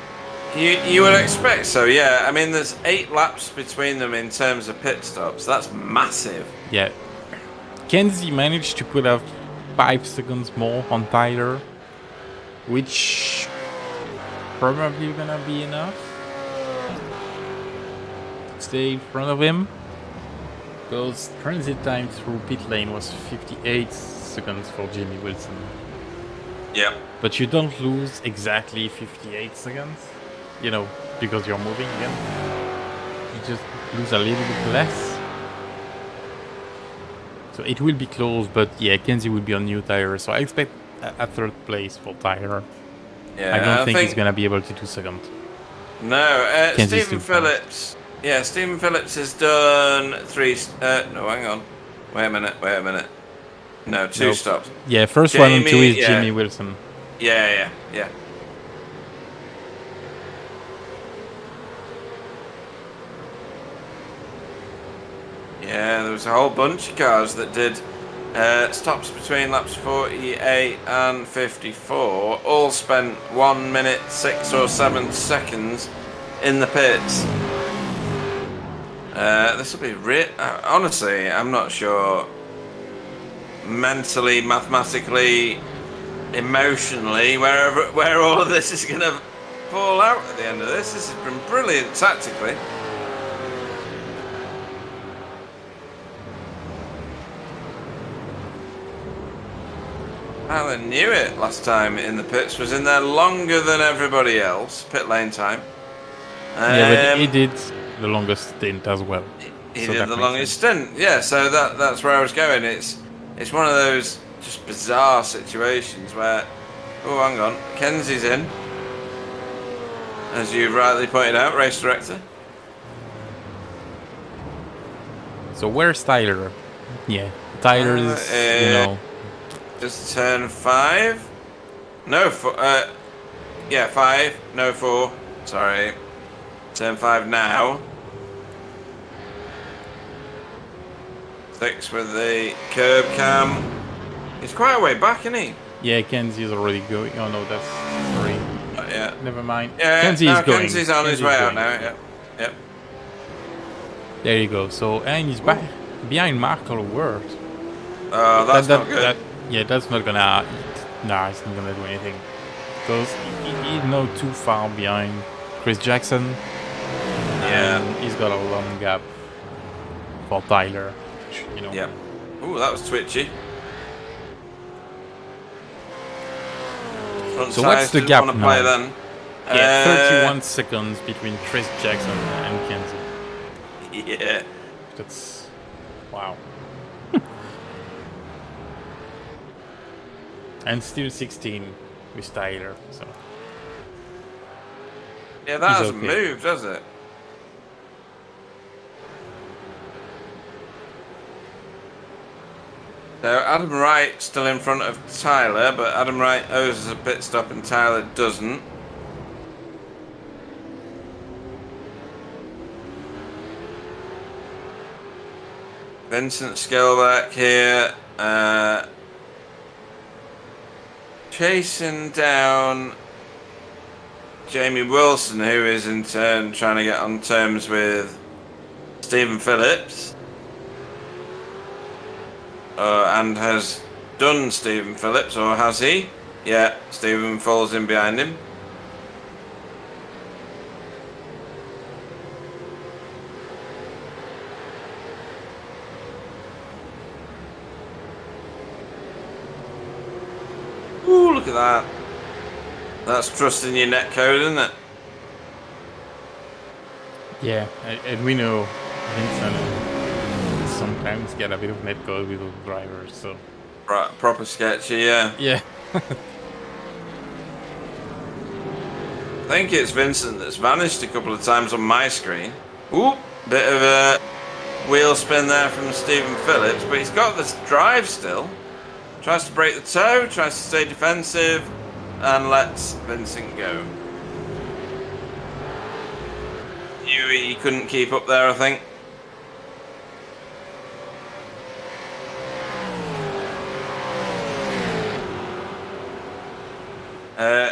You would expect so, yeah. I mean, there's 8 laps between them in terms of pit stops. That's massive. Yeah. Kenzie managed to put up 5 seconds more on Tyler, which probably gonna be enough to stay in front of him. Because transit time through pit lane was 58 seconds for Jimmy Wilson. Yeah. But you don't lose exactly 58 seconds, you know, because you're moving again. You just lose a little bit less. So it will be close, but yeah, Kenzie will be on new tires. So I expect a third place for Tyler. Yeah. I don't think he's gonna be able to do second. No, Kenzie's Stephen too fast. Phillips. Yeah, Stephen Phillips has done 3. No, hang on. Wait a minute. No, 2 Nope. stops. Yeah, first one and 2 is yeah. Jimmy Wilson. Yeah. Yeah, there was a whole bunch of cars that did stops between laps 48 and 54. All spent 1 minute, 6 or 7 seconds in the pits. This will be honestly, I'm not sure mentally, mathematically, emotionally where all of this is going to fall out at the end of this. This has been brilliant tactically. Alan knew it last time in the pits, was in there longer than everybody else, pit lane time. Yeah, but he did the longest stint as well. He did the longest stint, yeah, so that's where I was going. It's one of those just bizarre situations where, oh, hang on, Kenzie's in, as you rightly pointed out, race director. So where's Tyler? Yeah, Tyler is, you know... Just turn 5. No, 4. Yeah, 5. No, 4. Sorry. Turn 5 now. 6 with the curb cam. He's quite a way back, isn't he? Yeah, Kenzie's already going. Oh no, that's 3. Yeah. Never mind. Yeah, Kenzie is going. Kenzie's on his way out now. Yeah. Yep. There you go. So, and he's back behind Markle Word. Oh, that's not good. Yeah, that's not gonna... Nah, it's not gonna do anything. Because he's not too far behind Chris Jackson. Yeah. And he's got a long gap for Tyler. You know. Yeah. Ooh, that was twitchy. Front So what's the gap now? Play then. Yeah, 31 seconds between Chris Jackson and Kenzie. Yeah. That's... Wow. And still 16 with Tyler, so... Yeah, that hasn't moved, has it? So Adam Wright still in front of Tyler, but Adam Wright owes us a pit stop and Tyler doesn't. Vincent Skillback here, chasing down Jamie Wilson, who is in turn trying to get on terms with Stephen Phillips. And has done Stephen Phillips, or has he? Yeah, Stephen falls in behind him. Ooh, look at that. That's trusting your net code, isn't it? Yeah, and we know Vincent sometimes get a bit of netcode with the drivers, so... Right, proper sketchy, yeah. Yeah. I think it's Vincent that's vanished a couple of times on my screen. Ooh, bit of a wheel spin there from Stephen Phillips, but he's got this drive still. Tries to break the toe, tries to stay defensive, and lets Vincent go. He couldn't keep up there, I think.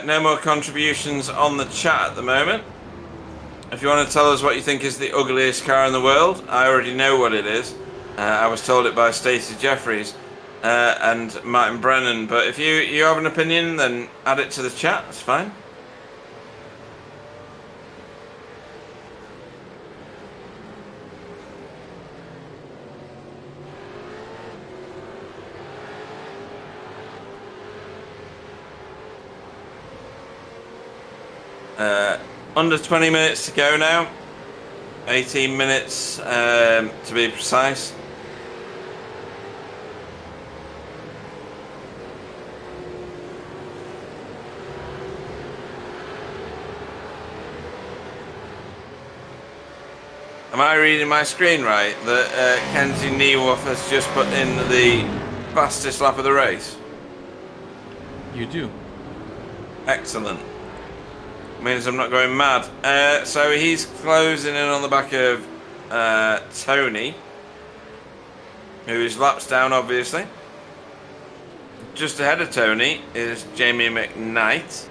No more contributions on the chat at the moment. If you want to tell us what you think is the ugliest car in the world, I already know what it is. I was told it by Stacey Jeffries and Martin Brennan. But if you have an opinion, then add it to the chat. It's fine. Under 20 minutes to go now. 18 minutes to be precise. Am I reading my screen right? That Kenzie Niehoff has just put in the fastest lap of the race? You do. Excellent. Means I'm not going mad. So he's closing in on the back of Tony, who is laps down, obviously. Just ahead of Tony is Jamie McKnight.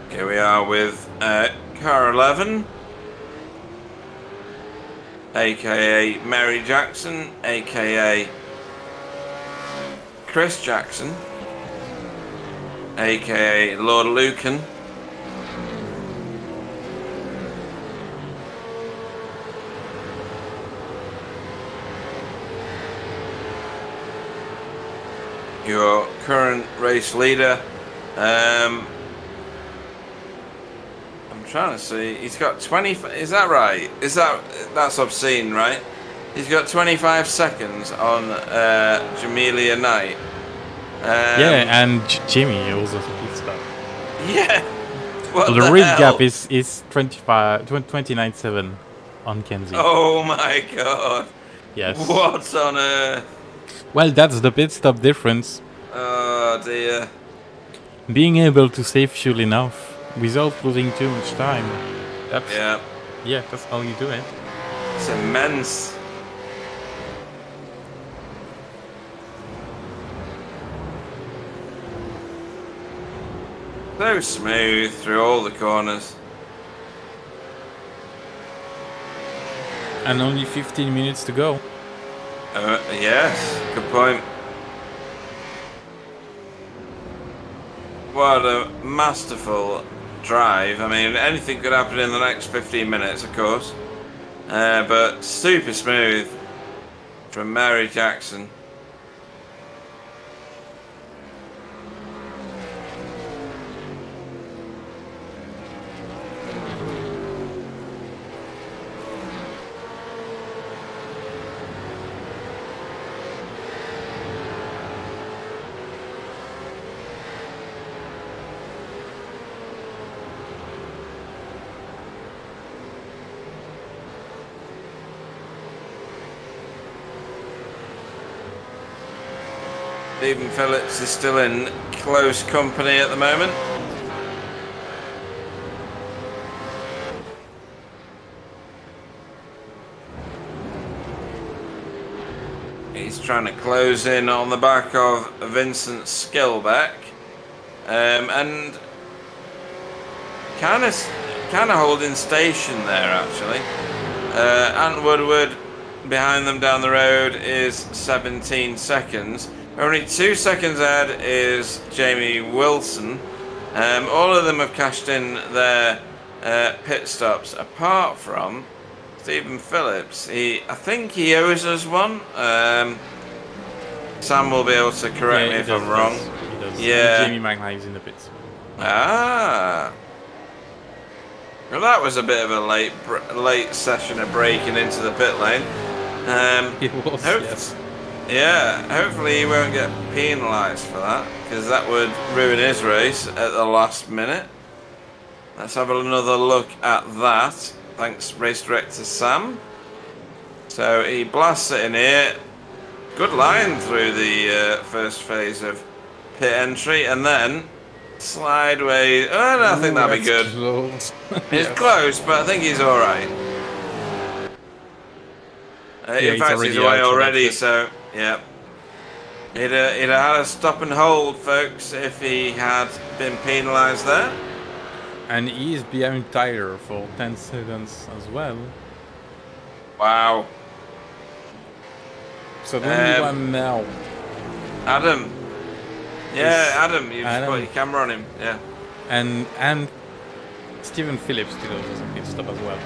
Here we are with car 11, aka Mary Jackson, aka Chris Jackson, aka Lord Lucan. Your current race leader. I'm trying to see. He's got 20. Is that right? That's obscene, right? He's got 25 seconds on Jamelia Knight. Yeah, and Jimmy also pit stop. Yeah. So the real gap is 29.7 on Kenzie. Oh my god. Yes. What on earth? Well, that's the pit stop difference. Oh dear. Being able to save fuel enough without losing too much time. That's, yeah, that's how you do it. It's immense. So smooth through all the corners. And only 15 minutes to go. Yes, good point. What a masterful drive. I mean, anything could happen in the next 15 minutes, of course. But super smooth from Mary Jackson. Stephen Phillips is still in close company at the moment. He's trying to close in on the back of Vincent Skillbeck, and kind of holding station there actually. Ant Woodward behind them down the road is 17 seconds. Only 2 seconds ahead is Jamie Wilson. All of them have cashed in their pit stops, apart from Stephen Phillips. I think he owes us one. Sam will be able to correct me if I'm wrong. He does. Yeah. Jamie Magna is in the pits. Ah. Well, that was a bit of a late session of breaking into the pit lane. It was, yes. Yeah, hopefully he won't get penalised for that, because that would ruin his race at the last minute. Let's have another look at that. Thanks, Race Director Sam. So he blasts it in here. Good line through the first phase of pit entry, and then slideways. Oh, no, I think that'd be good. Close. It's close, but I think he's all right. In fact, he's away already, so yeah. He'd have had a stop and hold, folks, if he had been penalised there. And he is behind Tyler for 10 seconds as well. Wow. So the only one now. Adam. Yeah, Adam. You just put your camera on him. Yeah. And Stephen Phillips still has a pit stop as well.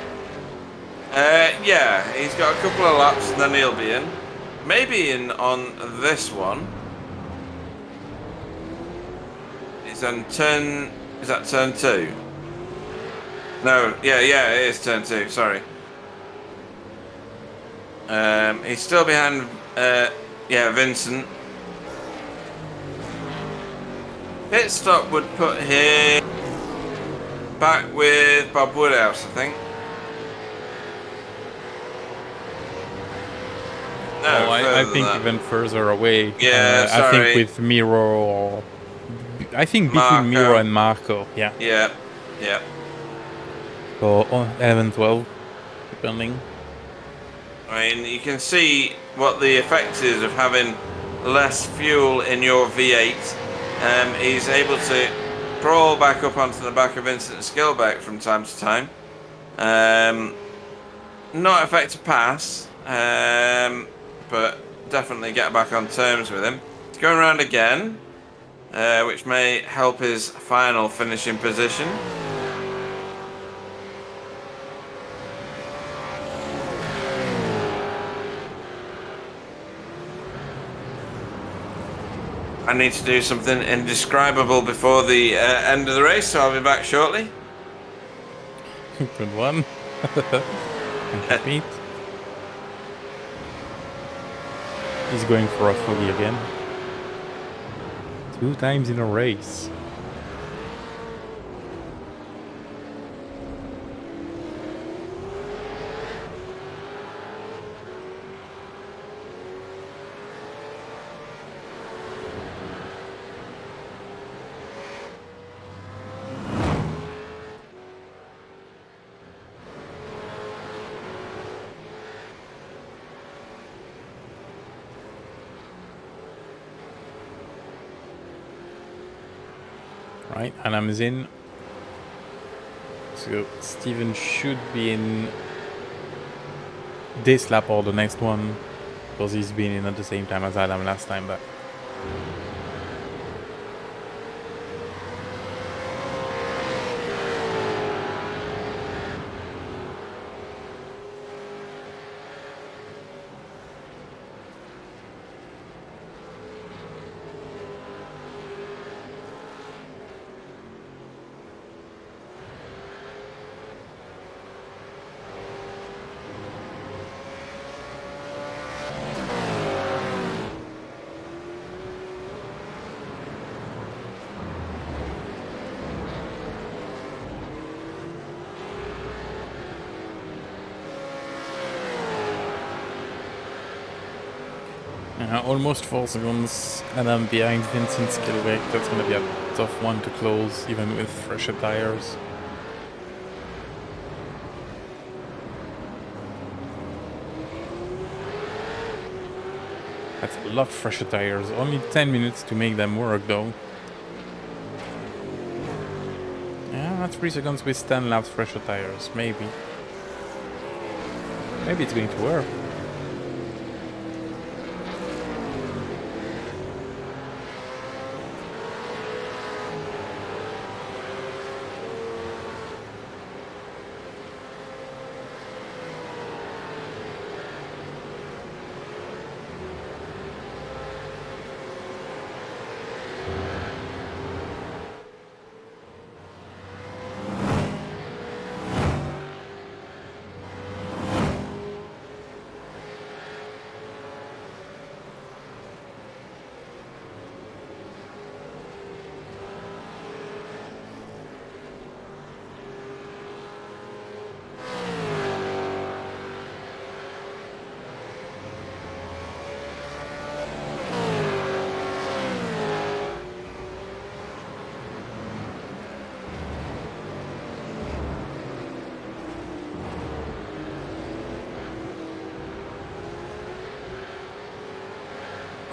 Yeah, he's got a couple of laps and then he'll be in. Maybe in on this one. He's on turn. Is that turn 2? No, yeah, it is turn 2. Sorry. He's still behind. Vincent. Pit stop would put him back with Bob Woodhouse, I think. No, I think even further away. Yeah, I think with Miro. I think between Miro and Marco. Yeah. Yeah. So 11, 12, depending. I mean, you can see what the effect is of having less fuel in your V8. He's able to crawl back up onto the back of Vincent Skillbeck from time to time. Not effect a pass, but definitely get back on terms with him. He's going around again, which may help his final finishing position. I need to do something indescribable before the end of the race, so I'll be back shortly. Good one. Meet. He's going for a foggy again. 2 times in a race. Right, and I'm in. So Steven should be in this lap or the next one, because he's been in at the same time as Adam last time back. Almost 4 seconds, and I'm behind Vincent Skillbeck. That's going to be a tough one to close, even with fresher tires. That's a lot fresher tires. Only 10 minutes to make them work, though. Yeah, 3 seconds with 10 laps fresher tires. Maybe. Maybe it's going to work.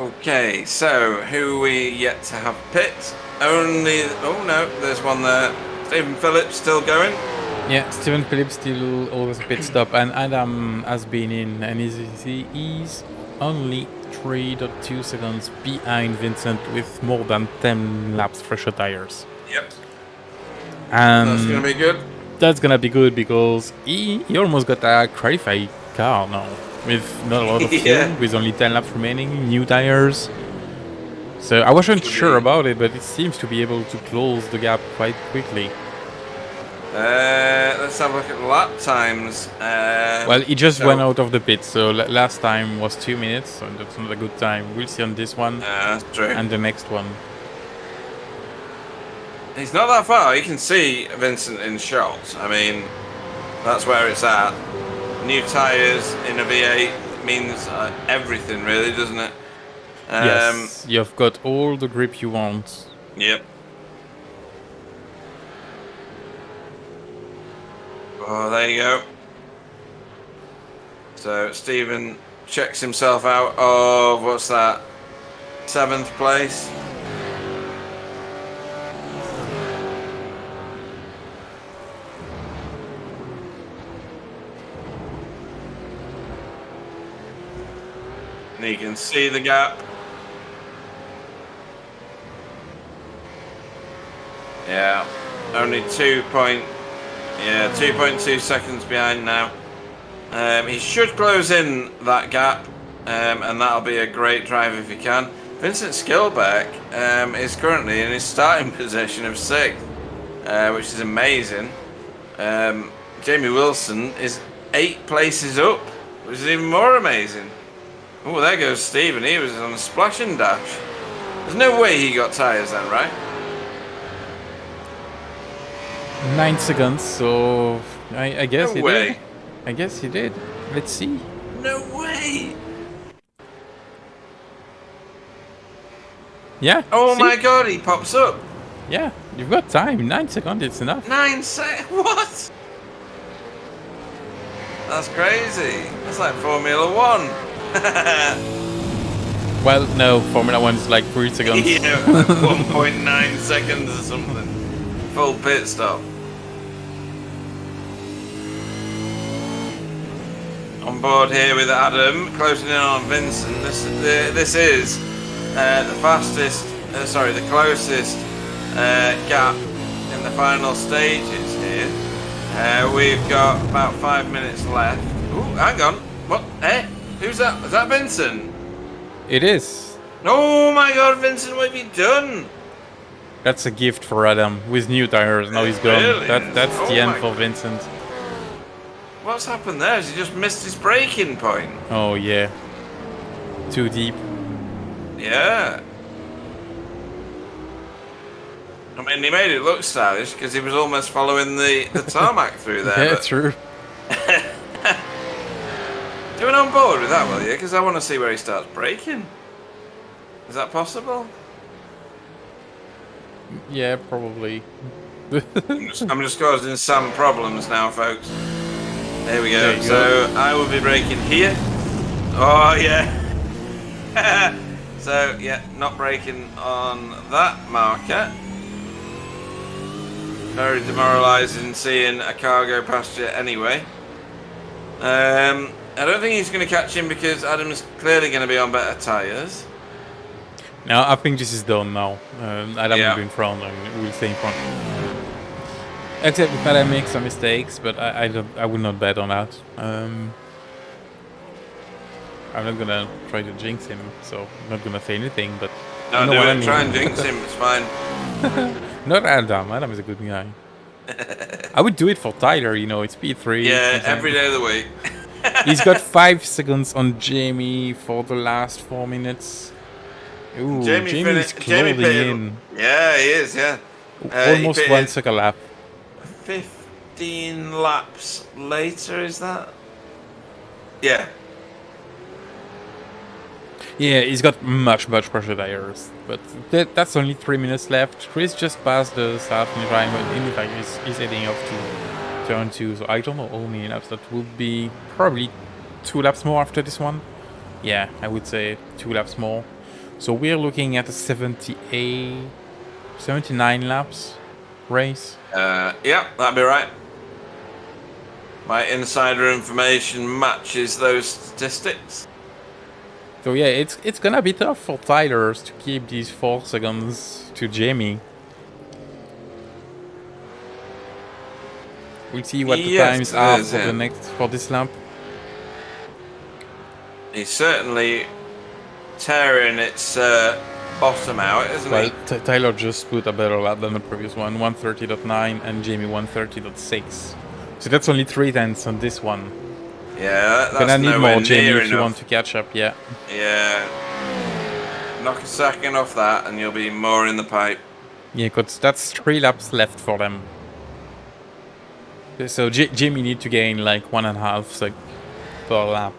Okay, so who we yet to have pit? Only, oh no, there's one there. Stephen Phillips still going. Yeah, Stephen Phillips still always a pit stop, and Adam has been in, and he's only 3.2 seconds behind Vincent with more than 10 laps fresher tires. Yep. And that's gonna be good. That's gonna be good because he almost got a qualified car now. With not a lot of fuel, with only 10 laps remaining, new tires. So I wasn't sure about it, but it seems to be able to close the gap quite quickly. Let's have a look at lap times. Well, he just went out of the pit, so last time was 2 minutes, so that's not a good time. We'll see on this one that's true. And the next one. He's not that far. You can see Vincent in shot. I mean, that's where it's at. New tyres in a V8 means everything, really, doesn't it? Yes, you've got all the grip you want. Yep. Oh, there you go. So Stephen checks himself out of, what's that, 7th place. And you can see the gap. Yeah, only 2.2 seconds behind now. He should close in that gap, and that'll be a great drive if he can. Vincent Skilbeck is currently in his starting position of 6th, which is amazing. Jamie Wilson is 8 places up, which is even more amazing. Oh, there goes Stephen. He was on a splash and dash. There's no way he got tyres then, right? 9 seconds, so I guess No he way. did. I guess he did. Let's see. No way. Yeah. Oh see? my god, he pops up. Yeah, you've got time. 9 seconds, it's enough. 9 seconds? What? That's crazy. That's like Formula 1. Well, no, Formula 1 is like 3 seconds. Yeah, like 1.9 seconds or something. Full pit stop. On board here with Adam, closing in on Vincent. This is the fastest, the closest gap in the final stages here. We've got about 5 minutes left. Ooh, hang on. What? Eh? Who's that? Is that Vincent? It is. Oh my god, Vincent, what have you done? That's a gift for Adam with new tires. Now he's gone. Really? That's Oh the end my- for Vincent. What's happened there? Has he just missed his braking point? Oh yeah. Too deep. Yeah. I mean, he made it look stylish because he was almost following the tarmac through there. Yeah, but true. doing on board with that, will you? Because I want to see where he starts braking. Is that possible? Yeah, probably. I'm just causing Sam problems now, folks. There we There go. you So I will be braking here. Oh yeah. So yeah, not braking on that marker. Very demoralising seeing a car go past you anyway. I don't think he's going to catch him because Adam's clearly going to be on better tyres. No, I think this is done now. Adam Yeah. will be in front and we'll stay in front. Except if Adam makes some mistakes, but I would not bet on that. I'm not gonna try to jinx him, so I'm not gonna say anything, but No, you know do what it. I mean. Try and jinx him. It's fine. Not Adam. Adam is a good guy. I would do it for Tyler, it's P3. Yeah, every day of the week. He's got 5 seconds on Jamie for the last 4 minutes. Ooh, Jamie's closing pitted- in. Yeah, he is. Yeah. Almost he 1 pitted second lap. 15 laps later, is that? Yeah. Yeah, he's got much pressure tires, but that's only 3 minutes left. Chris just passed the starting line, but in fact he's heading off to turn 2, so I don't know how many laps. That would be probably 2 laps more after this one. Yeah, I would say 2 laps more. So we're looking at a 79 laps race. Yeah, that'd be right. My insider information matches those statistics. So yeah, it's gonna be tough for Tyler to keep these 4 seconds to Jamie. We'll see what the Yes, times it are is, for yeah. for this lap. He's certainly tearing its bottom out, isn't Well, he? Tyler just put a better lap than the previous one, 130.9, and Jamie 130.6. So that's only 3 tenths on this one. Yeah, that's Gonna need nowhere more, Jamie, near if you enough. want to catch up. Yeah. Yeah. Knock a second off that and you'll be more in the pipe. Yeah, because that's 3 laps left for them. So Jamie need to gain like 1.5 sec per lap,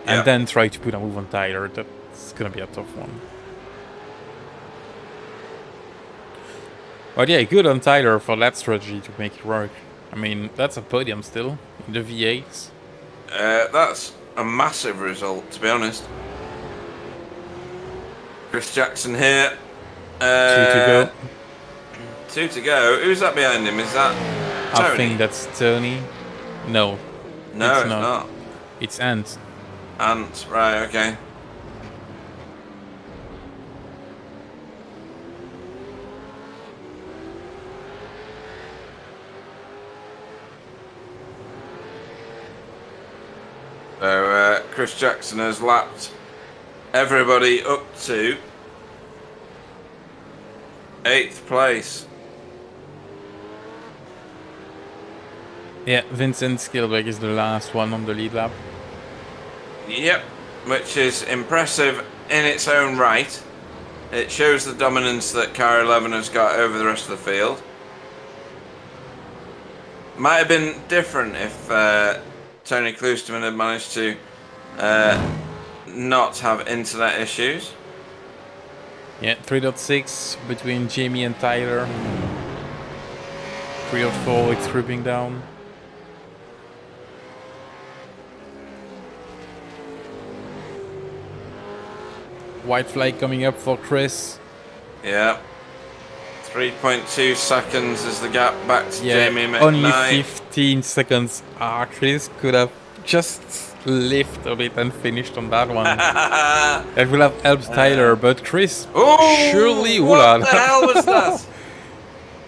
Yeah. and then try to put a move on Tyler. That's gonna be a tough one. But yeah, good on Tyler for that strategy to make it work. I mean, that's a podium still in the V8s. That's a massive result, to be honest. Chris Jackson here. 2 to go. 2 to go. Who's that behind him? Is that Tony? I think that's Tony. No, No, it's not. not. It's Ant. Ant, right, okay. Chris Jackson has lapped everybody up to 8th place. Yeah, Vincent Skilbeck is the last one on the lead lap. Yep, which is impressive in its own right. It shows the dominance that car 11 has got over the rest of the field. Might have been different if Tony Kloosterman had managed to not have internet issues. Yeah, 3.6 between Jamie and Tyler. 3.4, it's creeping down. White flag coming up for Chris. Yeah. 3.2 seconds is the gap back to Yeah, Jamie McKnight. only 15 seconds. Chris could have just lifted a bit and finished on that one. That would have helped Tyler, but Chris surely would have. What the hell was that?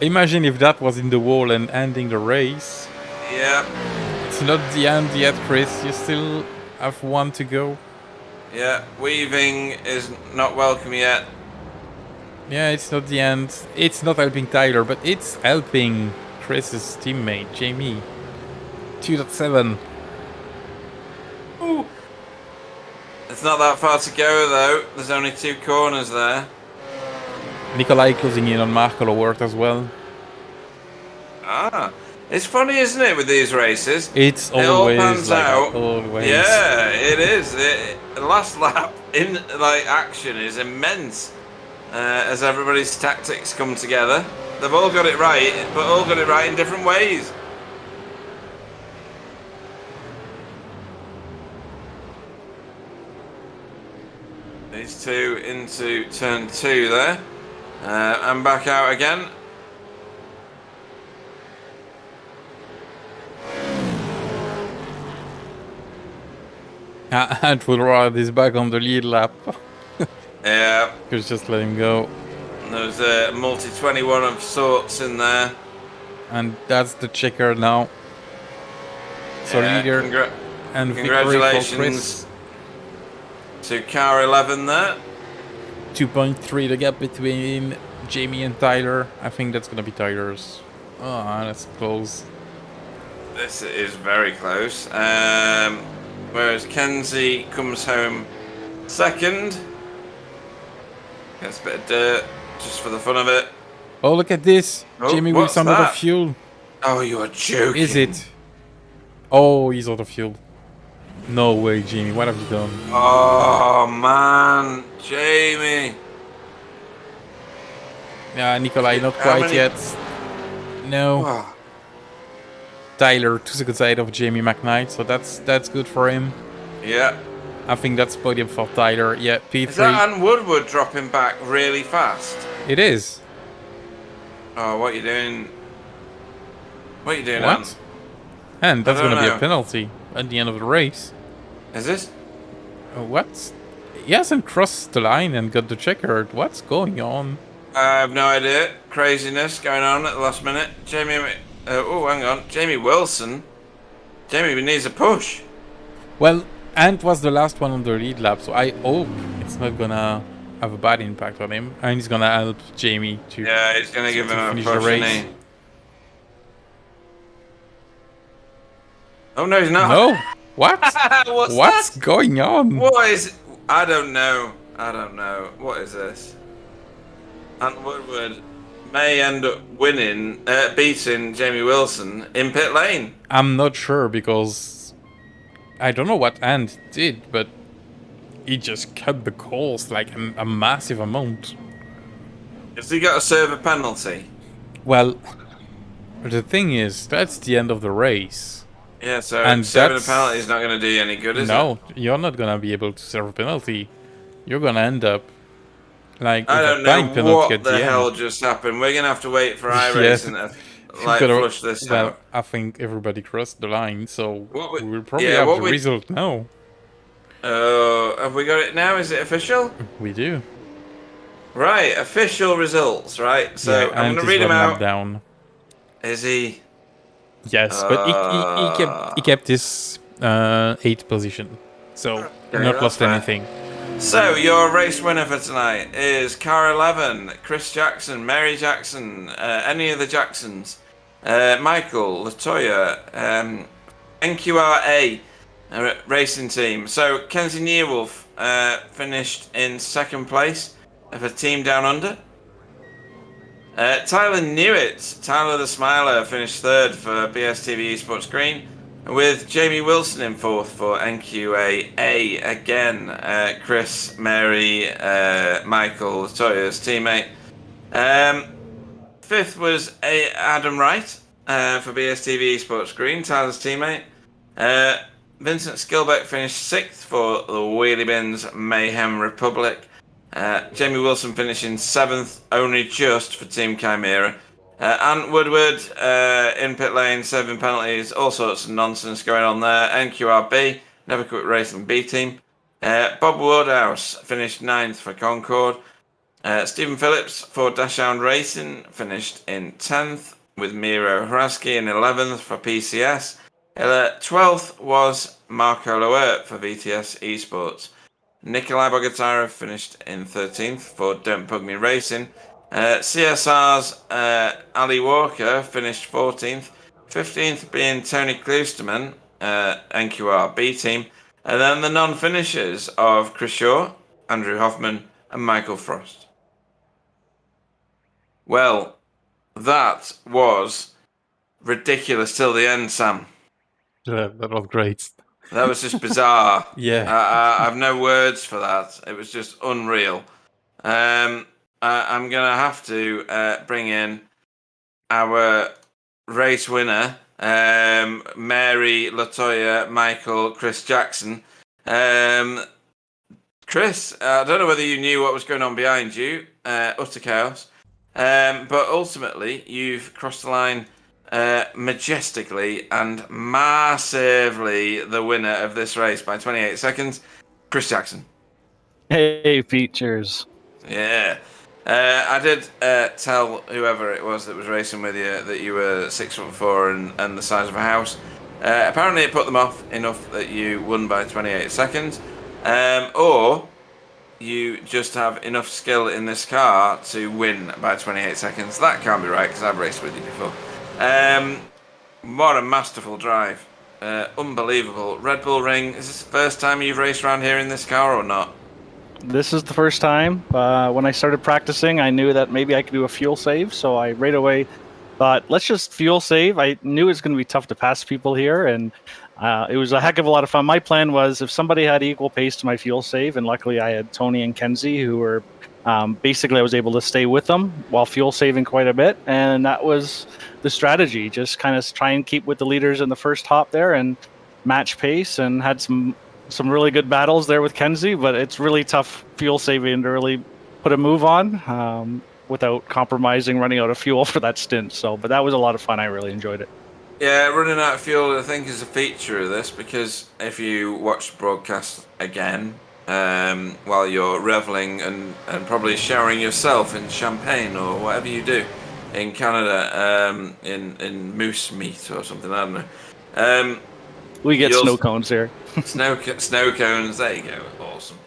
Imagine if that was in the wall and ending the race. Yeah. It's not the end yet, Chris. You still have one to go. Yeah, weaving is not welcome yet. Yeah, it's not the end. It's not helping Tyler, but it's helping Chris's teammate, Jamie. 2.7. Ooh. It's not that far to go, though. There's only 2 corners there. Nikolai closing in on Mark Hollowworth as well. Ah. It's funny, isn't it, with these races? It's it all always pans like out. Always. Yeah, it is. The last lap in action is immense as everybody's tactics come together. They've all got it right, but all got it right in different ways. These two into turn 2 there, and back out again. And Woodward is back on the lead lap. Yeah. Just let him go. There's a multi-21 of sorts in there. And that's the checker now. So leader and congratulations victory for Chris. To car 11 there. 2.3 the gap between Jamie and Tyler. I think that's gonna be Tyler's. Oh, that's close. This is very close. Whereas Kenzie comes home second. Gets a bit of dirt just for the fun of it. Oh, look at this. Oh, Jamie with some out of fuel. Oh, you are joking. Is it? Oh, he's out of fuel. No way, Jamie. What have you done? Oh, man. Jamie. Yeah, Nikolai, not quite yet. No. Oh. Tyler, 2 seconds ahead of Jamie McKnight, so that's good for him. Yeah. I think that's podium for Tyler. Yeah, P3. Is that Anne Woodward dropping back really fast? It is. Oh, what are you doing? What are you doing, What? And that's going to be know. a penalty at the end of the race. Is this? What? He hasn't crossed the line and got the checkered. What's going on? I have no idea. Craziness going on at the last minute. Jamie... oh, hang on. Jamie Wilson. Jamie needs a push. Well, Ant was the last one on the lead lap, so I hope it's not gonna have a bad impact on him, and he's gonna help Jamie to. Yeah, he's gonna give him a finish push, the race. isn't he? Oh no, he's not. No, what? What's that? Going on? What is? I don't know. I don't know. What is this? Ant Woodward may end up winning, beating Jamie Wilson in pit lane. I'm not sure because I don't know what Ant did, but he just cut the course like a massive amount. Has he got to serve a penalty? Well, the thing is, that's the end of the race. Yeah, so And serving a that's- penalty is not going to do you any good, is it? No, you're not gonna be able to serve a penalty. You're gonna end up like I with don't a time know penalty what at the the hell end. just happened. We're going to have to wait for Yes. iRacing to flush this Well, out. I think everybody crossed the line, so What we- we'll probably yeah, have what the we- result now. Have we got it now? Is it official? We do. Right, official results, right? So Yeah, I'm Ant going to is read them 1 lap out. down. Is he? Yes, but he kept his 8th position. So Okay, not that's lost fair. anything. So, your race winner for tonight is car 11, Chris Jackson, Mary Jackson, any of the Jacksons, Michael, Latoya, NQRA racing team. So, Kenzie Nearwolf finished in second place for Team Down Under. Tyler Newitt, Tyler the Smiler, finished third for BSTV Esports Green, with Jamie Wilson in fourth for NQAA again. Chris, Mary, Michael, Toya's teammate. Fifth was Adam Wright for BSTV Esports Green, Tyler's teammate. Vincent Skilbeck finished sixth for the Wheelie Bins Mayhem Republic. Jamie Wilson finishing seventh, only just for Team Chimera. Ant Woodward in pit lane, serving penalties, all sorts of nonsense going on there. NQRB, Never Quit Racing B team. Bob Woodhouse finished ninth for Concord. Stephen Phillips for Dashhound Racing finished in 10th, with Miro Hraski in 11th for PCS. 12th was Marco Loert for VTS Esports. Nikolai Bogatyrev finished in 13th for Don't Pug Me Racing. CSR's Ali Walker finished 14th. 15th being Tony Kloosterman, NQR B team. And then the non-finishers of Chris Shaw, Andrew Hoffman, and Michael Frost. Well, that was ridiculous till the end, Sam. Yeah, that was great. That was just bizarre. Yeah. I have no words for that. It was just unreal. I'm going to have to bring in our race winner, Mary, Latoya, Michael, Chris Jackson. Chris, I don't know whether you knew what was going on behind you. Utter chaos. But ultimately, you've crossed the line majestically and massively the winner of this race by 28 seconds, Chris Jackson. Hey, features. Yeah. I did tell whoever it was that was racing with you that you were 6'4" and the size of a house. Apparently it put them off enough that you won by 28 seconds. Or you just have enough skill in this car to win by 28 seconds. That can't be right because I've raced with you before. What a masterful drive. Unbelievable. Red Bull Ring, is this the first time you've raced around here in this car or not? This is the first time. When I started practicing, I knew that maybe I could do a fuel save, so I right away thought, let's just fuel save. I knew it was going to be tough to pass people here, and it was a heck of a lot of fun. My plan was if somebody had equal pace to my fuel save, and luckily I had Tony and Kenzie, who were basically I was able to stay with them while fuel saving quite a bit, and that was the strategy. Just kind of try and keep with the leaders in the first hop there and match pace, and had some really good battles there with Kenzie, but it's really tough fuel saving to really put a move on without compromising running out of fuel for that stint. So, but that was a lot of fun. I really enjoyed it. Yeah, running out of fuel, I think, is a feature of this, because if you watch the broadcast again while you're reveling and probably showering yourself in champagne or whatever you do in Canada, in moose meat or something, I don't know. We get snow cones here. Snow cones, there you go, awesome.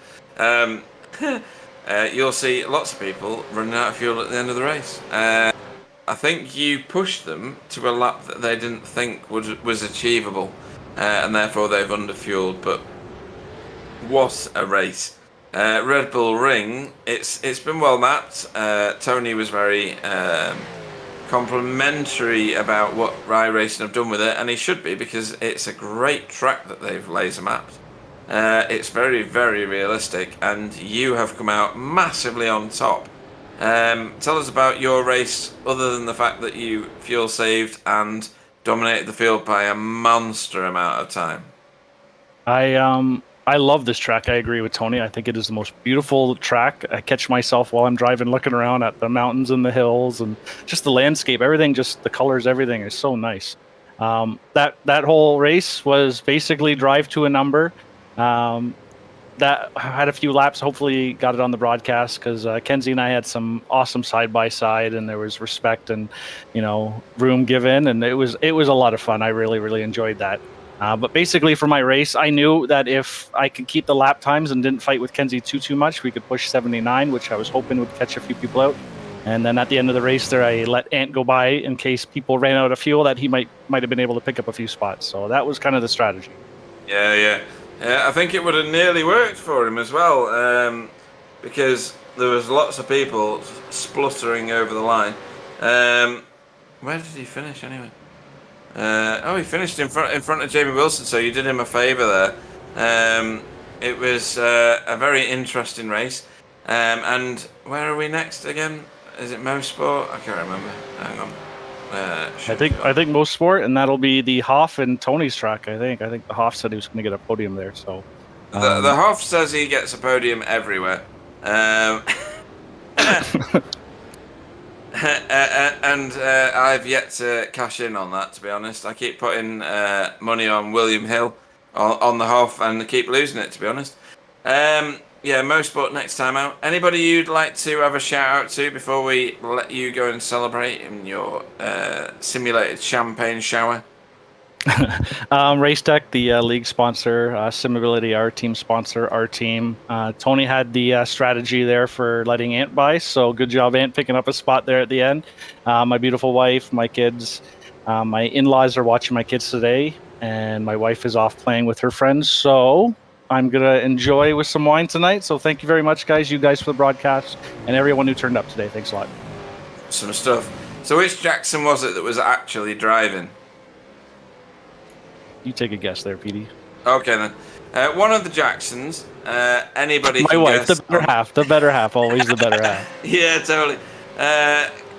You'll see lots of people running out of fuel at the end of the race. I think you pushed them to a lap that they didn't think was achievable, and therefore they've underfueled. But what a race! Red Bull Ring, it's been well mapped. Tony was very complimentary about what iRacing have done with it, and he should be, because it's a great track that they've laser mapped. It's very, very realistic, and you have come out massively on top. Tell us about your race, other than the fact that you fuel saved and dominated the field by a monster amount of time. I love this track. I agree with Tony. I think it is the most beautiful track. I catch myself while I'm driving, looking around at the mountains and the hills and just the landscape. Everything, just the colors, everything is so nice. That whole race was basically drive to a number. That had a few laps. Hopefully got it on the broadcast, because Kenzie and I had some awesome side by side, and there was respect and room given, and it was a lot of fun. I really, really enjoyed that. But basically, for my race, I knew that if I could keep the lap times and didn't fight with Kenzie too much, we could push 79, which I was hoping would catch a few people out. And then at the end of the race there, I let Ant go by in case people ran out of fuel, that he might have been able to pick up a few spots. So that was kind of the strategy. Yeah. I think it would have nearly worked for him as well, because there was lots of people spluttering over the line. Where did he finish anyway? He finished in front of Jamie Wilson, so you did him a favour there. It was a very interesting race. And where are we next again? Is it Mosport? I can't remember. Hang on. I think Mosport, and that'll be the Hoff and Tony's track. I think the Hoff said he was going to get a podium there. So the Hoff says he gets a podium everywhere. And I've yet to cash in on that, to be honest. I keep putting money on William Hill on the Hoff and keep losing it, to be honest. Mosport next time out. Anybody you'd like to have a shout out to before we let you go and celebrate in your simulated champagne shower? Racetech, the league sponsor, Simability, our team sponsor, our team. Tony had the strategy there for letting Ant by, so good job, Ant, picking up a spot there at the end. My beautiful wife, my kids, my in-laws are watching my kids today, and my wife is off playing with her friends, so I'm going to enjoy with some wine tonight. So thank you very much, guys, you guys for the broadcast, and everyone who turned up today. Thanks a lot. Some stuff. So which Jackson was it that was actually driving? You take a guess there, PD. Okay, then. One of the Jacksons. Anybody My can wife, guess. the better half, always the better half. Yeah, totally.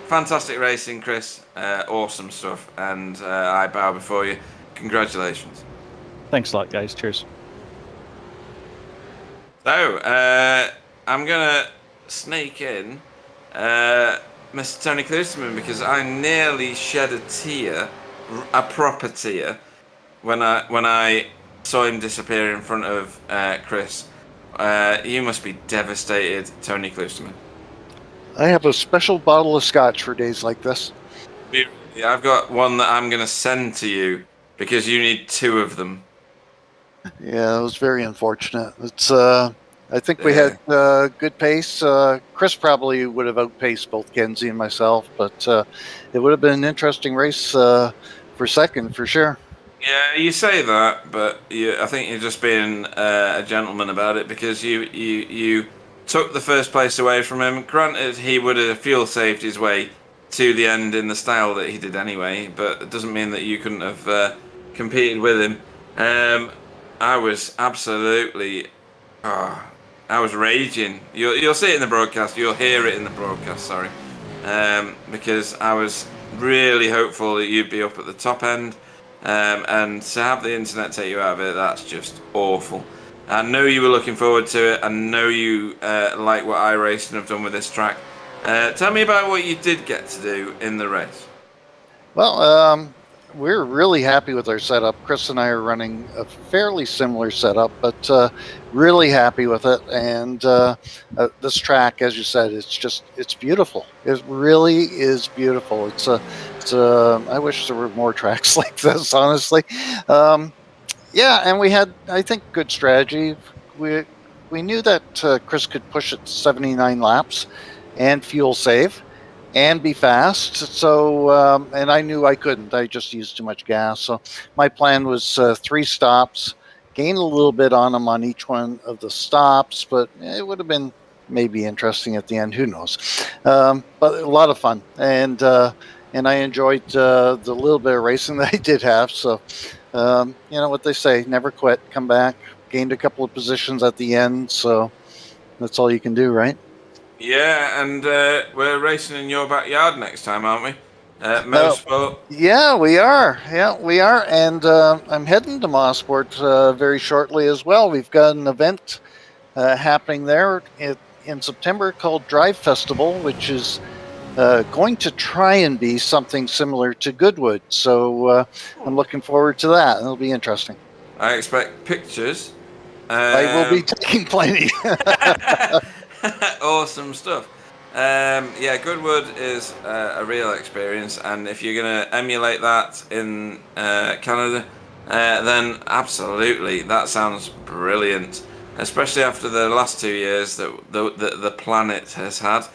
Fantastic racing, Chris. Awesome stuff. And I bow before you. Congratulations. Thanks a lot, guys. Cheers. So, I'm going to sneak in Mr. Tony Klusterman, because I nearly shed a tear, a proper tear, when I saw him disappear in front of Chris. You must be devastated, Tony Klusterman. I have a special bottle of scotch for days like this. Yeah, I've got one that I'm going to send to you because you need 2 of them. Yeah, it was very unfortunate. It's I think we had good pace. Chris probably would have outpaced both Kenzie and myself, but it would have been an interesting race for second for sure. Yeah, you say that, but I think you're just being a gentleman about it, because you took the first place away from him. Granted, he would have fuel saved his way to the end in the style that he did anyway, but it doesn't mean that you couldn't have competed with him. I was absolutely... I was raging. You'll see it in the broadcast. You'll hear it in the broadcast, sorry. Because I was really hopeful that you'd be up at the top end. And to have the internet take you out of it, that's just awful. I know you were looking forward to it. I know you like what iRacing have done with this track. Tell me about what you did get to do in the race. Well, we're really happy with our setup. Chris and I are running a fairly similar setup, but really happy with it. And this track, as you said, it's beautiful. It really is beautiful. I wish there were more tracks like this, honestly. And we had, I think, good strategy. We knew that Chris could push it 79 laps and fuel save and be fast. So, and I knew I couldn't. I just used too much gas. So my plan was 3 stops, gain a little bit on him on each one of the stops, but it would have been maybe interesting at the end. Who knows? But a lot of fun. And I enjoyed the little bit of racing that I did have. So, you know what they say, never quit, come back. Gained a couple of positions at the end. So that's all you can do, right? Yeah, and we're racing in your backyard next time, aren't we? Mosport. Yeah, we are. And I'm heading to Mosport very shortly as well. We've got an event happening there in September called Drive Festival, which is going to try and be something similar to Goodwood. So I'm looking forward to that. It'll be interesting. I expect pictures. I will be taking plenty. Awesome stuff. Goodwood is a real experience, and if you're going to emulate that in Canada, then absolutely, that sounds brilliant. Especially after the last 2 years that the planet has had.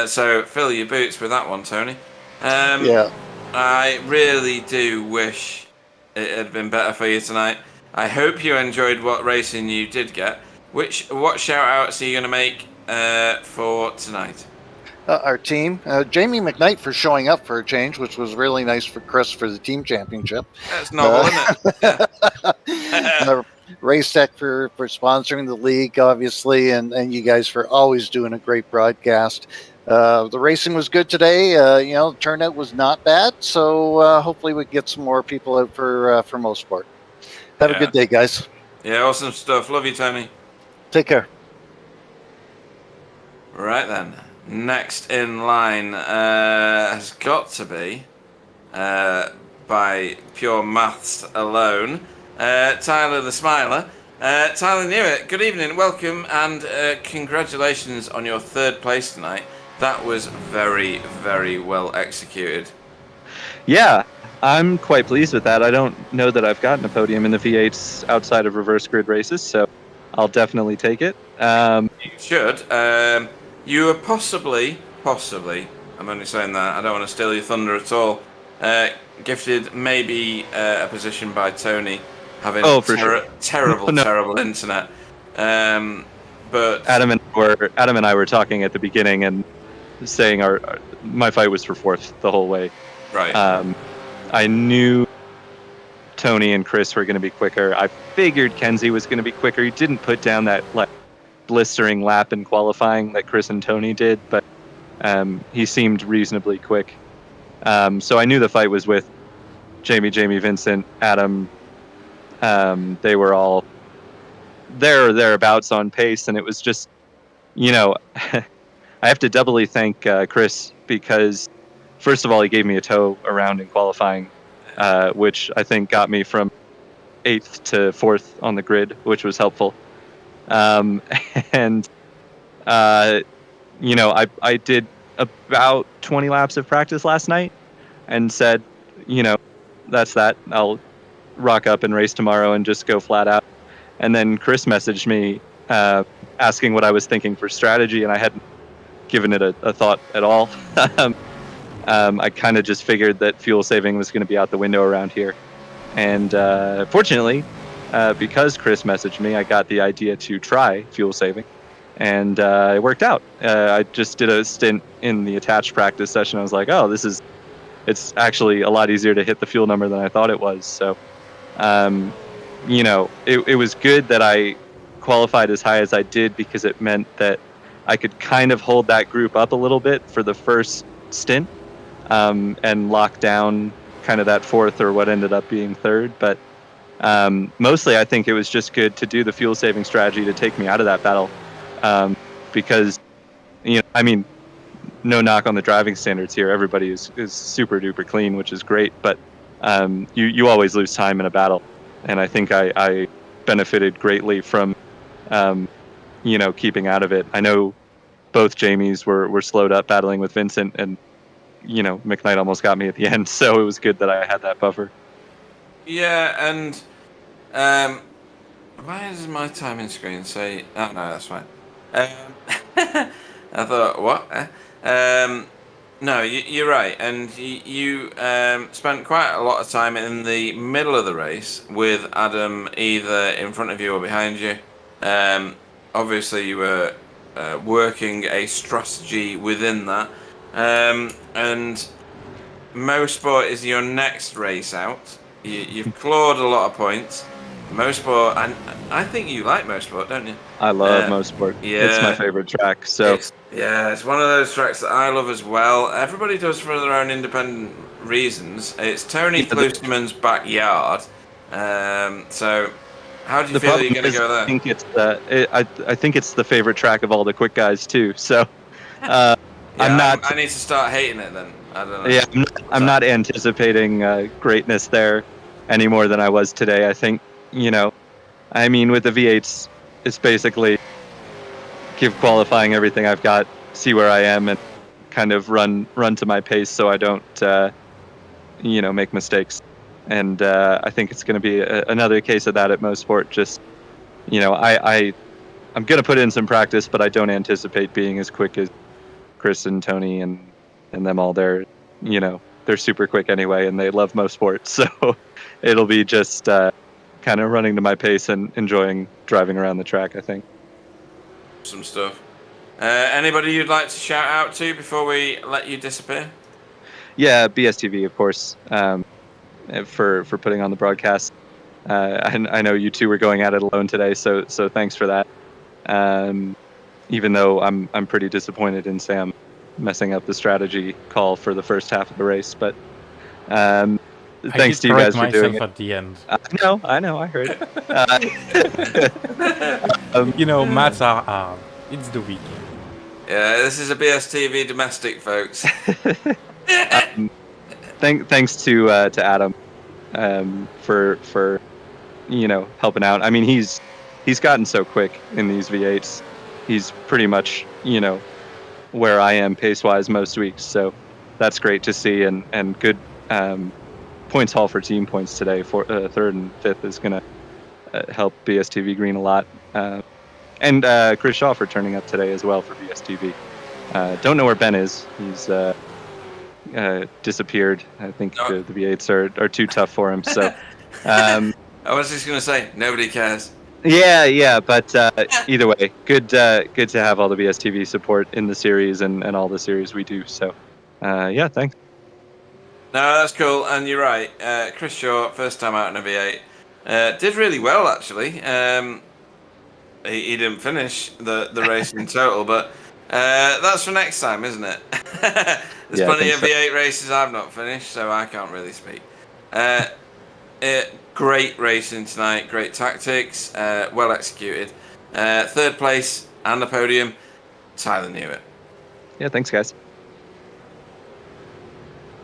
So fill your boots with that one, Tony. Yeah. I really do wish it had been better for you tonight. I hope you enjoyed what racing you did get. What shout outs are you going to make for tonight? Our team, Jamie McKnight for showing up for a change, which was really nice for Chris for the team championship. That's novel, isn't it? Yeah. Racetech for sponsoring the league, obviously, and you guys for always doing a great broadcast. The racing was good today. The turnout was not bad, so hopefully we get some more people out for most sport. Have a good day, guys. Yeah, awesome stuff. Love you, Tony. Take care. Right then. Next in line has got to be, by pure maths alone, Tyler the Smiler. Tyler Newitt, good evening, welcome, and congratulations on your third place tonight. That was very, very well executed. Yeah, I'm quite pleased with that. I don't know that I've gotten a podium in the V8s outside of reverse grid races, so I'll definitely take it. You should. You were possibly, I'm only saying that, I don't want to steal your thunder at all, gifted maybe a position by Tony, having terrible internet. But Adam and I were talking at the beginning and saying my fight was for fourth the whole way. Right. I knew Tony and Chris were going to be quicker. I figured Kenzie was going to be quicker. He didn't put down that blistering lap in qualifying that Chris and Tony did, but he seemed reasonably quick. So I knew the fight was with Jamie, Vincent, Adam. They were all there or thereabouts on pace, and it was just, I have to doubly thank Chris because, first of all, he gave me a tow around in qualifying, which I think got me from 8th to 4th on the grid, which was helpful. I did about 20 laps of practice last night and said, that's that. I'll rock up and race tomorrow and just go flat out. And then Chris messaged me asking what I was thinking for strategy, and I hadn't given it a thought at all. I kind of just figured that fuel saving was going to be out the window around here. And fortunately, because Chris messaged me, I got the idea to try fuel saving, and it worked out. I just did a stint in the attached practice session. I was like, oh, it's actually a lot easier to hit the fuel number than I thought it was. So, it was good that I qualified as high as I did, because it meant that I could kind of hold that group up a little bit for the first stint, and lock down kind of that fourth or what ended up being third. But mostly I think it was just good to do the fuel saving strategy to take me out of that battle, because no knock on the driving standards here, everybody is super duper clean, which is great, but you always lose time in a battle, and I think I benefited greatly from keeping out of it. I know both Jamies were slowed up battling with Vincent, and McKnight almost got me at the end, so it was good that I had that buffer. Yeah, and why does my timing screen say... Oh, no, that's fine. I thought, what? No, you're right, and you spent quite a lot of time in the middle of the race with Adam either in front of you or behind you. Obviously, you were working a strategy within that. And Mosport is your next race out. You've clawed a lot of points. Mosport, and I think you like Mosport, don't you? I love Mosport. Yeah, it's my favorite track. So it's one of those tracks that I love as well. Everybody does for their own independent reasons. It's Tony Klusman's backyard. So how do you feel that you're going to go there? I think it's the favorite track of all the quick guys too. So I need to start hating it then. I don't know. Yeah, I'm not anticipating greatness there any more than I was today. I think, with the V8s, it's basically give qualifying everything I've got, see where I am, and kind of run to my pace so I don't, make mistakes. and I think it's going to be another case of that at Mosport. Just I'm going to put in some practice, but I don't anticipate being as quick as Chris and Tony and them all. They're super quick anyway, and they love Mosport, so it'll be just kind of running to my pace and enjoying driving around the track, I think. Some stuff. Anybody you'd like to shout out to before we let you disappear? Yeah, BSTV, of course, for putting on the broadcast. I know you two were going at it alone today, so thanks for that. Even though I'm pretty disappointed in Sam messing up the strategy call for the first half of the race, but thanks to you guys for doing it at the end. I know, I heard. Mats are it's the weekend. Yeah, this is a BSTV domestic, folks. Thanks to Adam for helping out. I mean, he's gotten so quick in these V8s. He's pretty much where I am pace wise most weeks, so that's great to see. And good points haul for team points today. For third and fifth is gonna help BSTV Green a lot. And Chris Shaw for turning up today as well for BSTV. Don't know where Ben is. He's disappeared. I think the V8s are too tough for him. So I was just going to say, nobody cares. Yeah. But either way, good to have all the BSTV support in the series and all the series we do. So yeah, thanks. No, that's cool. And you're right. Chris Shaw, first time out in a V8, did really well, actually. He didn't finish the race in total, but that's for next time, isn't it? There's plenty of V8 races I've not finished, so I can't really speak. Great racing tonight, great tactics, well executed. Third place and the podium, Tyler Newitt. Yeah, thanks, guys.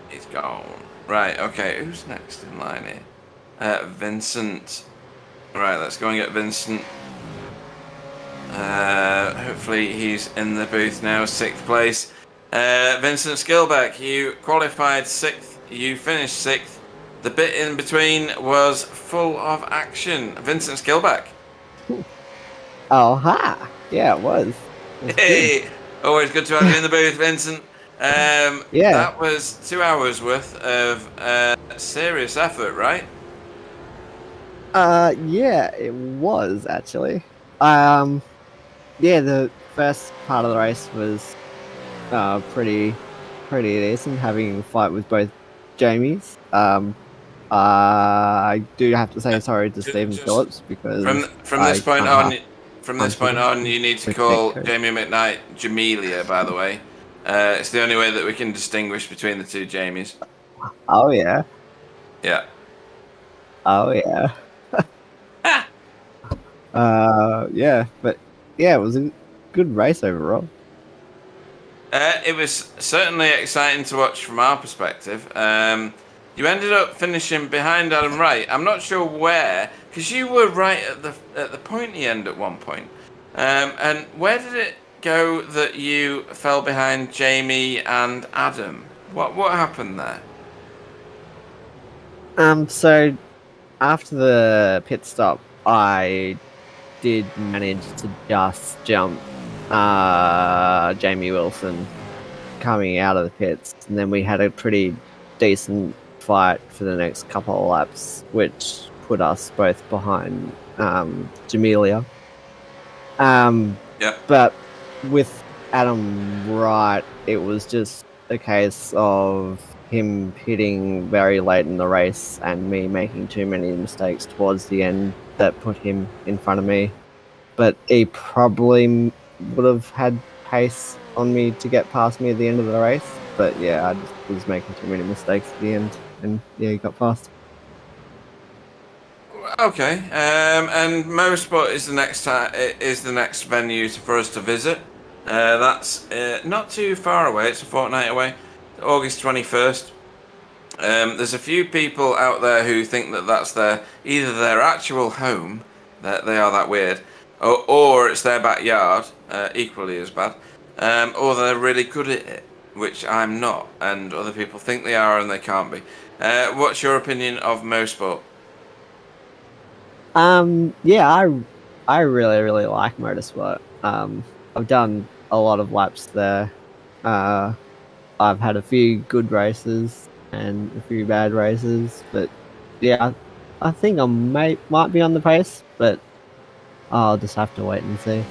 He's gone. Right, okay, who's next in line here? Vincent. Right, let's go and get Vincent. Hopefully he's in the booth now, 6th place. Vincent Skilbeck, you qualified 6th, you finished 6th. The bit in between was full of action. Vincent Skilbeck. Oh, ha! Yeah, it was. Hey, always good to have you in the booth, Vincent. Yeah. That was 2 hours worth of serious effort, right? Yeah, it was actually. Yeah, the first part of the race was pretty decent, having a fight with both Jamies. I do have to say sorry to Stephen Phillips because from this point on, you need to call Jamie McKnight Jamelia. By the way, it's the only way that we can distinguish between the two Jamies. Oh yeah. Yeah. Oh yeah. Yeah, but yeah, it was a good race overall. It was certainly exciting to watch from our perspective. You ended up finishing behind Adam Wright. I'm not sure where, because you were right at the pointy end at one point. And where did it go that you fell behind Jamie and Adam? What happened there? So after the pit stop, I did manage to just jump Jamie Wilson coming out of the pits, and then we had a pretty decent fight for the next couple of laps, which put us both behind Jamelia. Yeah. But with Adam Wright, it was just a case of him pitting very late in the race and me making too many mistakes towards the end that put him in front of me. But he probably would have had pace on me to get past me at the end of the race. But yeah, I just was making too many mistakes at the end, and yeah, he got past. Okay, and Mosport is the next venue for us to visit. That's not too far away. It's a fortnight away, August 21st. There's a few people out there who think that that's either their actual home, that they are that weird, or it's their backyard, equally as bad, or they're really good at it. which I'm not, and other people think they are and they can't be. What's your opinion of Mosport? Yeah, I really like Motorsport. I've done a lot of laps there. I've had a few good races and a few bad races, but yeah, I think I might be on the pace, but I'll just have to wait and see.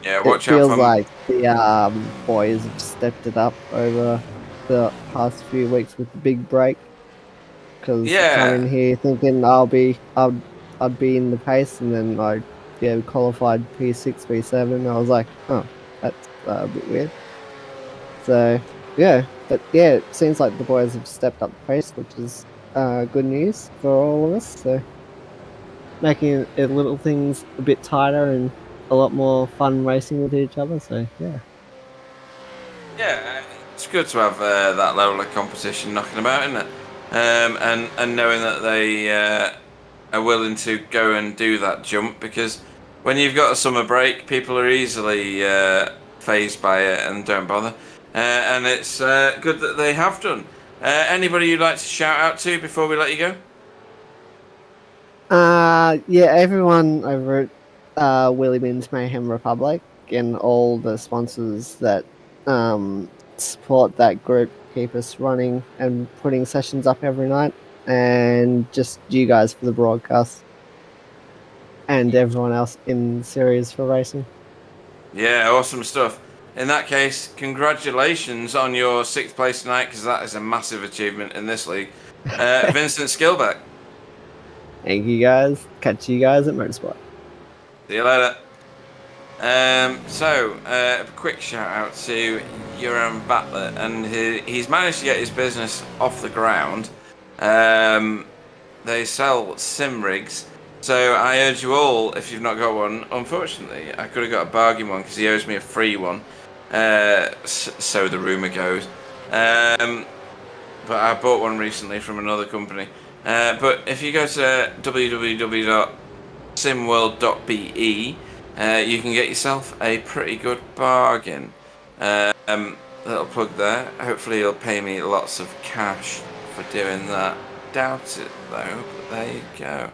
Yeah, It watch out feels for like the boys have stepped it up over the past few weeks with the big break. Because I come in here thinking I'd be in the pace, and then I qualified P6, P7. I was like, oh, that's a bit weird. So yeah, but yeah, it seems like the boys have stepped up the pace, which is good news for all of us. So making it little things a bit tighter and a lot more fun racing with each other. So yeah. Yeah, it's good to have that level of competition knocking about, isn't it? And knowing that they are willing to go and do that jump, because when you've got a summer break, people are easily phased by it and don't bother. And it's good that they have done. Anybody you'd like to shout out to before we let you go? Yeah, everyone over at Willie Bean's Mayhem Republic and all the sponsors that support that group, keep us running and putting sessions up every night, and just you guys for the broadcast, and everyone else in the series for racing. Yeah, awesome stuff. In that case, congratulations on your 6th place tonight, because that is a massive achievement in this league. Vincent Skillback. Thank you guys. Catch you guys at Motorsport. See you later. A quick shout out to Joran Battler, and he's managed to get his business off the ground. They sell sim rigs, so I urge you all, if you've not got one, unfortunately, I could have got a bargain one because he owes me a free one, so the rumour goes. But I bought one recently from another company. But if you go to www.simworld.be, you can get yourself a pretty good bargain. Little plug there. Hopefully he'll pay me lots of cash for doing that. Doubt it though, but there you go.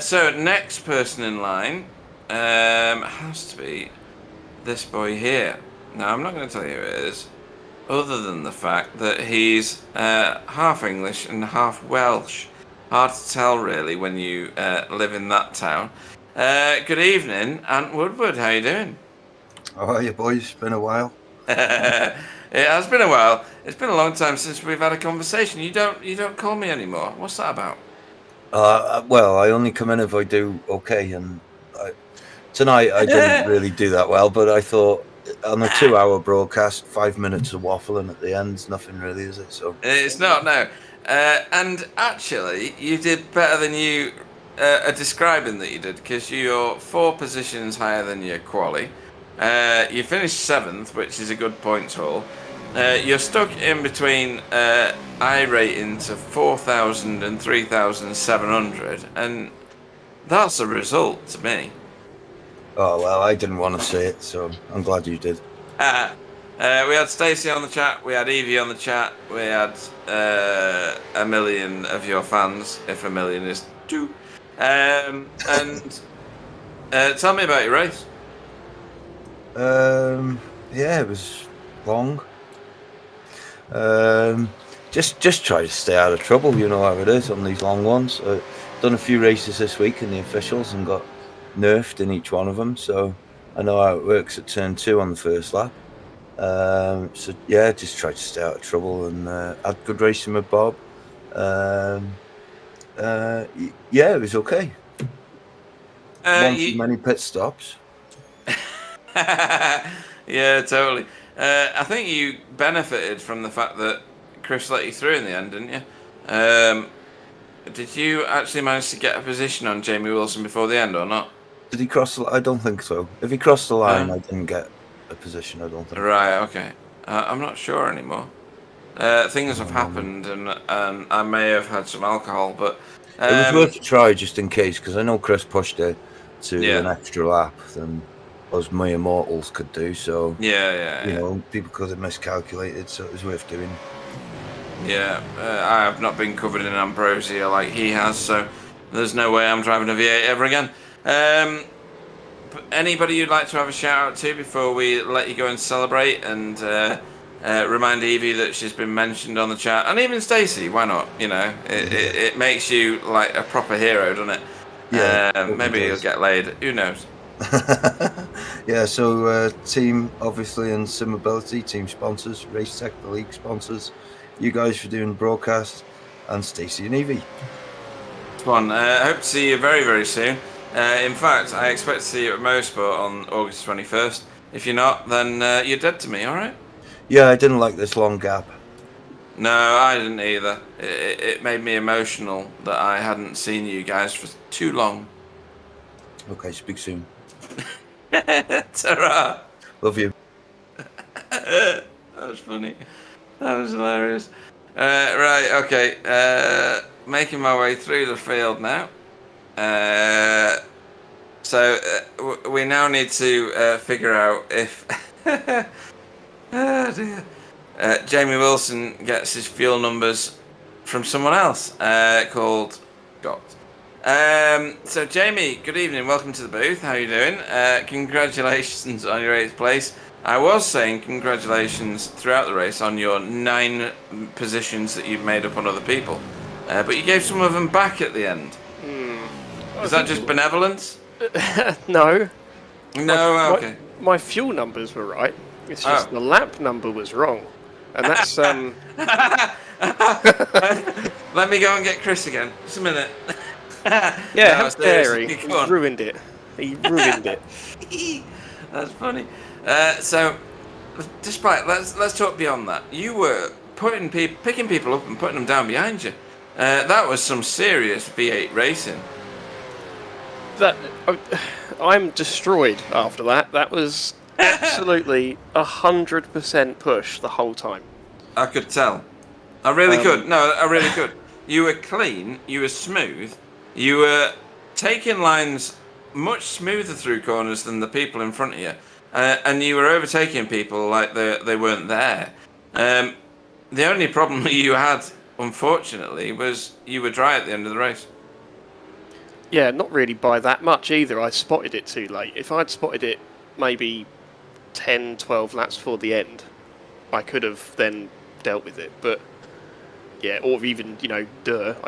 So next person in line has to be this boy here. Now I'm not going to tell you who it is, other than the fact that he's half English and half Welsh. Hard to tell really when you live in that town. Good evening, Ant Woodward. How you doing? How are you, boys? Been a while. It has been a while. It's been a long time since we've had a conversation. You don't call me anymore. What's that about? Well, I only come in if I do okay, and tonight I didn't really do that well. But I thought on a 2-hour broadcast, 5 minutes of waffling at the end's nothing really, is it? So it's not, no. And actually, you did better than you are describing that you did, because you're 4 positions higher than your quali. You finished 7th, which is a good points haul. You're stuck in between I rating to 4,000 and 3,700, and that's a result to me. oh well, I didn't want to say it, so I'm glad you did. We had Stacey on the chat, we had Evie on the chat, we had a million of your fans, if a million is 2. And tell me about your race. Yeah, it was long. Just try to stay out of trouble, you know how it is on these long ones. Done a few races this week in the officials and got nerfed in each one of them, so I know how it works at turn 2 on the first lap. So yeah, just tried to stay out of trouble and had good racing with Bob. Yeah, it was okay. One too many pit stops. Yeah, totally. I think you benefited from the fact that Chris let you through in the end, didn't you? Did you actually manage to get a position on Jamie Wilson before the end or not? Did he cross the line? I don't think so. If he crossed the line, I didn't get a position, I don't think. Right, okay. I'm not sure anymore. Things have happened, and I may have had some alcohol, but... it was worth a try just in case, because I know Chris pushed it to an extra lap. Then us mere mortals could do. So Yeah. you know, people could have miscalculated, so it was worth doing. Yeah, I have not been covered in ambrosia like he has, so there's no way I'm driving a V8 ever again. Anybody you'd like to have a shout out to before we let you go and celebrate, and remind Evie that she's been mentioned on the chat, and even Stacey, why not? You know, it makes you like a proper hero, doesn't it? Yeah, maybe you'll get laid. Who knows? Yeah, so team obviously and Sim Mobility, team sponsors, Racetech, the league sponsors, you guys for doing broadcast, and Stacey and Evie. Fun. I hope to see you very, very soon. In fact, I expect to see you at Mosport on August 21st. If you're not, then you're dead to me, alright? Yeah, I didn't like this long gap. No, I didn't either. It made me emotional that I hadn't seen you guys for too long. Okay, speak soon. Ta-ra! Love you. That was funny. That was hilarious. Right, okay. Making my way through the field now. So we now need to figure out if oh dear. Jamie Wilson gets his fuel numbers from someone else called Scott. So Jamie, good evening. Welcome to the booth. How are you doing? Congratulations on your 8th place. I was saying congratulations throughout the race on your 9 positions that you've made up on other people, but you gave some of them back at the end. Is that just benevolence? No. No, okay. My fuel numbers were right. It's just the lap number was wrong, and that's Let me go and get Chris again. Just a minute. yeah. How dare he? He ruined it. He ruined it. That's funny. So, despite let's talk beyond that. You were picking people up and putting them down behind you. That was some serious V8 racing. I'm destroyed after that. That was absolutely 100% push the whole time. I could tell. I really could. No, I really could. You were clean. You were smooth. You were taking lines much smoother through corners than the people in front of you. And you were overtaking people like they weren't there. The only problem you had, unfortunately, was you were dry at the end of the race. Yeah, not really by that much either. I spotted it too late. If I'd spotted it maybe 10, 12 laps before the end, I could have then dealt with it. But yeah, or even, I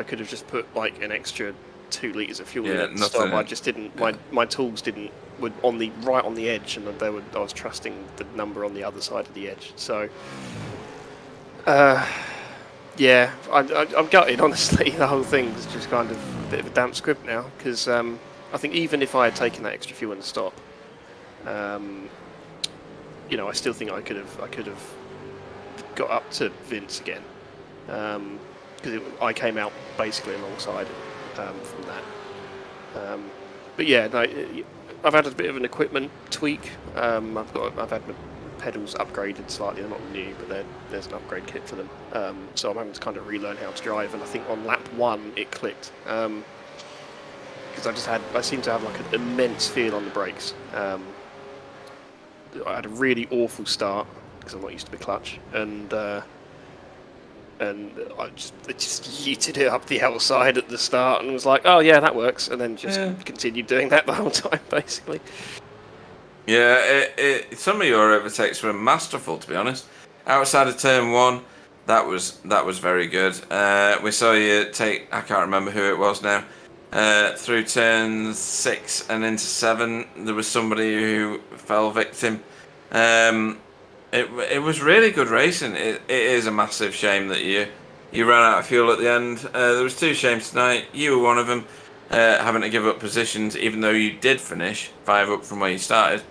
could have just put like an extra 2 litres of fuel in at the start. I just didn't. My tools were right on the edge, and I was trusting the number on the other side of the edge. So, yeah, I'm gutted. Honestly, the whole thing's just kind of a bit of a damp squib now, because I think even if I had taken that extra fuel in the stop, I still think I could have got up to Vince again, because I came out basically alongside him from that. But yeah, no, I've had a bit of an equipment tweak. I've had my pedals upgraded slightly. They're not new, but there's an upgrade kit for them. So I'm having to kind of relearn how to drive, and I think on lap 1 it clicked. Because I seem to have like an immense feel on the brakes. I had a really awful start because I'm not used to the clutch, and I just yeeted it up the outside at the start and was like, oh yeah, that works, and then just continued doing that the whole time, basically. Yeah, some of your overtakes were masterful, to be honest. Outside of turn 1, that was very good. We saw you take, I can't remember who it was now, through turn 6 and into 7. There was somebody who fell victim. It was really good racing. It is a massive shame that you ran out of fuel at the end. There was 2 shames tonight. You were one of them, having to give up positions, even though you did finish 5 up from where you started.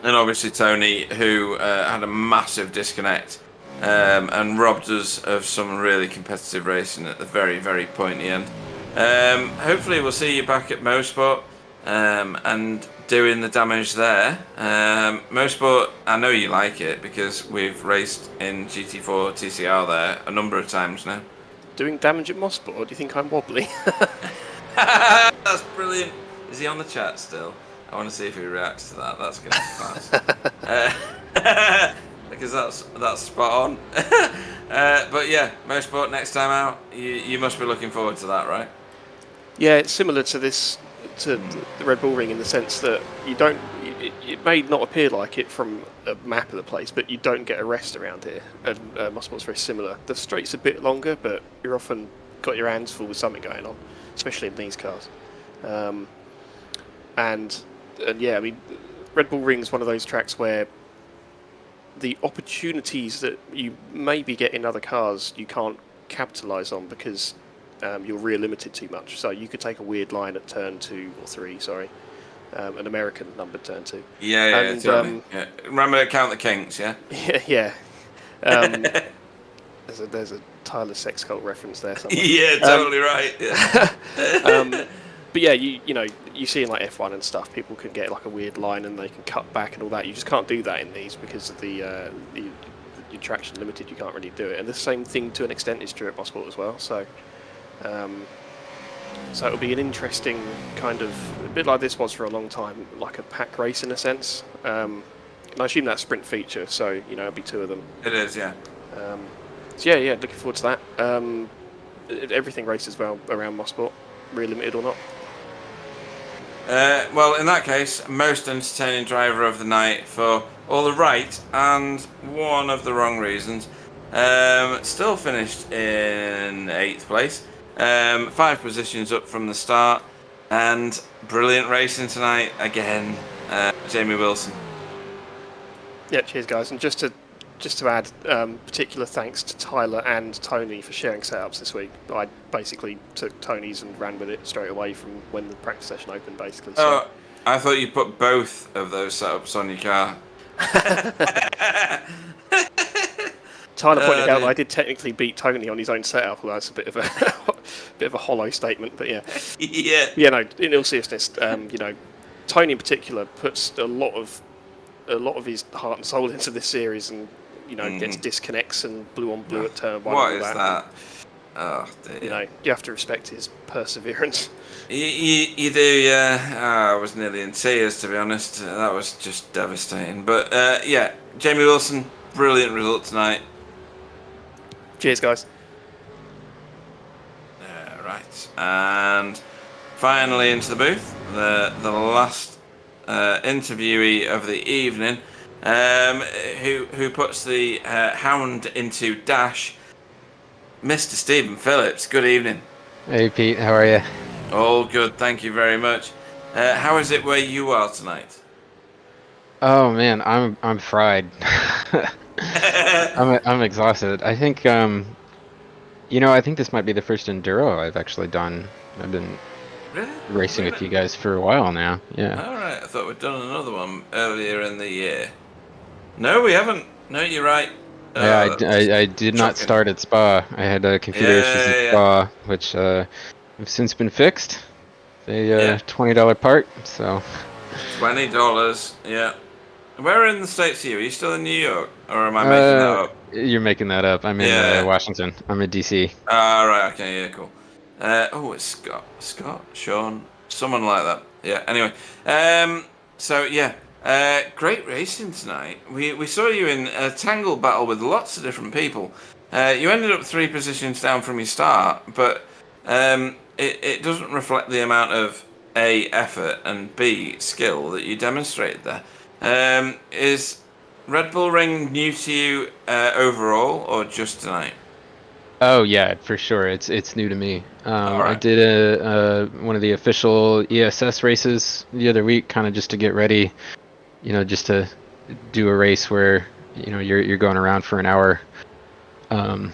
And obviously Tony, who had a massive disconnect and robbed us of some really competitive racing at the very, very pointy end. Hopefully we'll see you back at Mosport and doing the damage there. Mosport, I know you like it because we've raced in GT4 TCR there a number of times now. Doing damage at Mosport? Do you think I'm wobbly? That's brilliant. Is he on the chat still? I want to see if he reacts to that. That's going to be fast. Because that's spot on. But yeah, Motorsport next time out, you must be looking forward to that, right? Yeah, it's similar to the Red Bull Ring in the sense that you don't. It may not appear like it from a map of the place, but you don't get a rest around here. And Motorsport's very similar. The straight's a bit longer, but you're often got your hands full with something going on, especially in these cars. And yeah, I mean, Red Bull Ring's one of those tracks where the opportunities that you maybe get in other cars you can't capitalise on because you're rear limited too much. So you could take a weird line at turn 2 or 3, sorry, an American numbered turn 2. Yeah, and, totally. Yeah. Remember to count the kinks, yeah? Yeah. There's a Tyler Sex Cult reference there somewhere. Yeah, totally right. Yeah. But yeah, you know, you see in like F1 and stuff, people can get like a weird line and they can cut back and all that. You just can't do that in these because of the traction limited. You can't really do it. And the same thing to an extent is true at Motorsport as well. So, so it'll be an interesting kind of a bit like this was for a long time, like a pack race in a sense. And I assume that's sprint feature, so you know it'll be 2 of them. It is, yeah. So yeah, looking forward to that. Everything races well around Motorsport, rear limited or not. Well, in that case, most entertaining driver of the night for all the right and one of the wrong reasons. Still finished in 8th place. 5 positions up from the start. And brilliant racing tonight again, Jamie Wilson. Yeah, cheers guys. And just to add, particular thanks to Tyler and Tony for sharing setups this week. I basically took Tony's and ran with it straight away from when the practice session opened, basically. So. Oh, I thought you put both of those setups on your car. Tyler pointed out that I did technically beat Tony on his own setup, although that's a bit of a hollow statement, but yeah. Yeah. Yeah, no, in all seriousness, you know, Tony in particular puts a lot of his heart and soul into this series, and you know, gets disconnects and blue on blue at turn 1. What is that? Oh, dear. You know, you have to respect his perseverance. You do, yeah. I was nearly in tears, to be honest. That was just devastating. But yeah, Jamie Wilson, brilliant result tonight. Cheers, guys. Right, and finally into the booth, the last interviewee of the evening. Who puts the hound into dash, Mr. Stephen Phillips. Good evening. Hey Pete, how are you? All good, thank you very much. How is it where you are tonight? Oh man, I'm fried. I'm exhausted. I think I think this might be the first enduro I've actually done. I've been racing with you guys for a while now. Yeah. All right, I thought we'd done another one earlier in the year. No, we haven't. No, you're right. Yeah, I did not start at Spa. I had computer issues at Spa, which have since been fixed. A $20 part, so. $20, yeah. Where in the States are you? Are you still in New York? Or am I making that up? You're making that up. I'm in Washington. I'm in DC. Ah, right, okay, yeah, cool. Oh, it's Scott, Sean, someone like that. Yeah, anyway. So, yeah. Great racing tonight. We saw you in a tangle battle with lots of different people. You ended up 3 positions down from your start, but it doesn't reflect the amount of A, effort, and B, skill that you demonstrated there. Is Red Bull Ring new to you overall, or just tonight? Oh yeah, for sure. It's new to me. Right. I did one of the official ESS races the other week, kind of just to get ready. You know, just to do a race where you're going around for an hour, around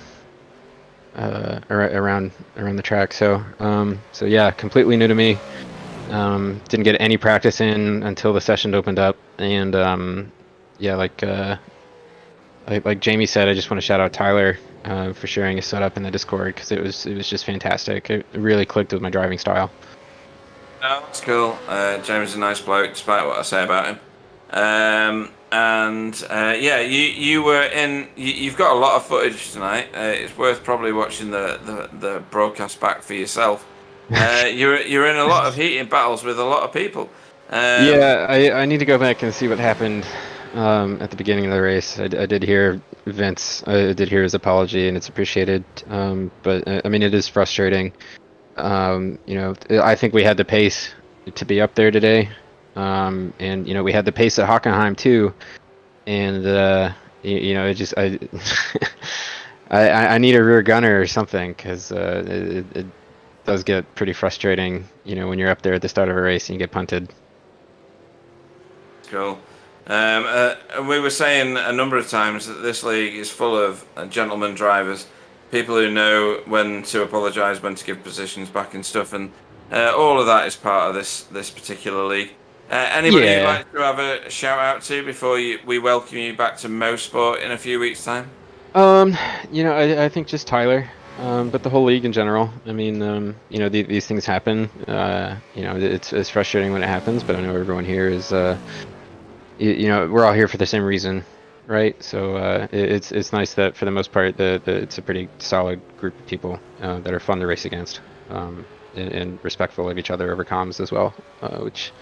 the track. So yeah, completely new to me. Didn't get any practice in until the session opened up, and yeah, like Jamie said, I just want to shout out Tyler for sharing his setup in the Discord, because it was just fantastic. It really clicked with my driving style. Oh, that's cool. Jamie's a nice bloke, despite what I say about him. Yeah, you were in. You've got a lot of footage tonight. It's worth probably watching the broadcast back for yourself. You're in a lot of heated battles with a lot of people. Yeah, I need to go back and see what happened at the beginning of the race. I did hear Vince. I did hear his apology, and it's appreciated. But I mean, it is frustrating. I think we had the pace to be up there today, and we had the pace at Hockenheim too. And it just I need a rear gunner or something, because it does get pretty frustrating. When you're up there at the start of a race and you get punted. Cool. We were saying a number of times that this league is full of gentleman drivers, people who know when to apologise, when to give positions back and stuff, and all of that is part of this particular league. Anybody you'd like to have a shout out to before we welcome you back to Mosport in a few weeks' time? I think just Tyler, but the whole league in general. I mean, these things happen. It's frustrating when it happens, but I know everyone here is, we're all here for the same reason, right? So it's nice that for the most part, it's a pretty solid group of people that are fun to race against, and respectful of each other over comms as well, which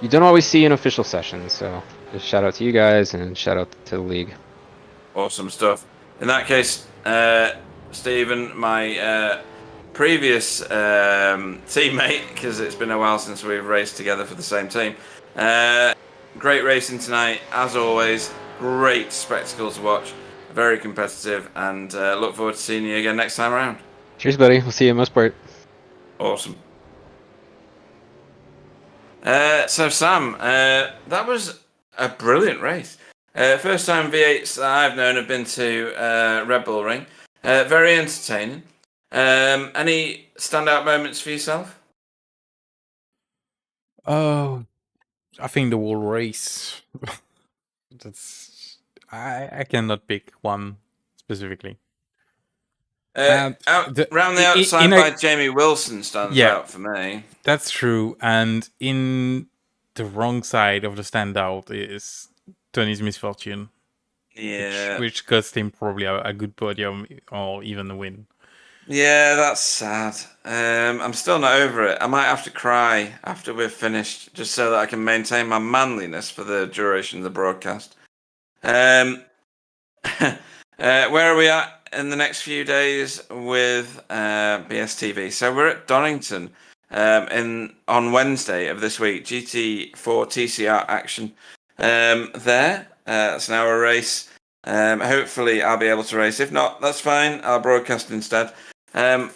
you don't always see in official sessions. So just shout out to you guys and shout out to the league. Awesome stuff. In that case, Stephen, my previous teammate, because it's been a while since we've raced together for the same team. Great racing tonight, as always. Great spectacle to watch. Very competitive, and look forward to seeing you again next time around. Cheers, buddy. We'll see you in Mosport. Awesome. So, Sam, that was a brilliant race. First time V8s that I've known have been to Red Bull Ring. Very entertaining. Any standout moments for yourself? Oh, I think the whole race. I cannot pick one specifically. Round the outside by Jamie Wilson stands out for me. That's true, and in the wrong side of the standout is Tony's misfortune. Yeah, which cost him probably a good podium or even a win. Yeah, that's sad. I'm still not over it. I might have to cry after we've finished, just so that I can maintain my manliness for the duration of the broadcast. Where are we at in the next few days with BSTV? So we're at Donington on Wednesday of this week. GT4 TCR action there. It's an hour race. Hopefully I'll be able to race. If not, that's fine. I'll broadcast instead. We're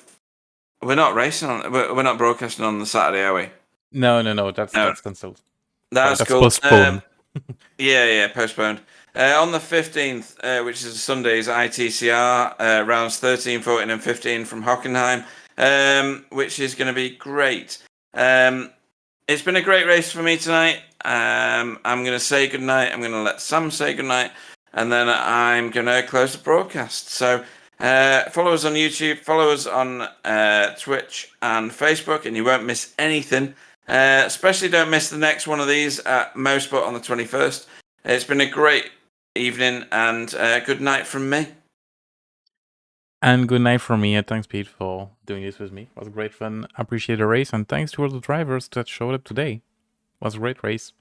not racing on. We're not broadcasting on the Saturday, are we? No. That's cancelled. That's cool. Postponed. Yeah, postponed. On the 15th, which is Sunday, is ITCR rounds 13, 14, and 15 from Hockenheim, which is going to be great. It's been a great race for me tonight. I'm going to say goodnight. I'm going to let Sam say goodnight, and then I'm going to close the broadcast. So follow us on YouTube, follow us on Twitch and Facebook, and you won't miss anything. Especially don't miss the next one of these at Mosport on the 21st. It's been a great evening, and good night from me. And good night from me, and thanks, Pete, for doing this with me. It was great fun. Appreciate the race, and thanks to all the drivers that showed up today. It was a great race.